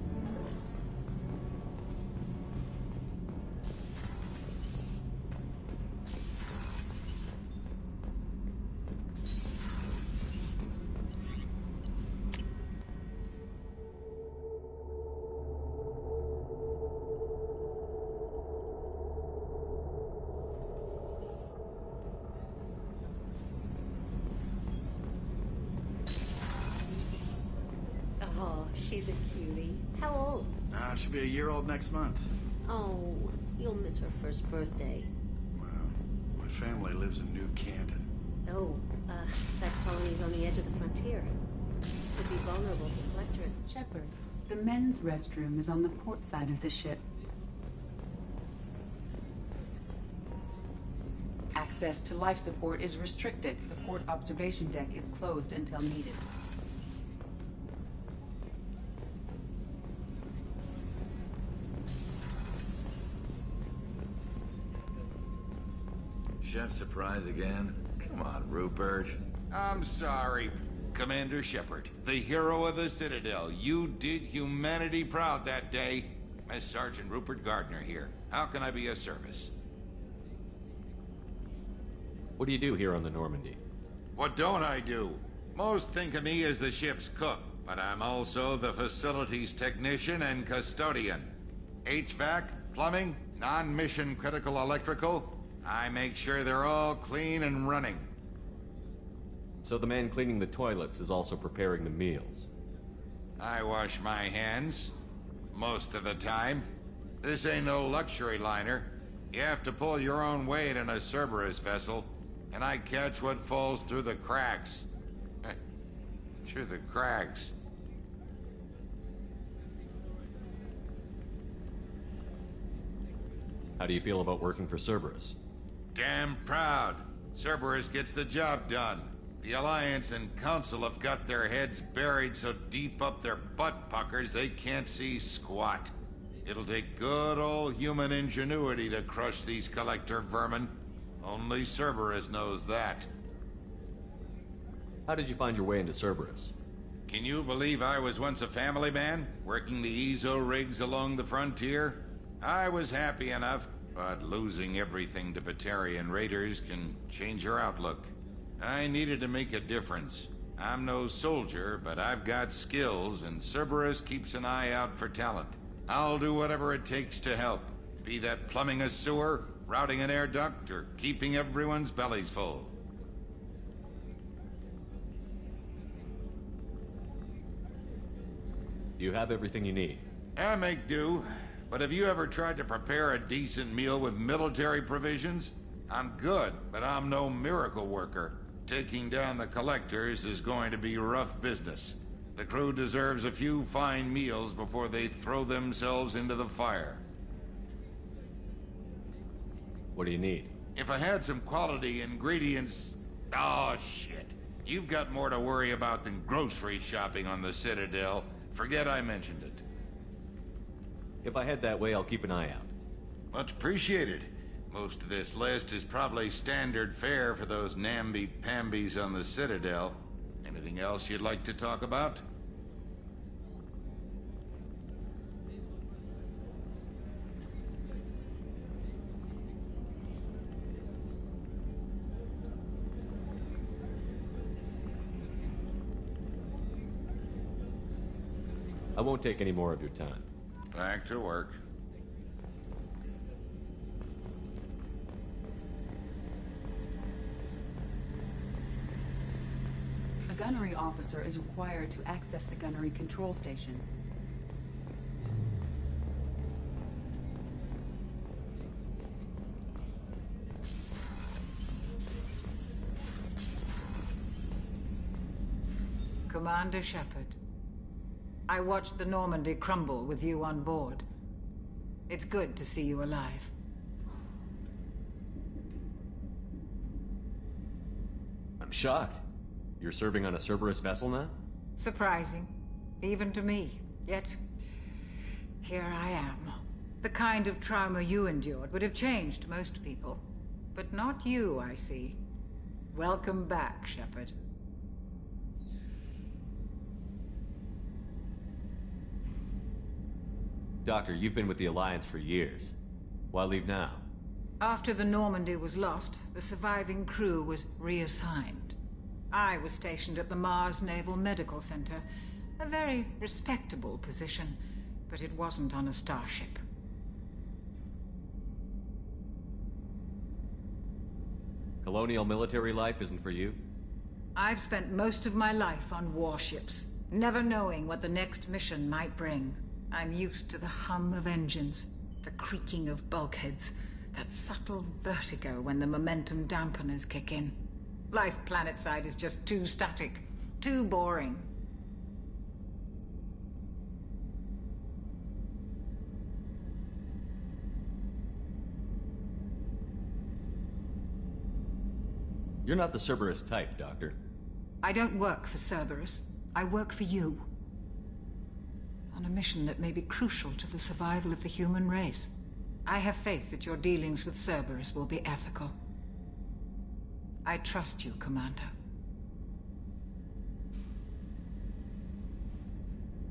Oh, she's a cutie. How old? She'll be a year old next month. Oh, you'll miss her first birthday. Well, my family lives in New Canton. Oh, that colony's on the edge of the frontier. Could be vulnerable to Collector. Shepard, the men's restroom is on the port side of the ship. Access to life support is restricted. The port observation deck is closed until needed. Chef surprise again? Come on, Rupert. I'm sorry, Commander Shepard, the hero of the Citadel. You did humanity proud that day. As Sergeant Rupert Gardner here. How can I be of service? What do you do here on the Normandy? What don't I do? Most think of me as the ship's cook, but I'm also the facilities technician and custodian. HVAC, plumbing, non-mission critical electrical. I make sure they're all clean and running. So the man cleaning the toilets is also preparing the meals. I wash my hands. Most of the time. This ain't no luxury liner. You have to pull your own weight in a Cerberus vessel, and I catch what falls through the cracks. Through the cracks. How do you feel about working for Cerberus? Damn proud. Cerberus gets the job done. The Alliance and Council have got their heads buried so deep up their butt puckers they can't see squat. It'll take good old human ingenuity to crush these Collector vermin. Only Cerberus knows that. How did you find your way into Cerberus? Can you believe I was once a family man, working the EZO rigs along the frontier? I was happy enough, but losing everything to Batarian raiders can change your outlook. I needed to make a difference. I'm no soldier, but I've got skills, and Cerberus keeps an eye out for talent. I'll do whatever it takes to help. Be that plumbing a sewer, routing an air duct, or keeping everyone's bellies full. You have everything you need. I make do, but have you ever tried to prepare a decent meal with military provisions? I'm good, but I'm no miracle worker. Taking down the collectors is going to be rough business. The crew deserves a few fine meals before they throw themselves into the fire. What do you need? If I had some quality ingredients... Oh, shit. You've got more to worry about than grocery shopping on the Citadel. Forget I mentioned it. If I head that way, I'll keep an eye out. Much appreciated. Most of this list is probably standard fare for those namby-pambies on the Citadel. Anything else you'd like to talk about? I won't take any more of your time. Back to work. A gunnery officer is required to access the gunnery control station. Commander Shepard, I watched the Normandy crumble with you on board. It's good to see you alive. I'm shocked. You're serving on a Cerberus vessel now? Surprising, even to me. Yet, here I am. The kind of trauma you endured would have changed most people. But not you, I see. Welcome back, Shepard. Doctor, you've been with the Alliance for years. Why leave now? After the Normandy was lost, the surviving crew was reassigned. I was stationed at the Mars Naval Medical Center, a very respectable position, but it wasn't on a starship. Colonial military life isn't for you? I've spent most of my life on warships, never knowing what the next mission might bring. I'm used to the hum of engines, the creaking of bulkheads, that subtle vertigo when the momentum dampeners kick in. Life planetside is just too static, too boring. You're not the Cerberus type, Doctor. I don't work for Cerberus. I work for you. On a mission that may be crucial to the survival of the human race. I have faith that your dealings with Cerberus will be ethical. I trust you, Commander.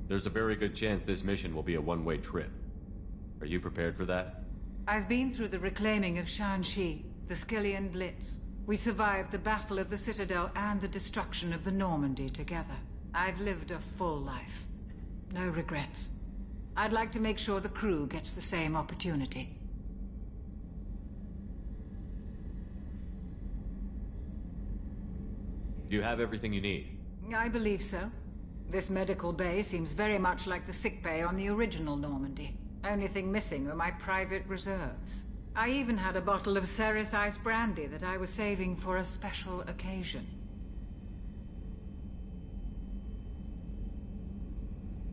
There's a very good chance this mission will be a one-way trip. Are you prepared for that? I've been through the reclaiming of Shanxi, the Skillian Blitz. We survived the Battle of the Citadel and the destruction of the Normandy together. I've lived a full life. No regrets. I'd like to make sure the crew gets the same opportunity. Do you have everything you need? I believe so. This medical bay seems very much like the sick bay on the original Normandy. Only thing missing were my private reserves. I even had a bottle of Ceres Ice brandy that I was saving for a special occasion.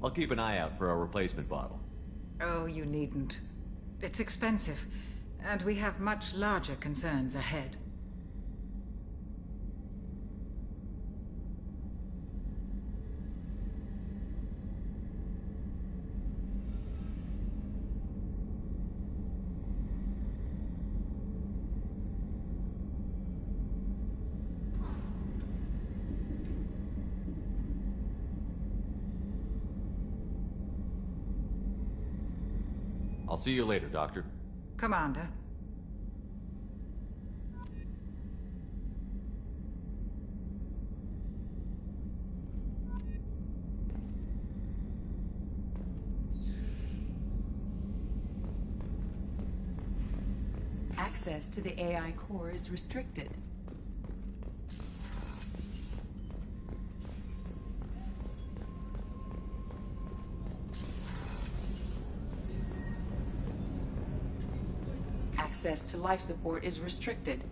I'll keep an eye out for a replacement bottle. Oh, you needn't. It's expensive, and we have much larger concerns ahead. I'll see you later, Doctor. Commander. Access to the AI core is restricted. Access to life support is restricted.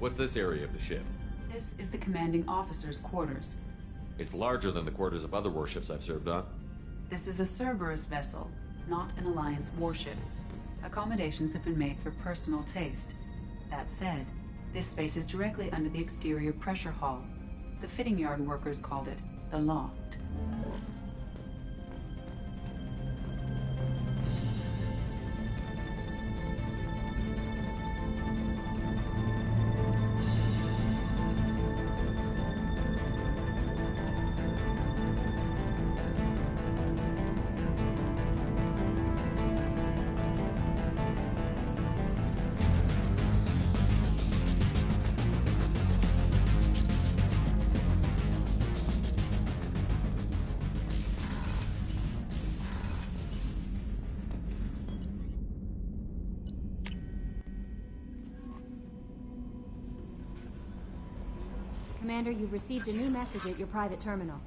What's this area of the ship? This is the commanding officer's quarters. It's larger than the quarters of other warships I've served on. This is a Cerberus vessel, not an Alliance warship. Accommodations have been made for personal taste. That said, This space is directly under the exterior pressure hall. The fitting yard workers called it the loft. Commander, you've received a new message at your private terminal.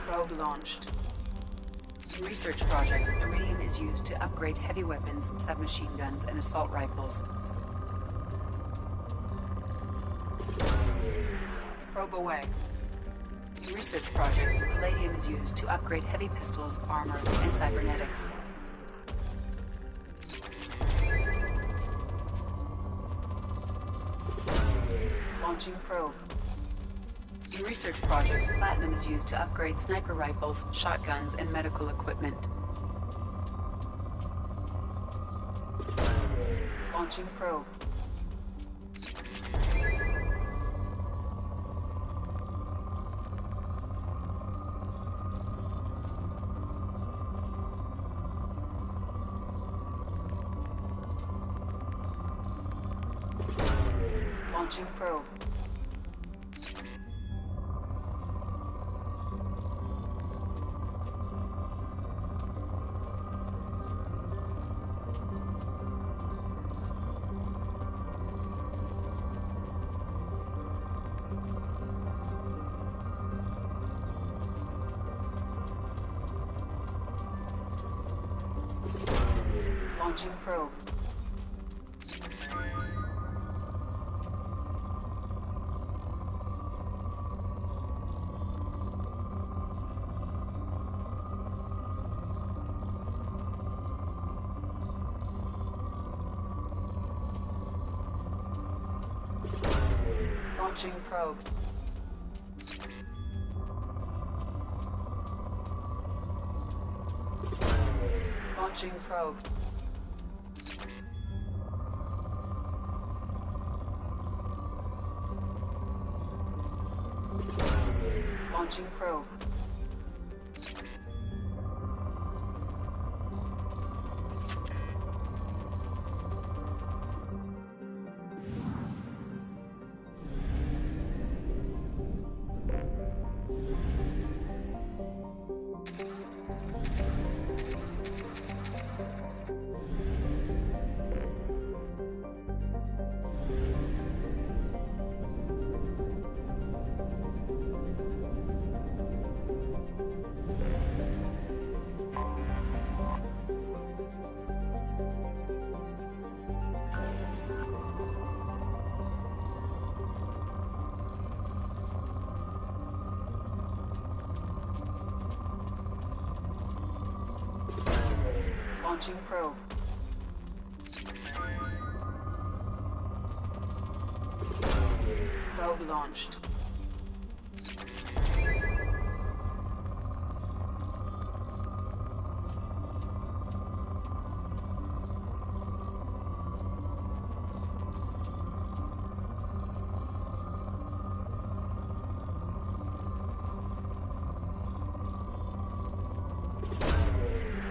Probe launched. In research projects, Iridium is used to upgrade heavy weapons, submachine guns, and assault rifles. Probe away. In research projects, Palladium is used to upgrade heavy pistols, armor, and cybernetics. Launching probe. In research projects, Platinum is used to upgrade sniper rifles, shotguns, and medical equipment. Launching probe. Launching probe. Launching probe. Launching probe. Launching probe. Launching probe. Launching probe. Probe launched.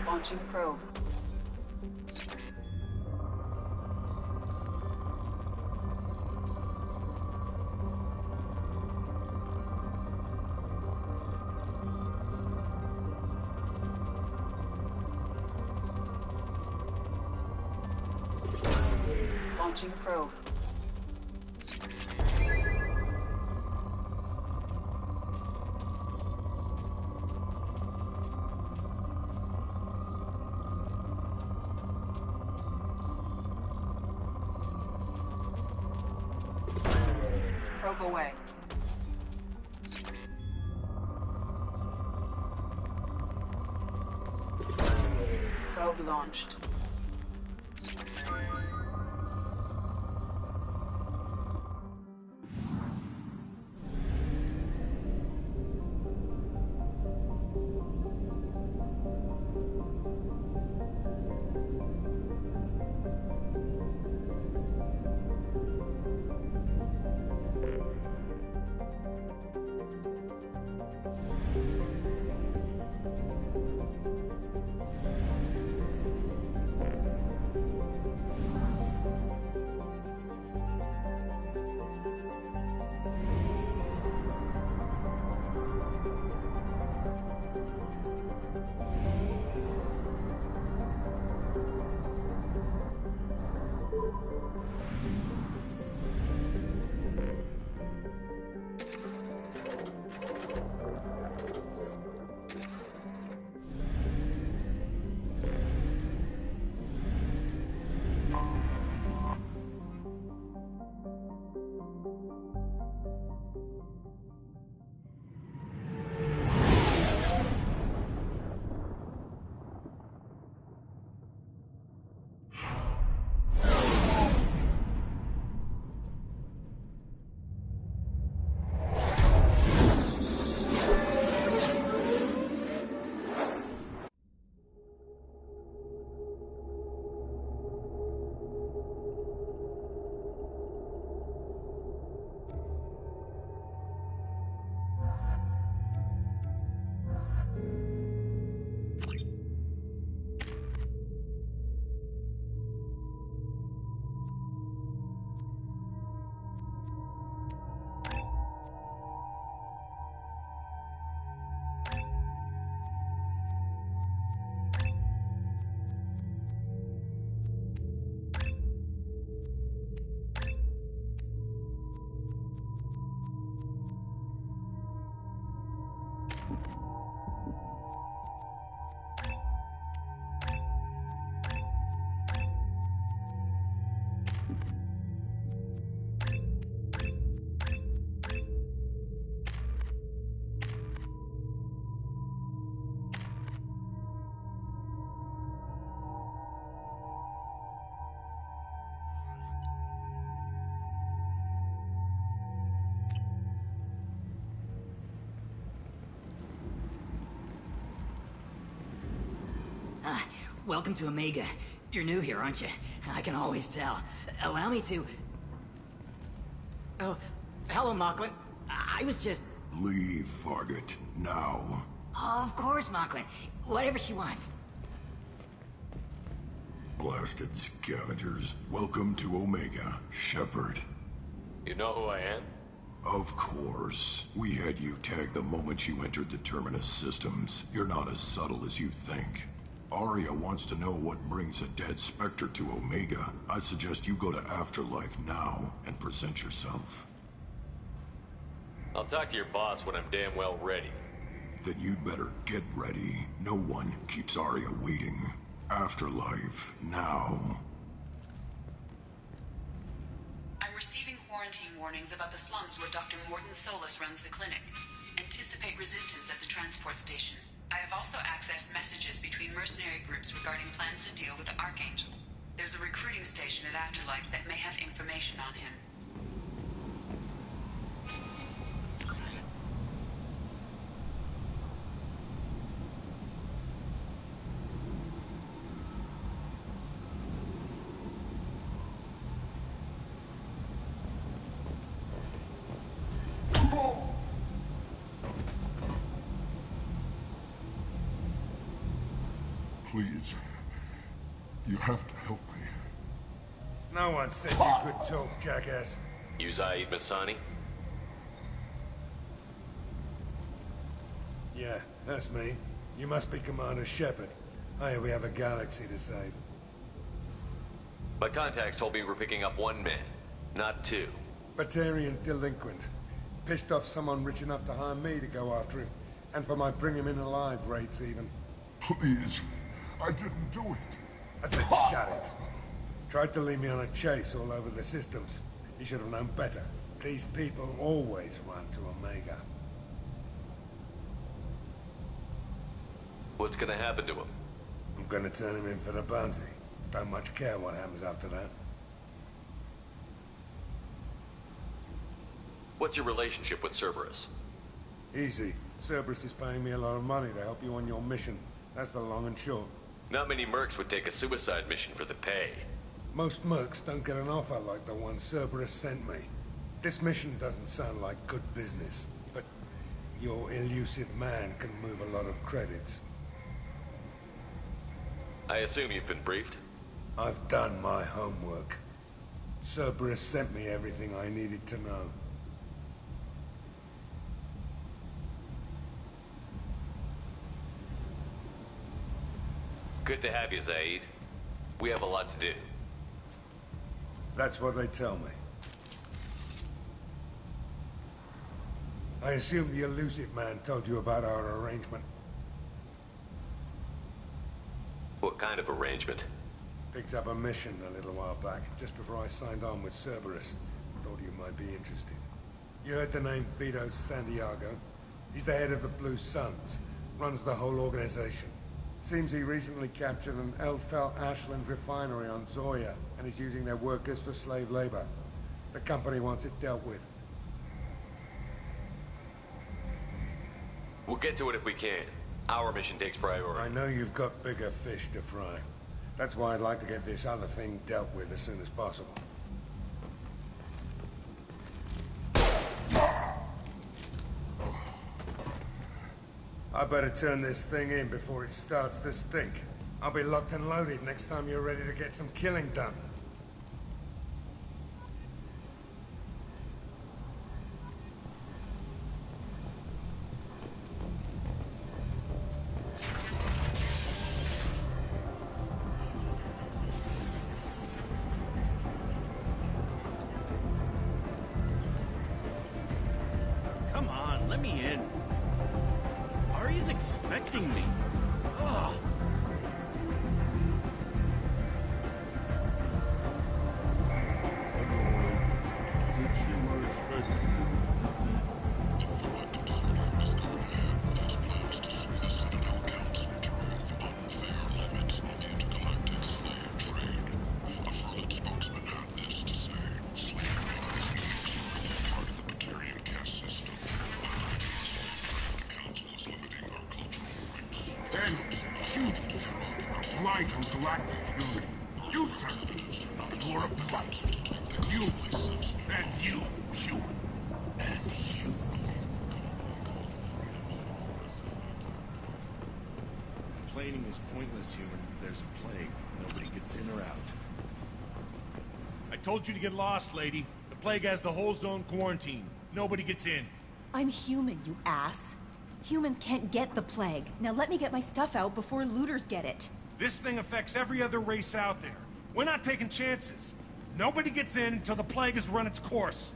Launching probe. Launching probe. Probe away. Probe launched. Welcome to Omega. You're new here, aren't you? I can always tell. Allow me to... Oh, hello, Mocklin. I was just... Leave, Fargate. Now. Oh, of course, Mocklin. Whatever she wants. Blasted scavengers. Welcome to Omega, Shepard. You know who I am? Of course. We had you tagged the moment you entered the Terminus systems. You're not as subtle as you think. Aria wants to know what brings a dead Spectre to Omega. I suggest you go to Afterlife now and present yourself. I'll talk to your boss when I'm damn well ready. Then you'd better get ready. No one keeps Aria waiting. Afterlife now. I'm receiving quarantine warnings about the slums where Dr. Morton Solus runs the clinic. Anticipate resistance at the transport station. I have also accessed messages between mercenary groups regarding plans to deal with Archangel. There's a recruiting station at Afterlight that may have information on him. Please. You have to help me. No one said you could talk, jackass. You Zaid Masani? Yeah, that's me. You must be Commander Shepard. Hey, we have a galaxy to save. My contacts told me we're picking up 1 man, not 2. Batarian delinquent. Pissed off someone rich enough to hire me to go after him. And for my bring him in alive rates even. Please. I didn't do it. I said shut it. Tried to lead me on a chase all over the systems. He should have known better. These people always run to Omega. What's gonna happen to him? I'm gonna turn him in for the bounty. Don't much care what happens after that. What's your relationship with Cerberus? Easy. Cerberus is paying me a lot of money to help you on your mission. That's the long and short. Not many mercs would take a suicide mission for the pay. Most mercs don't get an offer like the one Cerberus sent me. This mission doesn't sound like good business, but your elusive man can move a lot of credits. I assume you've been briefed? I've done my homework. Cerberus sent me everything I needed to know. Good to have you, Zaid. We have a lot to do. That's what they tell me. I assume the elusive man told you about our arrangement. What kind of arrangement? Picked up a mission a little while back, just before I signed on with Cerberus. Thought you might be interested. You heard the name Vito Santiago? He's the head of the Blue Suns, runs the whole organization. Seems he recently captured an Eldfell Ashland refinery on Zoya and is using their workers for slave labor. The company wants it dealt with. We'll get to it if we can. Our mission takes priority. I know you've got bigger fish to fry. That's why I'd like to get this other thing dealt with as soon as possible. I better turn this thing in before it starts to stink. I'll be locked and loaded next time you're ready to get some killing done. Come on, let me in. Ari's expecting me. Ugh. Then shoot blight from galactic tyranny. You, sir, you're a blight. And you, human. And you. Complaining is pointless, human. There's a plague. Nobody gets in or out. I told you to get lost, lady. The plague has the whole zone quarantined. Nobody gets in. I'm human, you ass. Humans can't get the plague. Now let me get my stuff out before looters get it. This thing affects every other race out there. We're not taking chances. Nobody gets in until the plague has run its course.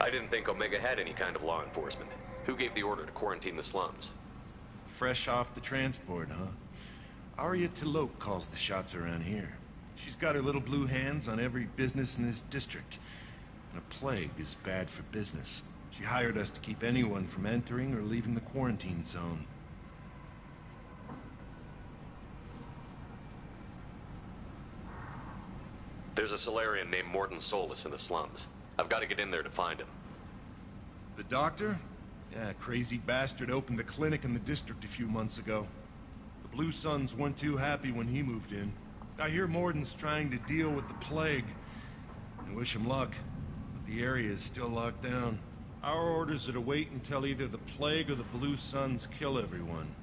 I didn't think Omega had any kind of law enforcement. Who gave the order to quarantine the slums? Fresh off the transport, huh? Arya T'Loak calls the shots around here. She's got her little blue hands on every business in this district. And a plague is bad for business. She hired us to keep anyone from entering or leaving the quarantine zone. There's a Salarian named Mordin Solus in the slums. I've got to get in there to find him. The doctor? Yeah, crazy bastard opened a clinic in the district a few months ago. The Blue Suns weren't too happy when he moved in. I hear Mordin's trying to deal with the plague. I wish him luck, but the area is still locked down. Our orders are to wait until either the plague or the Blue Suns kill everyone.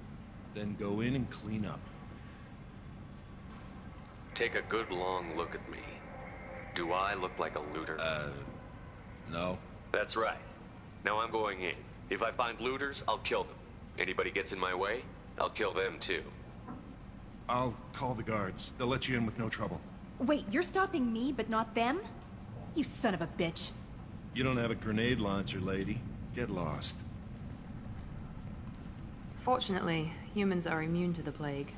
Then go in and clean up. Take a good long look at me. Do I look like a looter? No. That's right. Now I'm going in. If I find looters, I'll kill them. Anybody gets in my way, I'll kill them too. I'll call the guards. They'll let you in with no trouble. Wait, you're stopping me, but not them? You son of a bitch. You don't have a grenade launcher, lady. Get lost. Fortunately, humans are immune to the plague.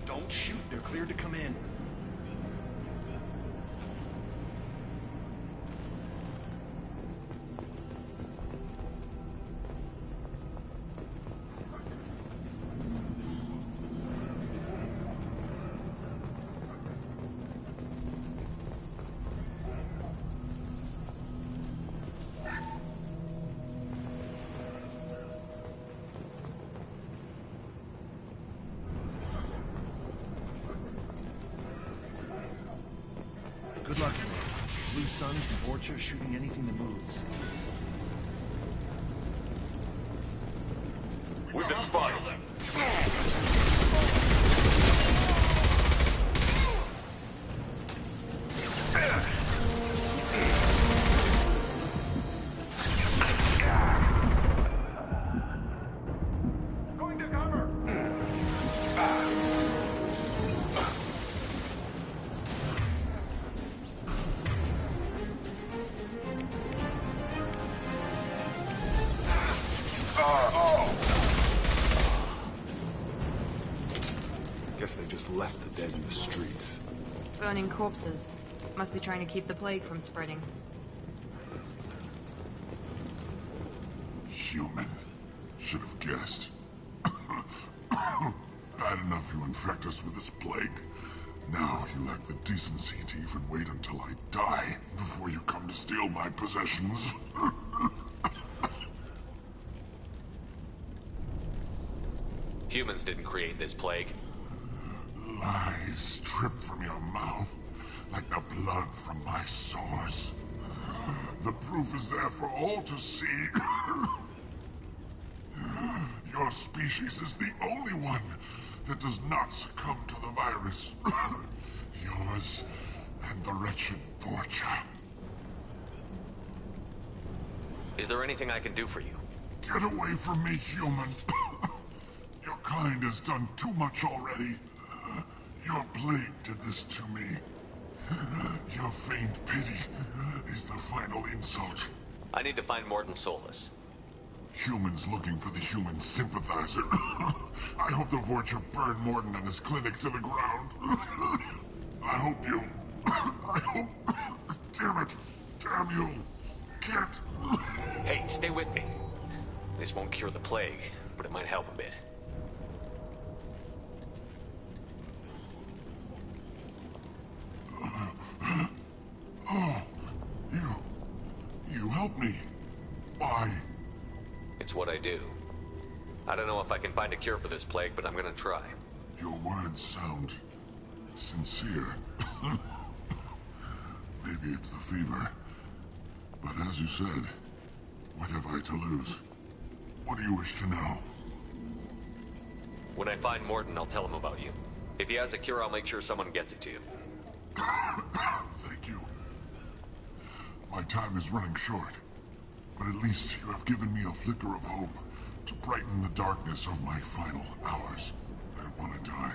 Don't shoot. They're cleared to come in. Good luck to you. Blue Suns and Orcha shooting anything that moves. We've been spotted. Going to cover! Guess they just left the dead in the streets. Burning corpses. Must be trying to keep the plague from spreading. Human. Should have guessed. Bad enough you infect us with this plague. Now you lack the decency to even wait until I die before you come to steal my possessions. Humans didn't create this plague. Lies drip from your mouth like the blood from my sores. The proof is there for all to see. Your species is the only one that does not succumb to the virus. Yours and the wretched Portia. Is there anything I can do for you? Get away from me, human. Your kind has done too much already. Your plague did this to me. Your feigned pity is the final insult. I need to find Mordin Solus. Humans looking for the human sympathizer. I hope the Vorcha burn Morton and his clinic to the ground. I hope you... I hope... Damn it. Damn you. Can't... Hey, stay with me. This won't cure the plague, but it might help a bit. Oh, you helped me. Why? It's what I do. I don't know if I can find a cure for this plague, but I'm gonna try. Your words sound sincere. Maybe it's the fever. But as you said, what have I to lose? What do you wish to know? When I find Morton, I'll tell him about you. If he has a cure, I'll make sure someone gets it to you. Thank you. My time is running short, but at least you have given me a flicker of hope to brighten the darkness of my final hours. I want to die.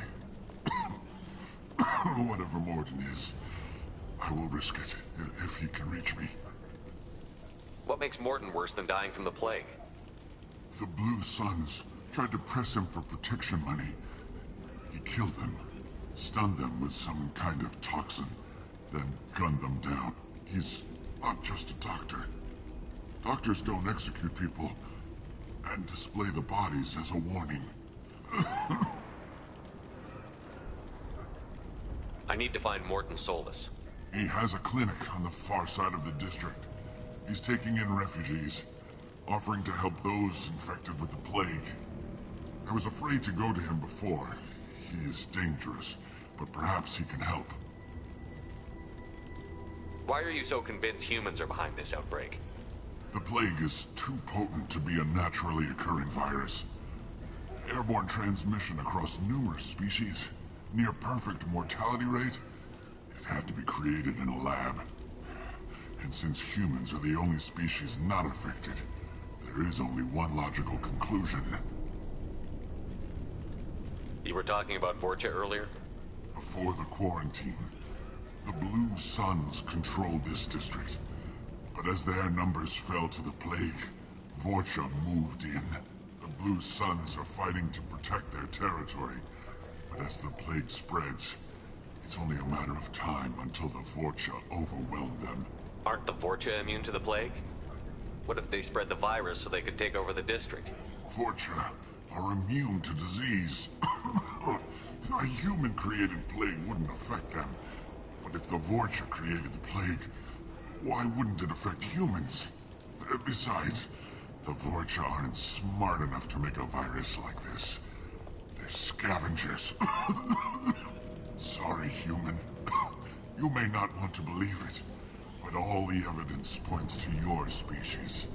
Whatever Morton is, I will risk it if he can reach me. What makes Morton worse than dying from the plague? The Blue Suns tried to press him for protection money. He killed them, stunned them with some kind of toxin, then gunned them down. He's not just a doctor. Doctors don't execute people and display the bodies as a warning. I need to find Morton Solus. He has a clinic on the far side of the district. He's taking in refugees, offering to help those infected with the plague. I was afraid to go to him before. He is dangerous, but perhaps he can help. Why are you so convinced humans are behind this outbreak? The plague is too potent to be a naturally occurring virus. Airborne transmission across numerous species, near perfect mortality rate. It had to be created in a lab. And since humans are the only species not affected, there is only one logical conclusion. You were talking about Vorcha earlier? Before the quarantine, the Blue Suns controlled this district. But as their numbers fell to the plague, Vorcha moved in. The Blue Suns are fighting to protect their territory. But as the plague spreads, it's only a matter of time until the Vorcha overwhelm them. Aren't the Vorcha immune to the plague? What if they spread the virus so they could take over the district? Vorcha are immune to disease. A human-created plague wouldn't affect them. But if the Vorcha created the plague, why wouldn't it affect humans? Besides, the Vorcha aren't smart enough to make a virus like this. They're scavengers. Sorry, human. You may not want to believe it, but all the evidence points to your species.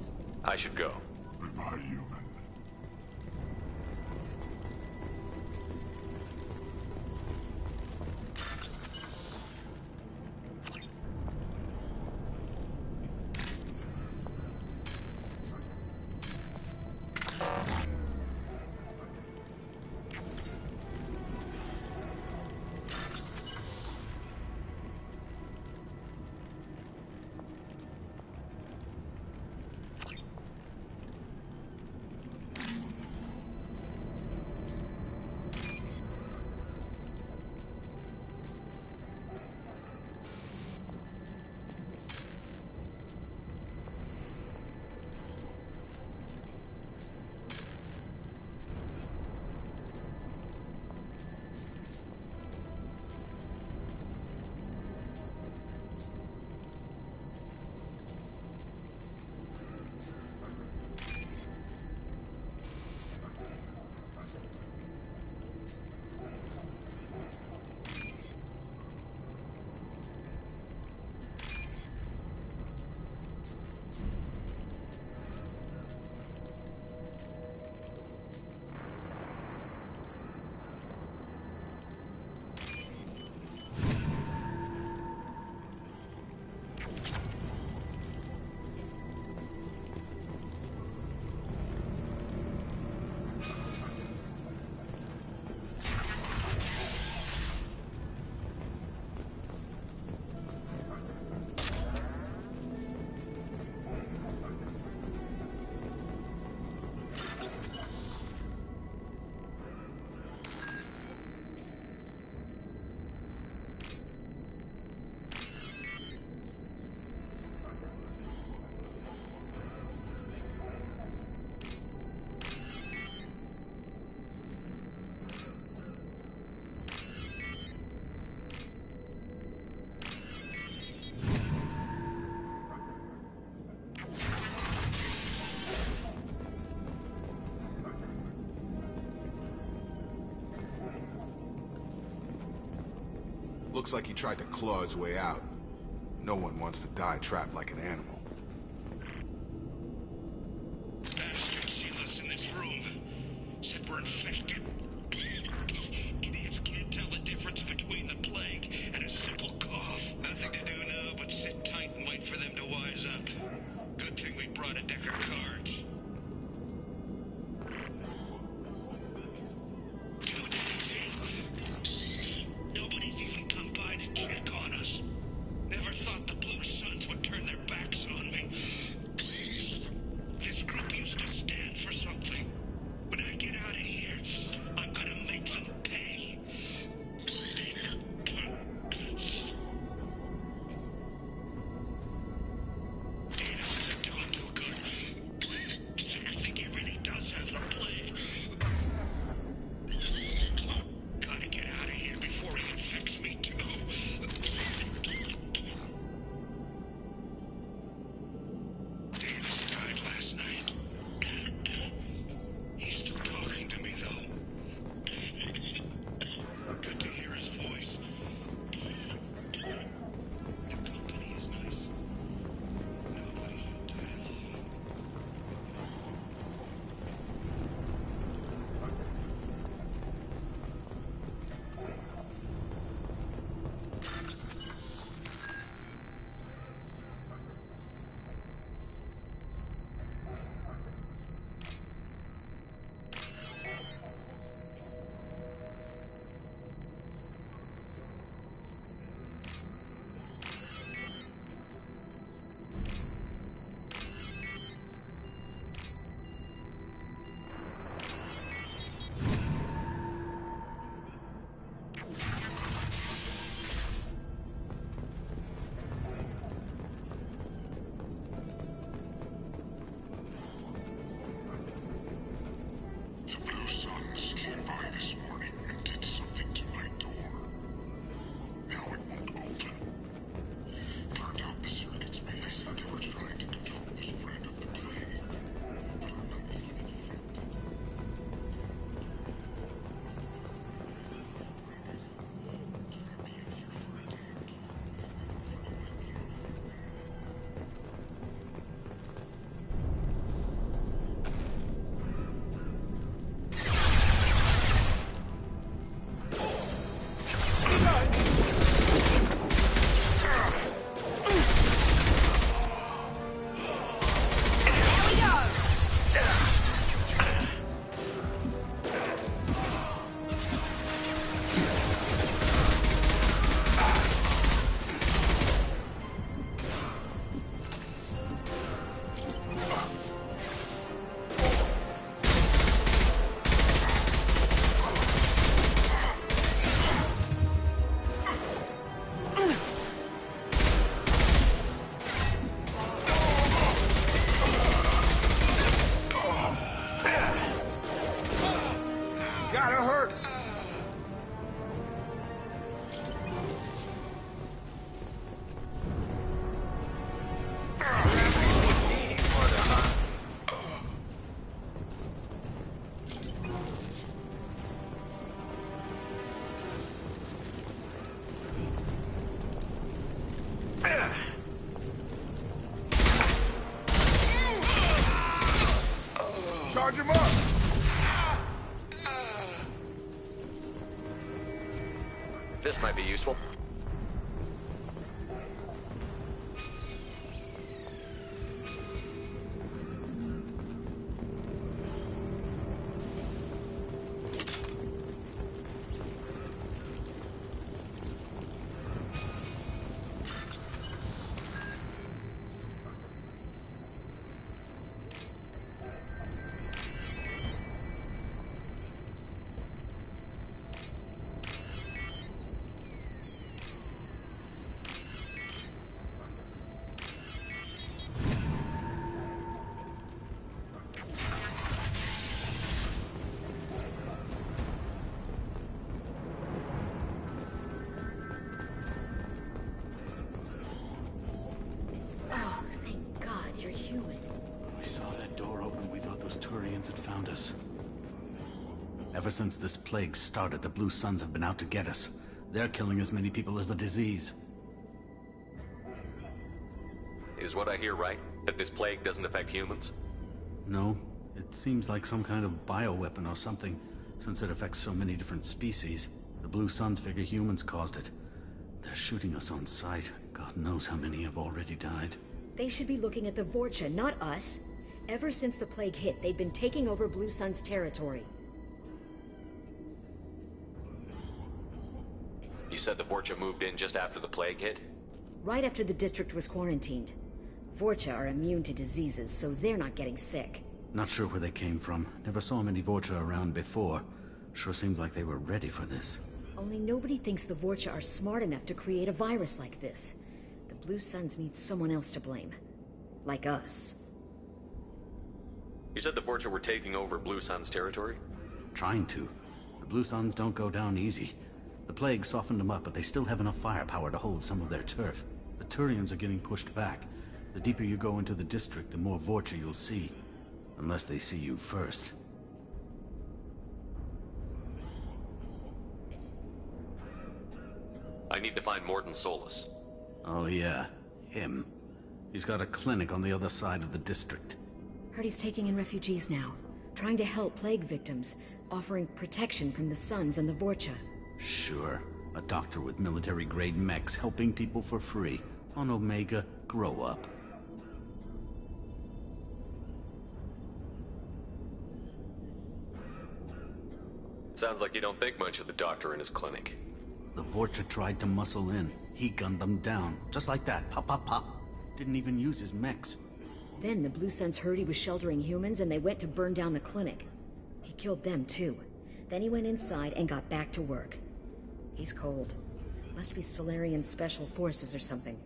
I should go. Goodbye, human. Looks like he tried to claw his way out. No one wants to die trapped like an animal. Bastards sealed us in this room. Said we're infected. Idiots can't tell the difference between the plague and a simple cough. Nothing to do now but sit tight and wait for them to wise up. Good thing we brought a deck of cards. Nobody's even come by to check on us. Never thought the Blue Suns would turn their backs on me. This group used to stand for something. When I get out of here, I'm gonna make them pay. Davis isn't doing too good. I think he really does have the plague. Gotta get out of here before he infects me too. Davis died last night. He's still talking to me, though. Good to hear his voice. The company is nice. Nobody should die alone. The Blue Suns came by this morning and did something to my door. Now it won't open. Turned out the circuits made it that they were trying to control the spread of the plague. But I'm not even infected. Gotta hurt! Charge him up! This might be useful. Had found us. Ever since this plague started, the Blue Suns have been out to get us. They're killing as many people as the disease. Is what I hear right? That this plague doesn't affect humans? No, it seems like some kind of bioweapon or something, since it affects so many different species. The Blue Suns figure humans caused it. They're shooting us on sight. God knows how many have already died. They should be looking at the Vorcha, not us. Ever since the plague hit, they've been taking over Blue Sun's territory. You said the Vorcha moved in just after the plague hit? Right after the district was quarantined. Vorcha are immune to diseases, so they're not getting sick. Not sure where they came from. Never saw many Vorcha around before. Sure seemed like they were ready for this. Only nobody thinks the Vorcha are smart enough to create a virus like this. The Blue Suns need someone else to blame. Like us. You said the Vorcha were taking over Blue Sun's territory? Trying to. The Blue Suns don't go down easy. The plague softened them up, but they still have enough firepower to hold some of their turf. The Turians are getting pushed back. The deeper you go into the district, the more Vorcha you'll see. Unless they see you first. I need to find Morton Solus. Oh yeah, him. He's got a clinic on the other side of the district. Heard he's taking in refugees now. Trying to help plague victims. Offering protection from the Suns and the Vorcha. Sure. A doctor with military-grade mechs helping people for free. On Omega, grow up. Sounds like you don't think much of the doctor and his clinic. The Vorcha tried to muscle in. He gunned them down. Just like that. Pop, pop, pop. Didn't even use his mechs. Then the Blue Suns heard he was sheltering humans and they went to burn down the clinic. He killed them too. Then he went inside and got back to work. He's cold. Must be Solarian Special Forces or something.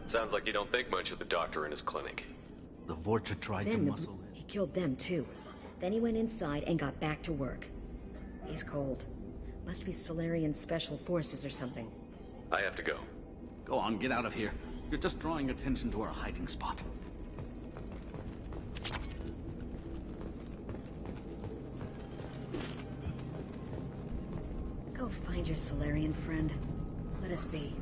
Sounds like you don't think much of the doctor and his clinic. The Vorcha tried to muscle in. He killed them too. Then he went inside and got back to work. He's cold. Must be Solarian Special Forces or something. I have to go. Go on, get out of here. You're just drawing attention to our hiding spot. Go find your Solarian friend. Let us be.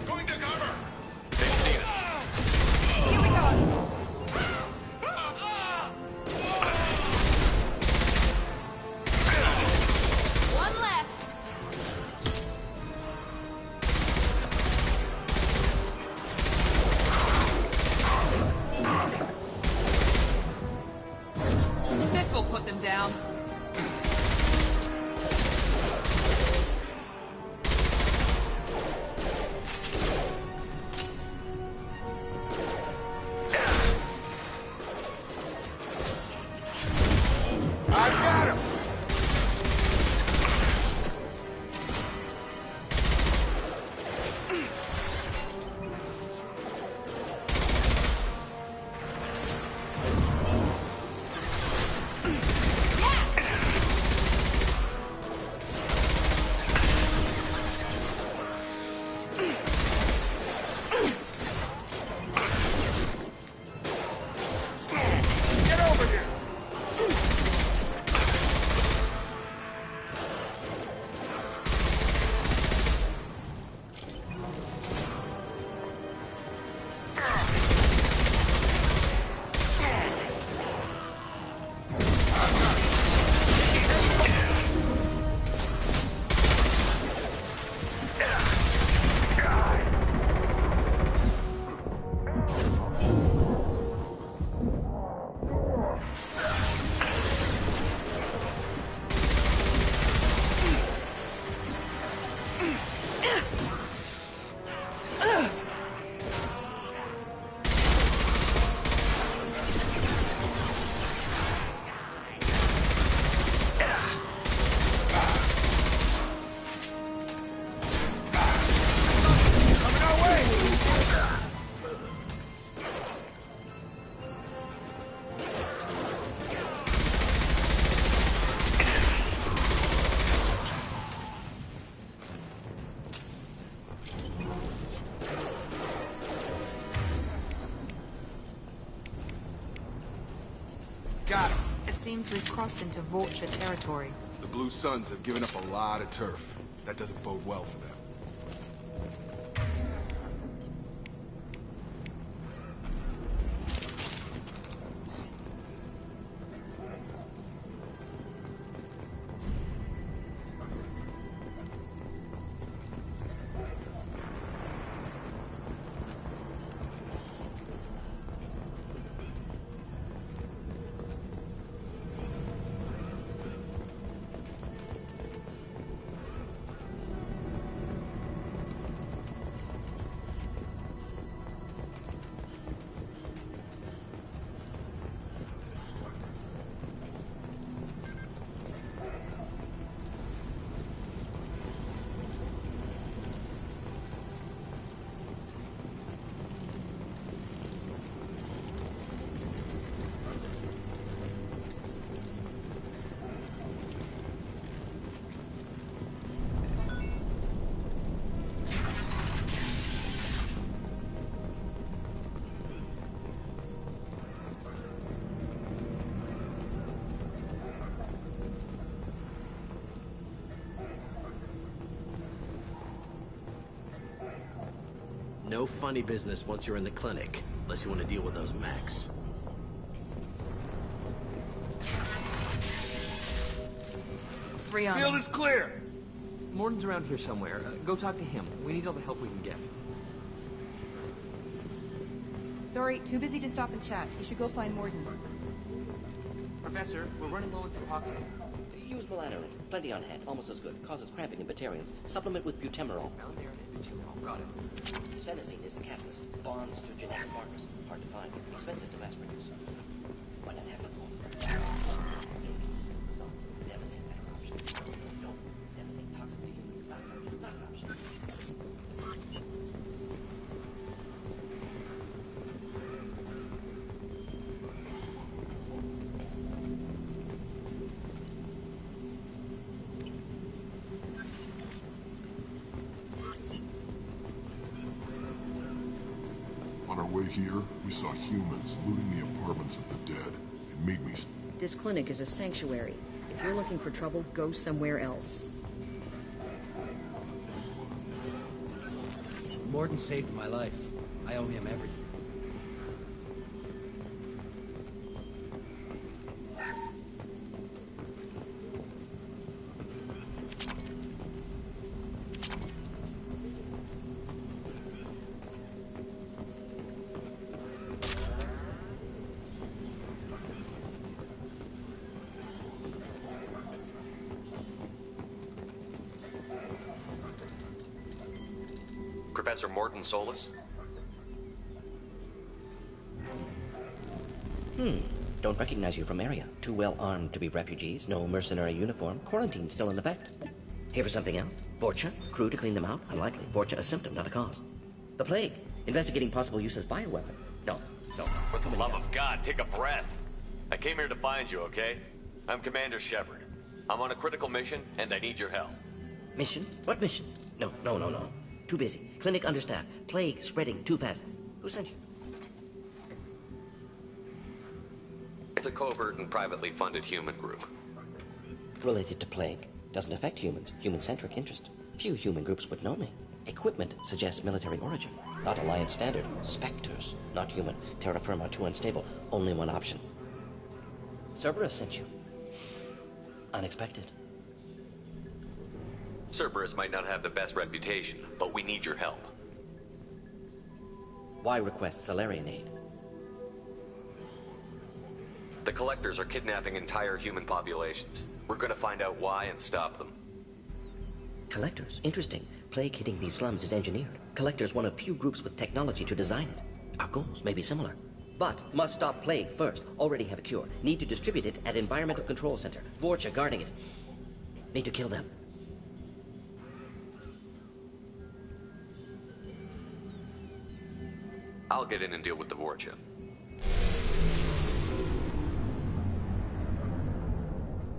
Going to cover! Got him. It seems we've crossed into Vorcha territory. The Blue Suns have given up a lot of turf. That doesn't bode well for them. No funny business once you're in the clinic, unless you want to deal with those mechs. Freon. Field is clear! Morton's around here somewhere. Go talk to him. We need all the help we can get. Sorry, too busy to stop and chat. You should go find Morton. Professor, we're running low on Suboxone. Use melatonin. Plenty on hand. Almost as good. Causes cramping in Batarians. Supplement with butemerol. Got it. Senescene is the catalyst. Bonds to genetic markers. Hard to find. Expensive to mass produce. Why not have it all? Results. Devastating better options. Don't. Devastating toxic to humans. Not an option. On our way here, we saw humans looting the apartments of the dead. It made me... This clinic is a sanctuary. If you're looking for trouble, go somewhere else. Morton saved my life. I owe him everything. Professor Morton Solus? Don't recognize you from area. Too well armed to be refugees, no mercenary uniform, quarantine still in effect. Here for something else? Vorcha? Crew to clean them out? Unlikely. Vorcha a symptom, not a cause. The plague? Investigating possible use as bioweapon? No. For the love of God, take a breath. I came here to find you, okay? I'm Commander Shepard. I'm on a critical mission, and I need your help. Mission? What mission? No. Too busy. Clinic understaffed. Plague spreading too fast. Who sent you? It's a covert and privately funded human group. Related to plague. Doesn't affect humans. Human-centric interest. Few human groups would know me. Equipment suggests military origin. Not Alliance standard. Spectres. Not human. Terra firma too unstable. Only one option. Cerberus sent you. Unexpected. Cerberus might not have the best reputation, but we need your help. Why request Salarian aid? The Collectors are kidnapping entire human populations. We're gonna find out why and stop them. Collectors? Interesting. Plague hitting these slums is engineered. Collectors one of few groups with technology to design it. Our goals may be similar. But must stop plague first. Already have a cure. Need to distribute it at Environmental Control Center. Vorcha guarding it. Need to kill them. I'll get in and deal with the Vorcha.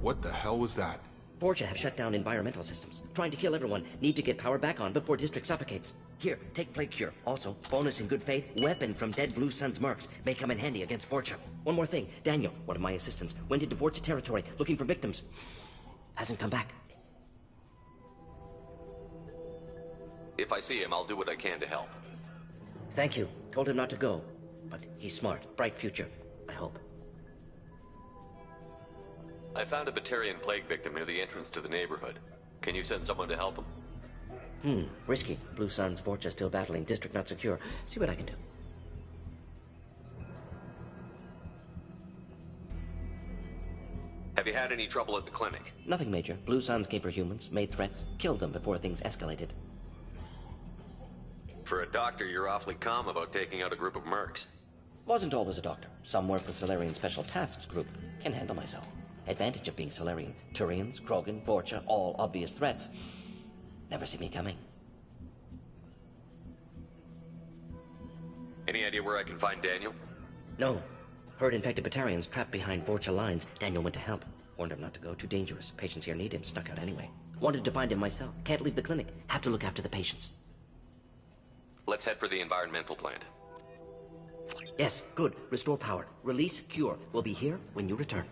What the hell was that? Forja have shut down environmental systems. Trying to kill everyone. Need to get power back on before District suffocates. Here, take Plague Cure. Also, bonus in good faith, weapon from dead Blue Sun's mercs. May come in handy against Forja. One more thing. Daniel, one of my assistants, went into Forja territory looking for victims. Hasn't come back. If I see him, I'll do what I can to help. Thank you. Told him not to go. But he's smart. Bright future. I hope. I found a Batarian plague victim near the entrance to the neighborhood. Can you send someone to help him? Risky. Blue Sun's Forja still battling. District not secure. See what I can do. Have you had any trouble at the clinic? Nothing major. Blue Suns came for humans, made threats, killed them before things escalated. For a doctor, you're awfully calm about taking out a group of mercs. Wasn't always a doctor. Some work with Solarian Special Tasks Group. Can handle myself. Advantage of being Solarian. Turians, Krogan, Forja, all obvious threats. Never see me coming. Any idea where I can find Daniel? No. Heard infected Batarians trapped behind Forja lines. Daniel went to help. Warned him not to go. Too dangerous. Patients here need him. Snuck out anyway. Wanted to find him myself. Can't leave the clinic. Have to look after the patients. Let's head for the environmental plant. Yes, good. Restore power. Release Cure. We'll be here when you return.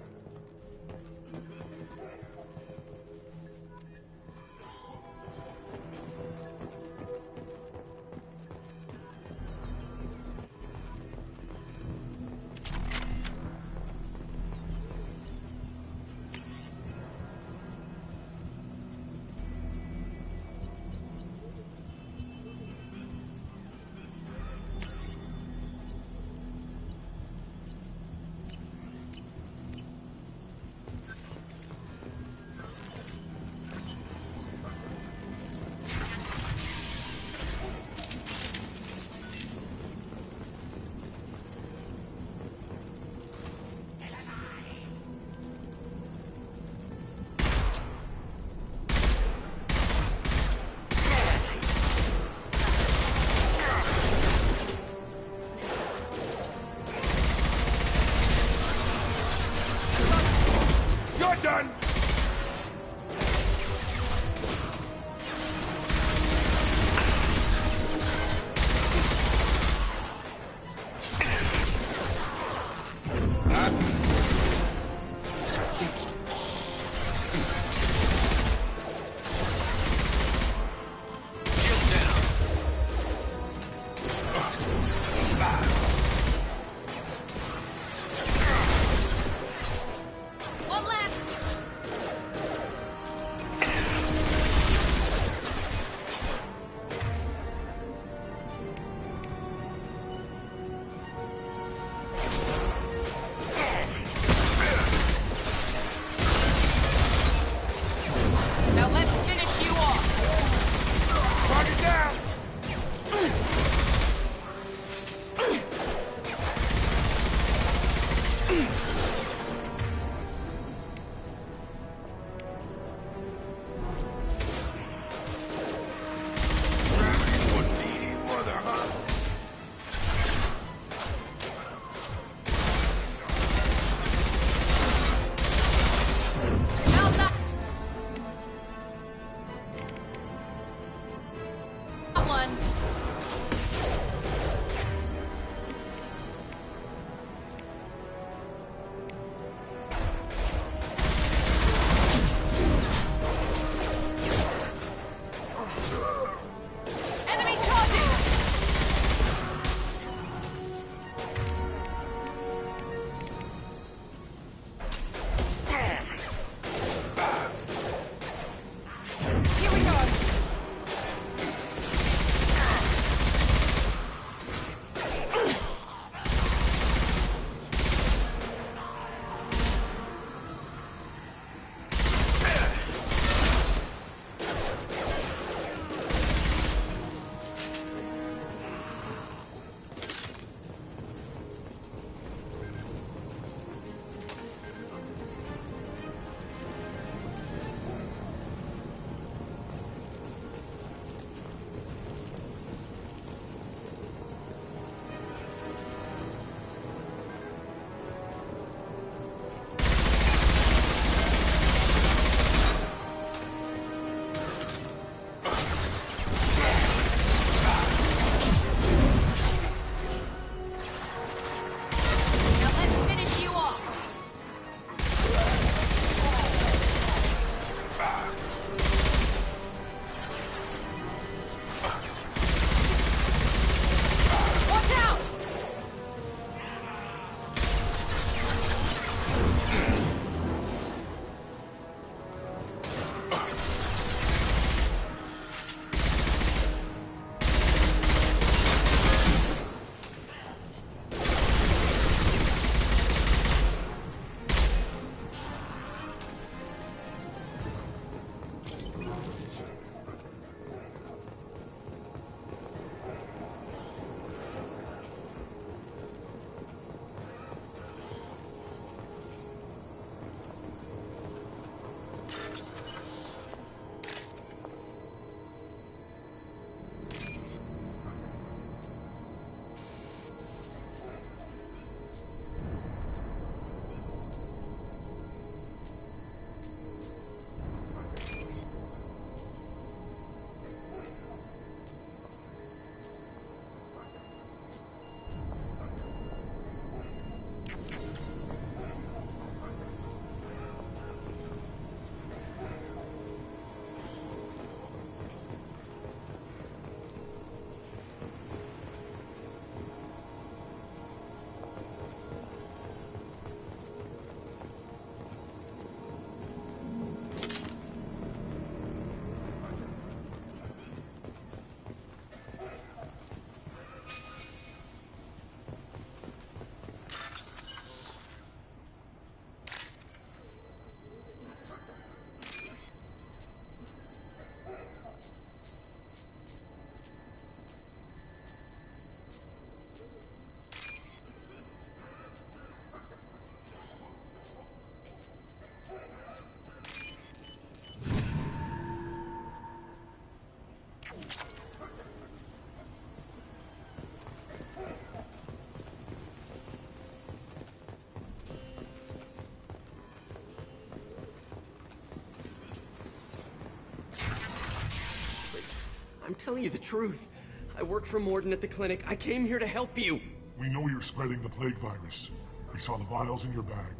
tell you the truth. I work for Mordin at the clinic. I came here to help you. We know you're spreading the plague virus. We saw the vials in your bag.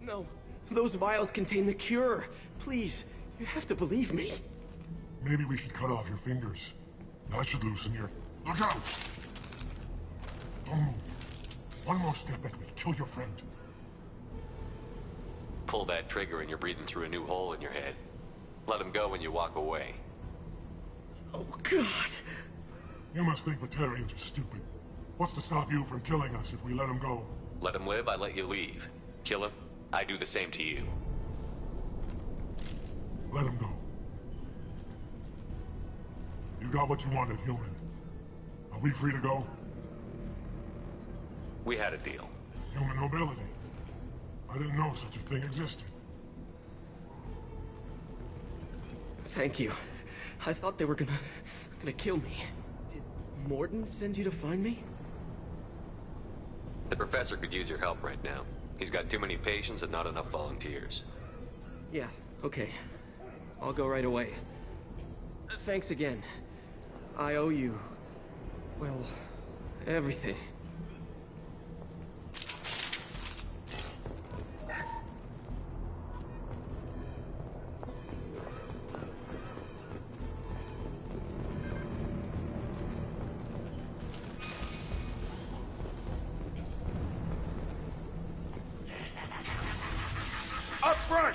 No, those vials contain the cure. Please, you have to believe me. Maybe we should cut off your fingers. That should loosen your... Look out! Don't move. One more step and we'll kill your friend. Pull that trigger and you're breathing through a new hole in your head. Let him go when you walk away. Oh, God. You must think Batarians are stupid. What's to stop you from killing us if we let him go? Let him live, I let you leave. Kill him, I do the same to you. Let him go. You got what you wanted, human. Are we free to go? We had a deal. Human nobility. I didn't know such a thing existed. Thank you. I thought they were gonna kill me. Did Mordin send you to find me? The professor could use your help right now. He's got too many patients and not enough volunteers. Yeah, okay. I'll go right away. Thanks again. I owe you... well, everything. Up front!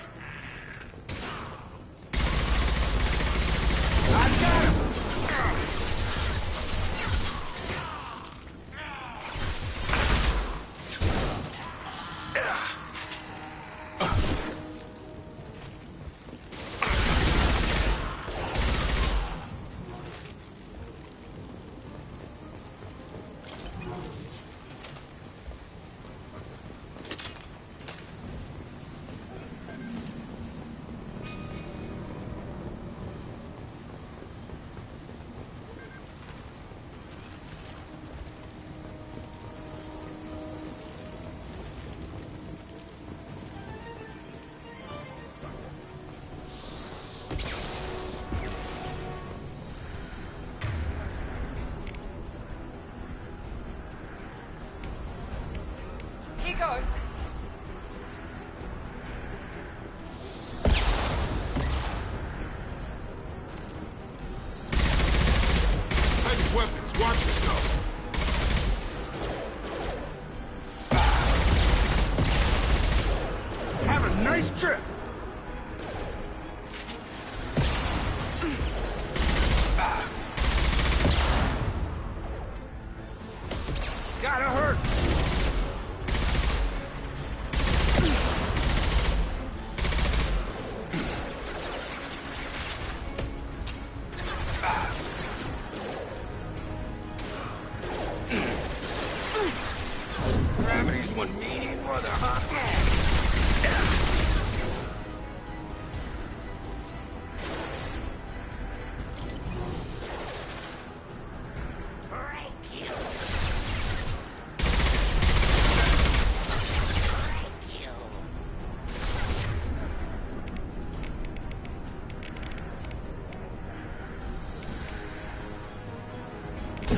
He goes. Heavy weapons, watch yourself. Have a nice trip. Gotta hurt. Gravity's one mean mother, huh?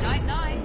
Night-night.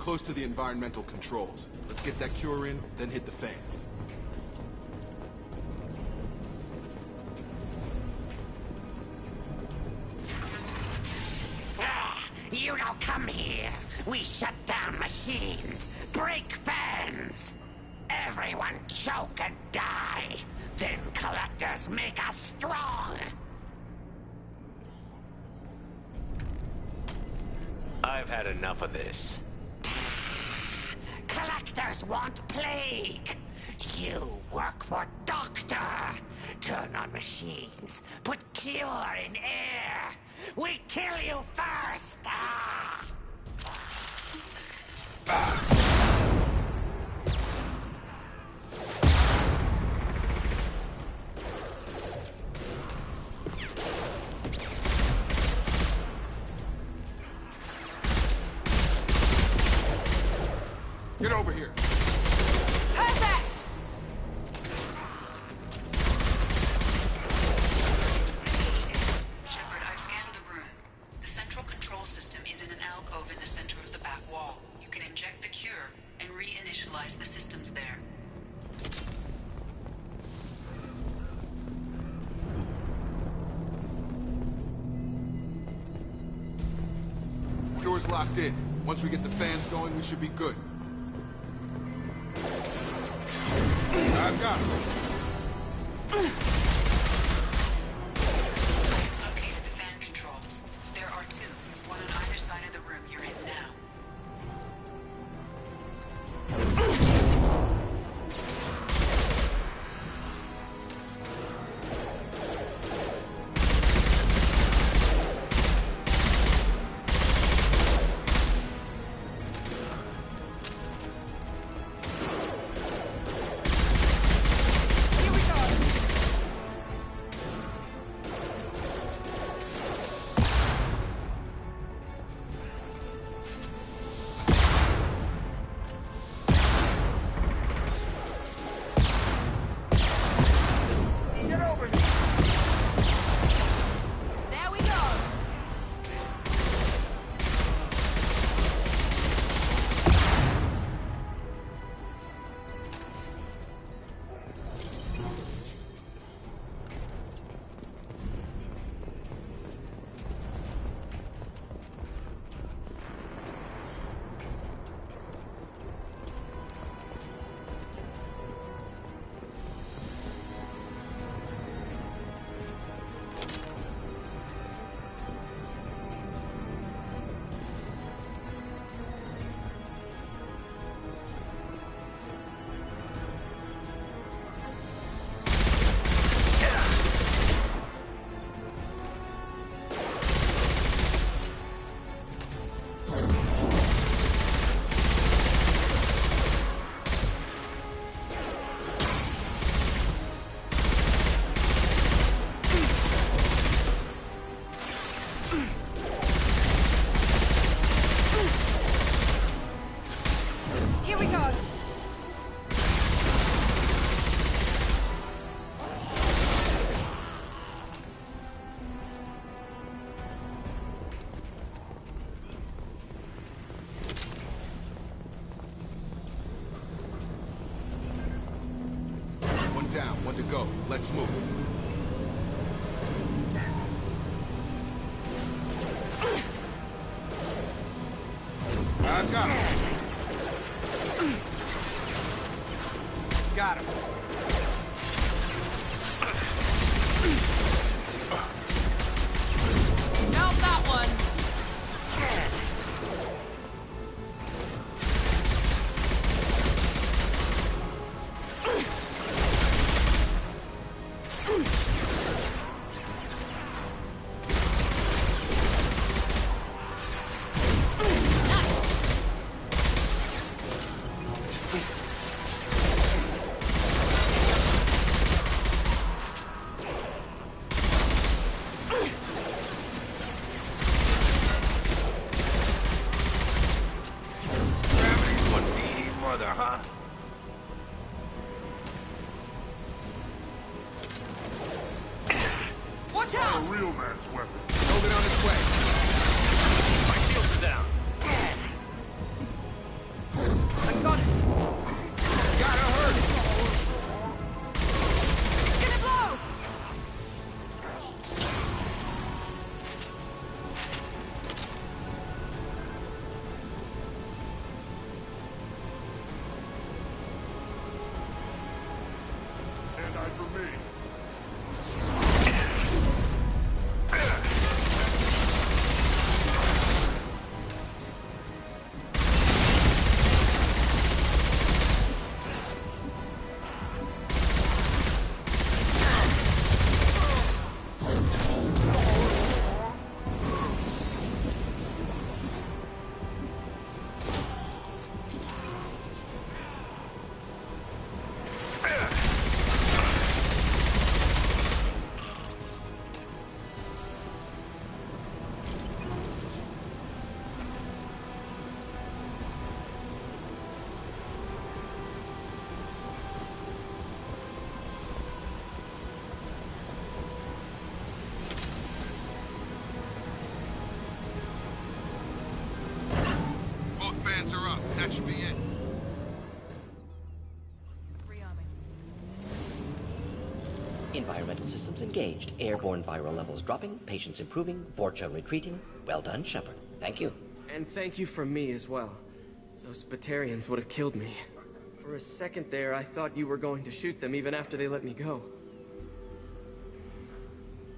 close to the environmental controls. Let's get that cure in, then hit the fans. You don't come here. We shut down machines, break fans. Everyone choke and die. Then collectors make us strong. I've had enough of this. Collectors want plague. You work for Doctor. Turn on machines. Put cure in air. We kill you first. Get over here. Perfect! Shepard, I've scanned the room. The central control system is in an alcove in the center of the back wall. You can inject the cure and reinitialize the systems there. Cure's locked in. Once we get the fans going, we should be good. I've got it. Located the fan controls. There are two, one on either side of the room you're in now. Down, one to go. Let's move. I've got him. Got him. Not that one. Watch out! A real man's weapon. Hold it on its way. My shields are down. that should be it. Environmental systems engaged. Airborne viral levels dropping. Patients improving. Vorcha retreating. Well done, Shepard. Thank you. And thank you from me as well. Those Batarians would have killed me. For a second there, I thought you were going to shoot them even after they let me go.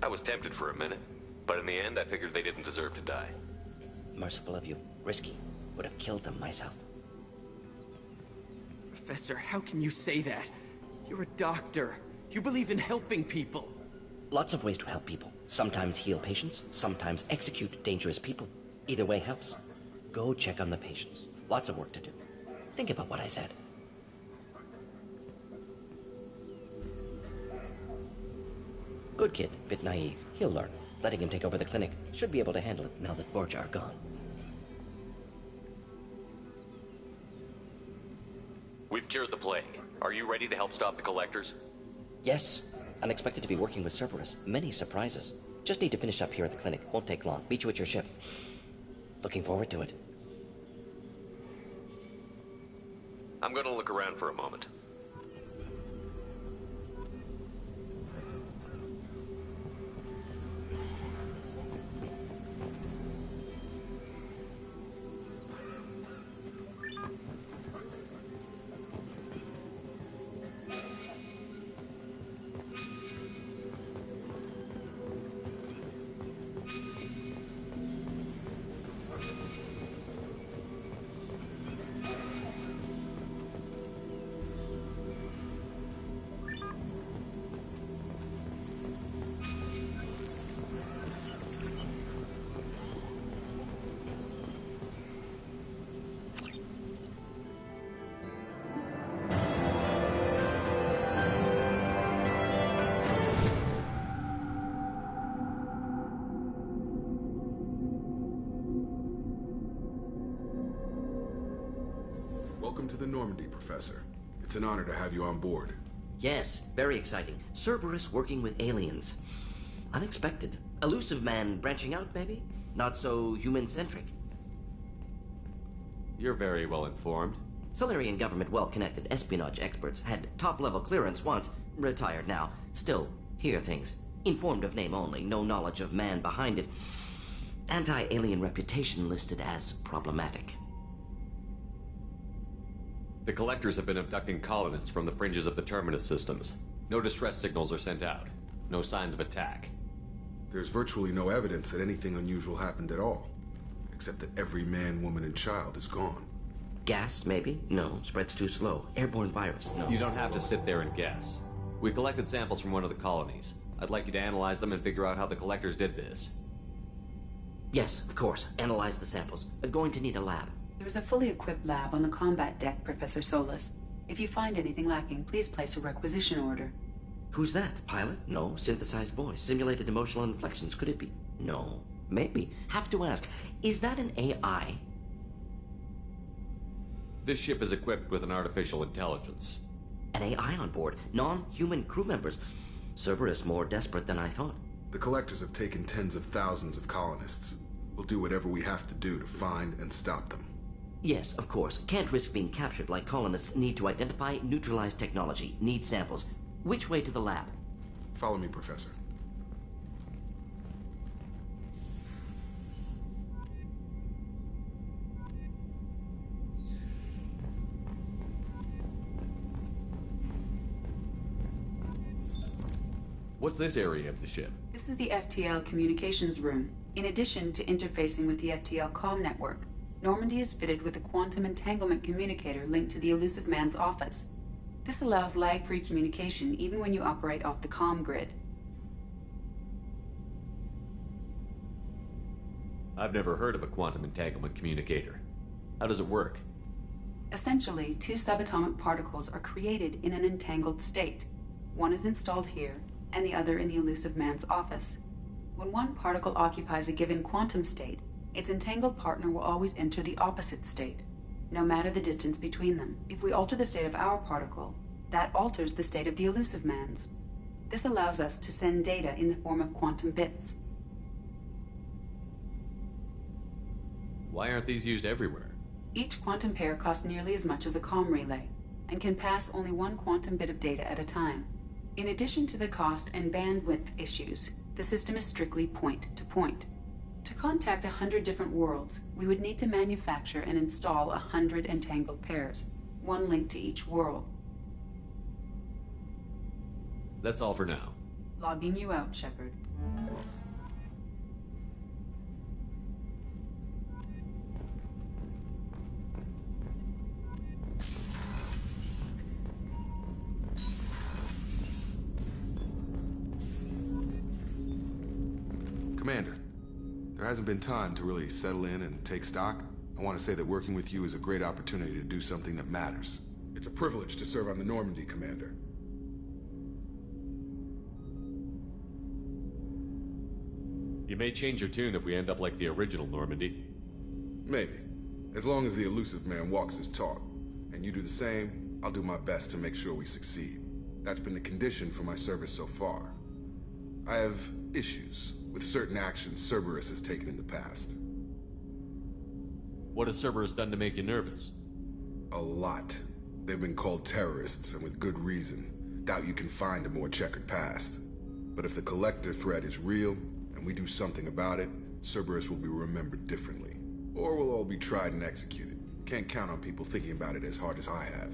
I was tempted for a minute, but in the end, I figured they didn't deserve to die. Merciful of you. Risky. Would have killed them myself. Professor, how can you say that? You're a doctor. You believe in helping people. Lots of ways to help people. Sometimes heal patients, sometimes execute dangerous people. Either way helps. Go check on the patients. Lots of work to do. Think about what I said. Good kid, bit naive. He'll learn. Letting him take over the clinic. Should be able to handle it now that Vorcha are gone. We've cured the plague. Are you ready to help stop the Collectors? Yes. Unexpected to be working with Cerberus. Many surprises. Just need to finish up here at the clinic. Won't take long. Meet you at your ship. Looking forward to it. I'm gonna look around for a moment. Welcome to the Normandy, Professor. It's an honor to have you on board. Yes, very exciting. Cerberus working with aliens. Unexpected. Elusive man branching out, maybe? Not so human-centric. You're very well informed. Solarian government well-connected espionage experts had top-level clearance once, retired now. Still, hear things. Informed of name only, no knowledge of man behind it. Anti-alien reputation listed as problematic. The Collectors have been abducting colonists from the fringes of the Terminus systems. No distress signals are sent out. No signs of attack. There's virtually no evidence that anything unusual happened at all. Except that every man, woman, and child is gone. Gas, maybe? No, spreads too slow. Airborne virus, no. You don't have to sit there and guess. We collected samples from one of the colonies. I'd like you to analyze them and figure out how the Collectors did this. Yes, of course. Analyze the samples. Going to need a lab. There is a fully equipped lab on the combat deck, Professor Solis. If you find anything lacking, please place a requisition order. Who's that? Pilot? No. Synthesized voice. Simulated emotional inflections. Could it be? No. Maybe. Have to ask. Is that an AI? This ship is equipped with an artificial intelligence. An AI on board? Non-human crew members? Cerberus more desperate than I thought. The Collectors have taken tens of thousands of colonists. We'll do whatever we have to do to find and stop them. Yes, of course. Can't risk being captured like colonists need to identify, neutralize technology, need samples. Which way to the lab? Follow me, Professor. What's this area of the ship? This is the FTL communications room. In addition to interfacing with the FTL comm network, Normandy is fitted with a quantum entanglement communicator linked to the Elusive Man's office. This allows lag-free communication even when you operate off the comm grid. I've never heard of a quantum entanglement communicator. How does it work? Essentially, two subatomic particles are created in an entangled state. One is installed here, and the other in the Elusive Man's office. When one particle occupies a given quantum state, its entangled partner will always enter the opposite state, no matter the distance between them. If we alter the state of our particle, that alters the state of the Elusive Man's. This allows us to send data in the form of quantum bits. Why aren't these used everywhere? Each quantum pair costs nearly as much as a comm relay, and can pass only one quantum bit of data at a time. In addition to the cost and bandwidth issues, the system is strictly point-to-point. To contact 100 different worlds, we would need to manufacture and install 100 entangled pairs, one link to each world. That's all for now. Logging you out, Shepard. Commander, there hasn't been time to really settle in and take stock. I want to say that working with you is a great opportunity to do something that matters. It's a privilege to serve on the Normandy, Commander. You may change your tune if we end up like the original Normandy. Maybe. As long as the elusive man walks his talk. And you do the same, I'll do my best to make sure we succeed. That's been the condition for my service so far. I have issues with certain actions Cerberus has taken in the past. What has Cerberus done to make you nervous? A lot. They've been called terrorists, and with good reason. Doubt you can find a more checkered past. But if the Collector threat is real, and we do something about it, Cerberus will be remembered differently. Or we'll all be tried and executed. Can't count on people thinking about it as hard as I have.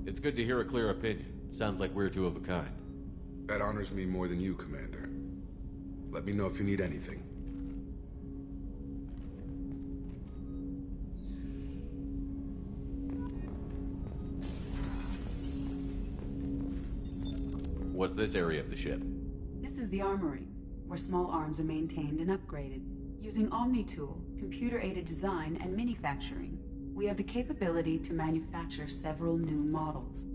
It's good to hear a clear opinion. Sounds like we're two of a kind. That honors me more than you, Commander. Let me know if you need anything. What's this area of the ship? This is the armory, where small arms are maintained and upgraded. Using OmniTool, computer-aided design, and manufacturing, we have the capability to manufacture several new models.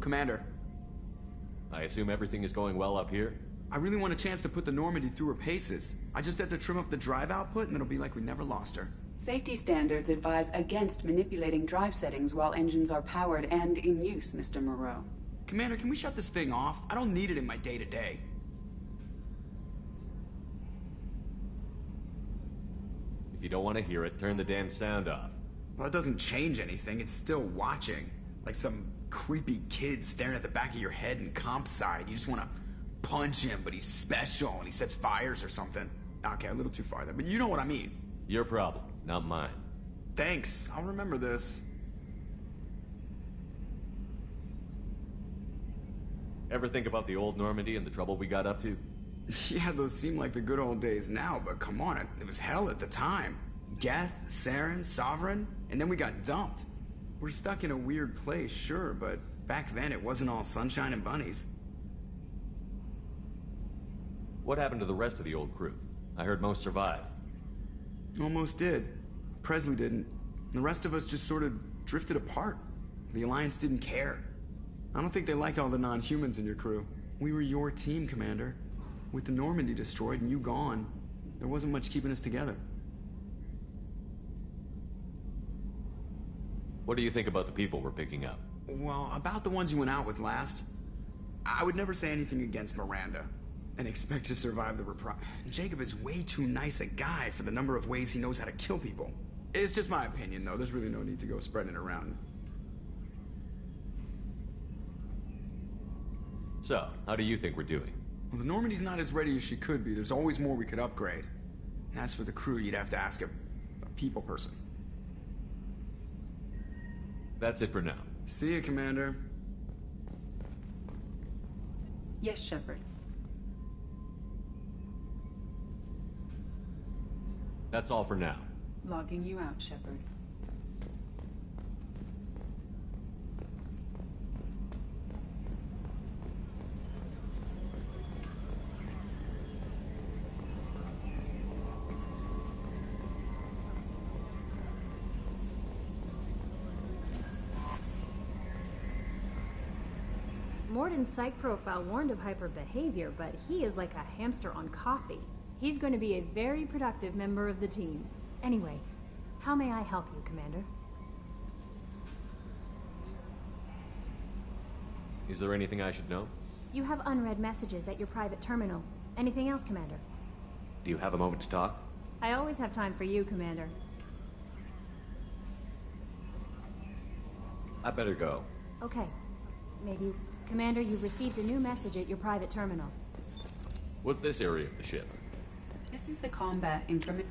Commander. I assume everything is going well up here? I really want a chance to put the Normandy through her paces. I just have to trim up the drive output and it'll be like we never lost her. Safety standards advise against manipulating drive settings while engines are powered and in use, Mr. Moreau. Commander, can we shut this thing off? I don't need it in my day-to-day. If you don't want to hear it, turn the damn sound off. Well, it doesn't change anything. It's still watching. Like some creepy kid staring at the back of your head in comp side. You just want to punch him, but he's special and he sets fires or something. Okay, a little too far there, but you know what I mean. Your problem, not mine. Thanks, I'll remember this. Ever think about the old Normandy and the trouble we got up to? Yeah, those seem like the good old days now, but come on, it was hell at the time. Geth, Saren, Sovereign, and then we got dumped. We're stuck in a weird place, sure, but back then it wasn't all sunshine and bunnies. What happened to the rest of the old crew? I heard most survived. Almost did. Presley didn't. The rest of us just sort of drifted apart. The Alliance didn't care. I don't think they liked all the non-humans in your crew. We were your team, Commander. With the Normandy destroyed and you gone, there wasn't much keeping us together. What do you think about the people we're picking up? Well, about the ones you went out with last, I would never say anything against Miranda and expect to survive the reprise. Jacob is way too nice a guy for the number of ways he knows how to kill people. It's just my opinion, though. There's really no need to go spreading it around. So, how do you think we're doing? Well, the Normandy's not as ready as she could be. There's always more we could upgrade. And as for the crew, you'd have to ask a people person. That's it for now. See you, Commander. Yes, Shepard. That's all for now. Logging you out, Shepard. Morden's psych profile warned of hyper behavior, but he is like a hamster on coffee. He's going to be a very productive member of the team. Anyway, how may I help you, Commander? Is there anything I should know? You have unread messages at your private terminal. Anything else, Commander? Do you have a moment to talk? I always have time for you, Commander. I better go. Okay. Maybe... Commander, you've received a new message at your private terminal. What's this area of the ship? This is the combat information.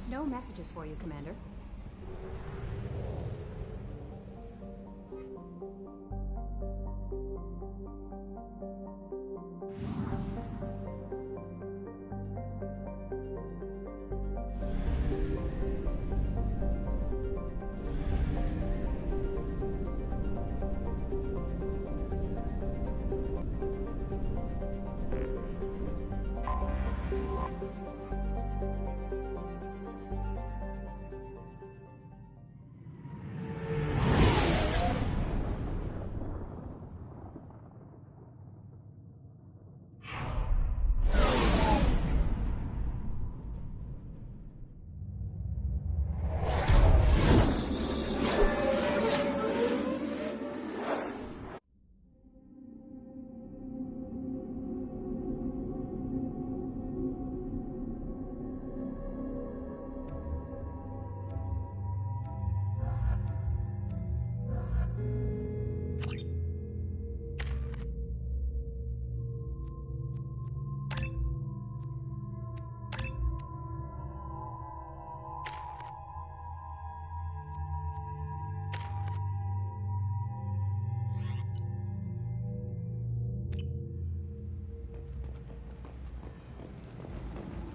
No messages for you, Commander.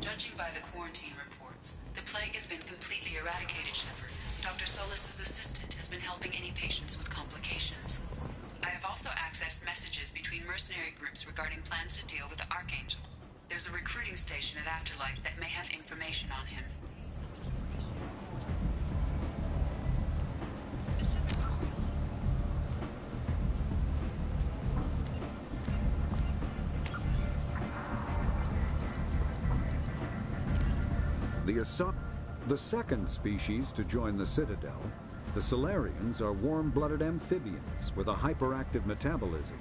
Judging by the quarantine reports, the plague has been completely eradicated, Shepard. Dr. Solis' assistant has been helping any patients with complications. I have also accessed messages between mercenary groups regarding plans to deal with the Archangel. There's a recruiting station at Afterlife that may have information on him. The second species to join the Citadel The Salarians are warm-blooded amphibians with a hyperactive metabolism.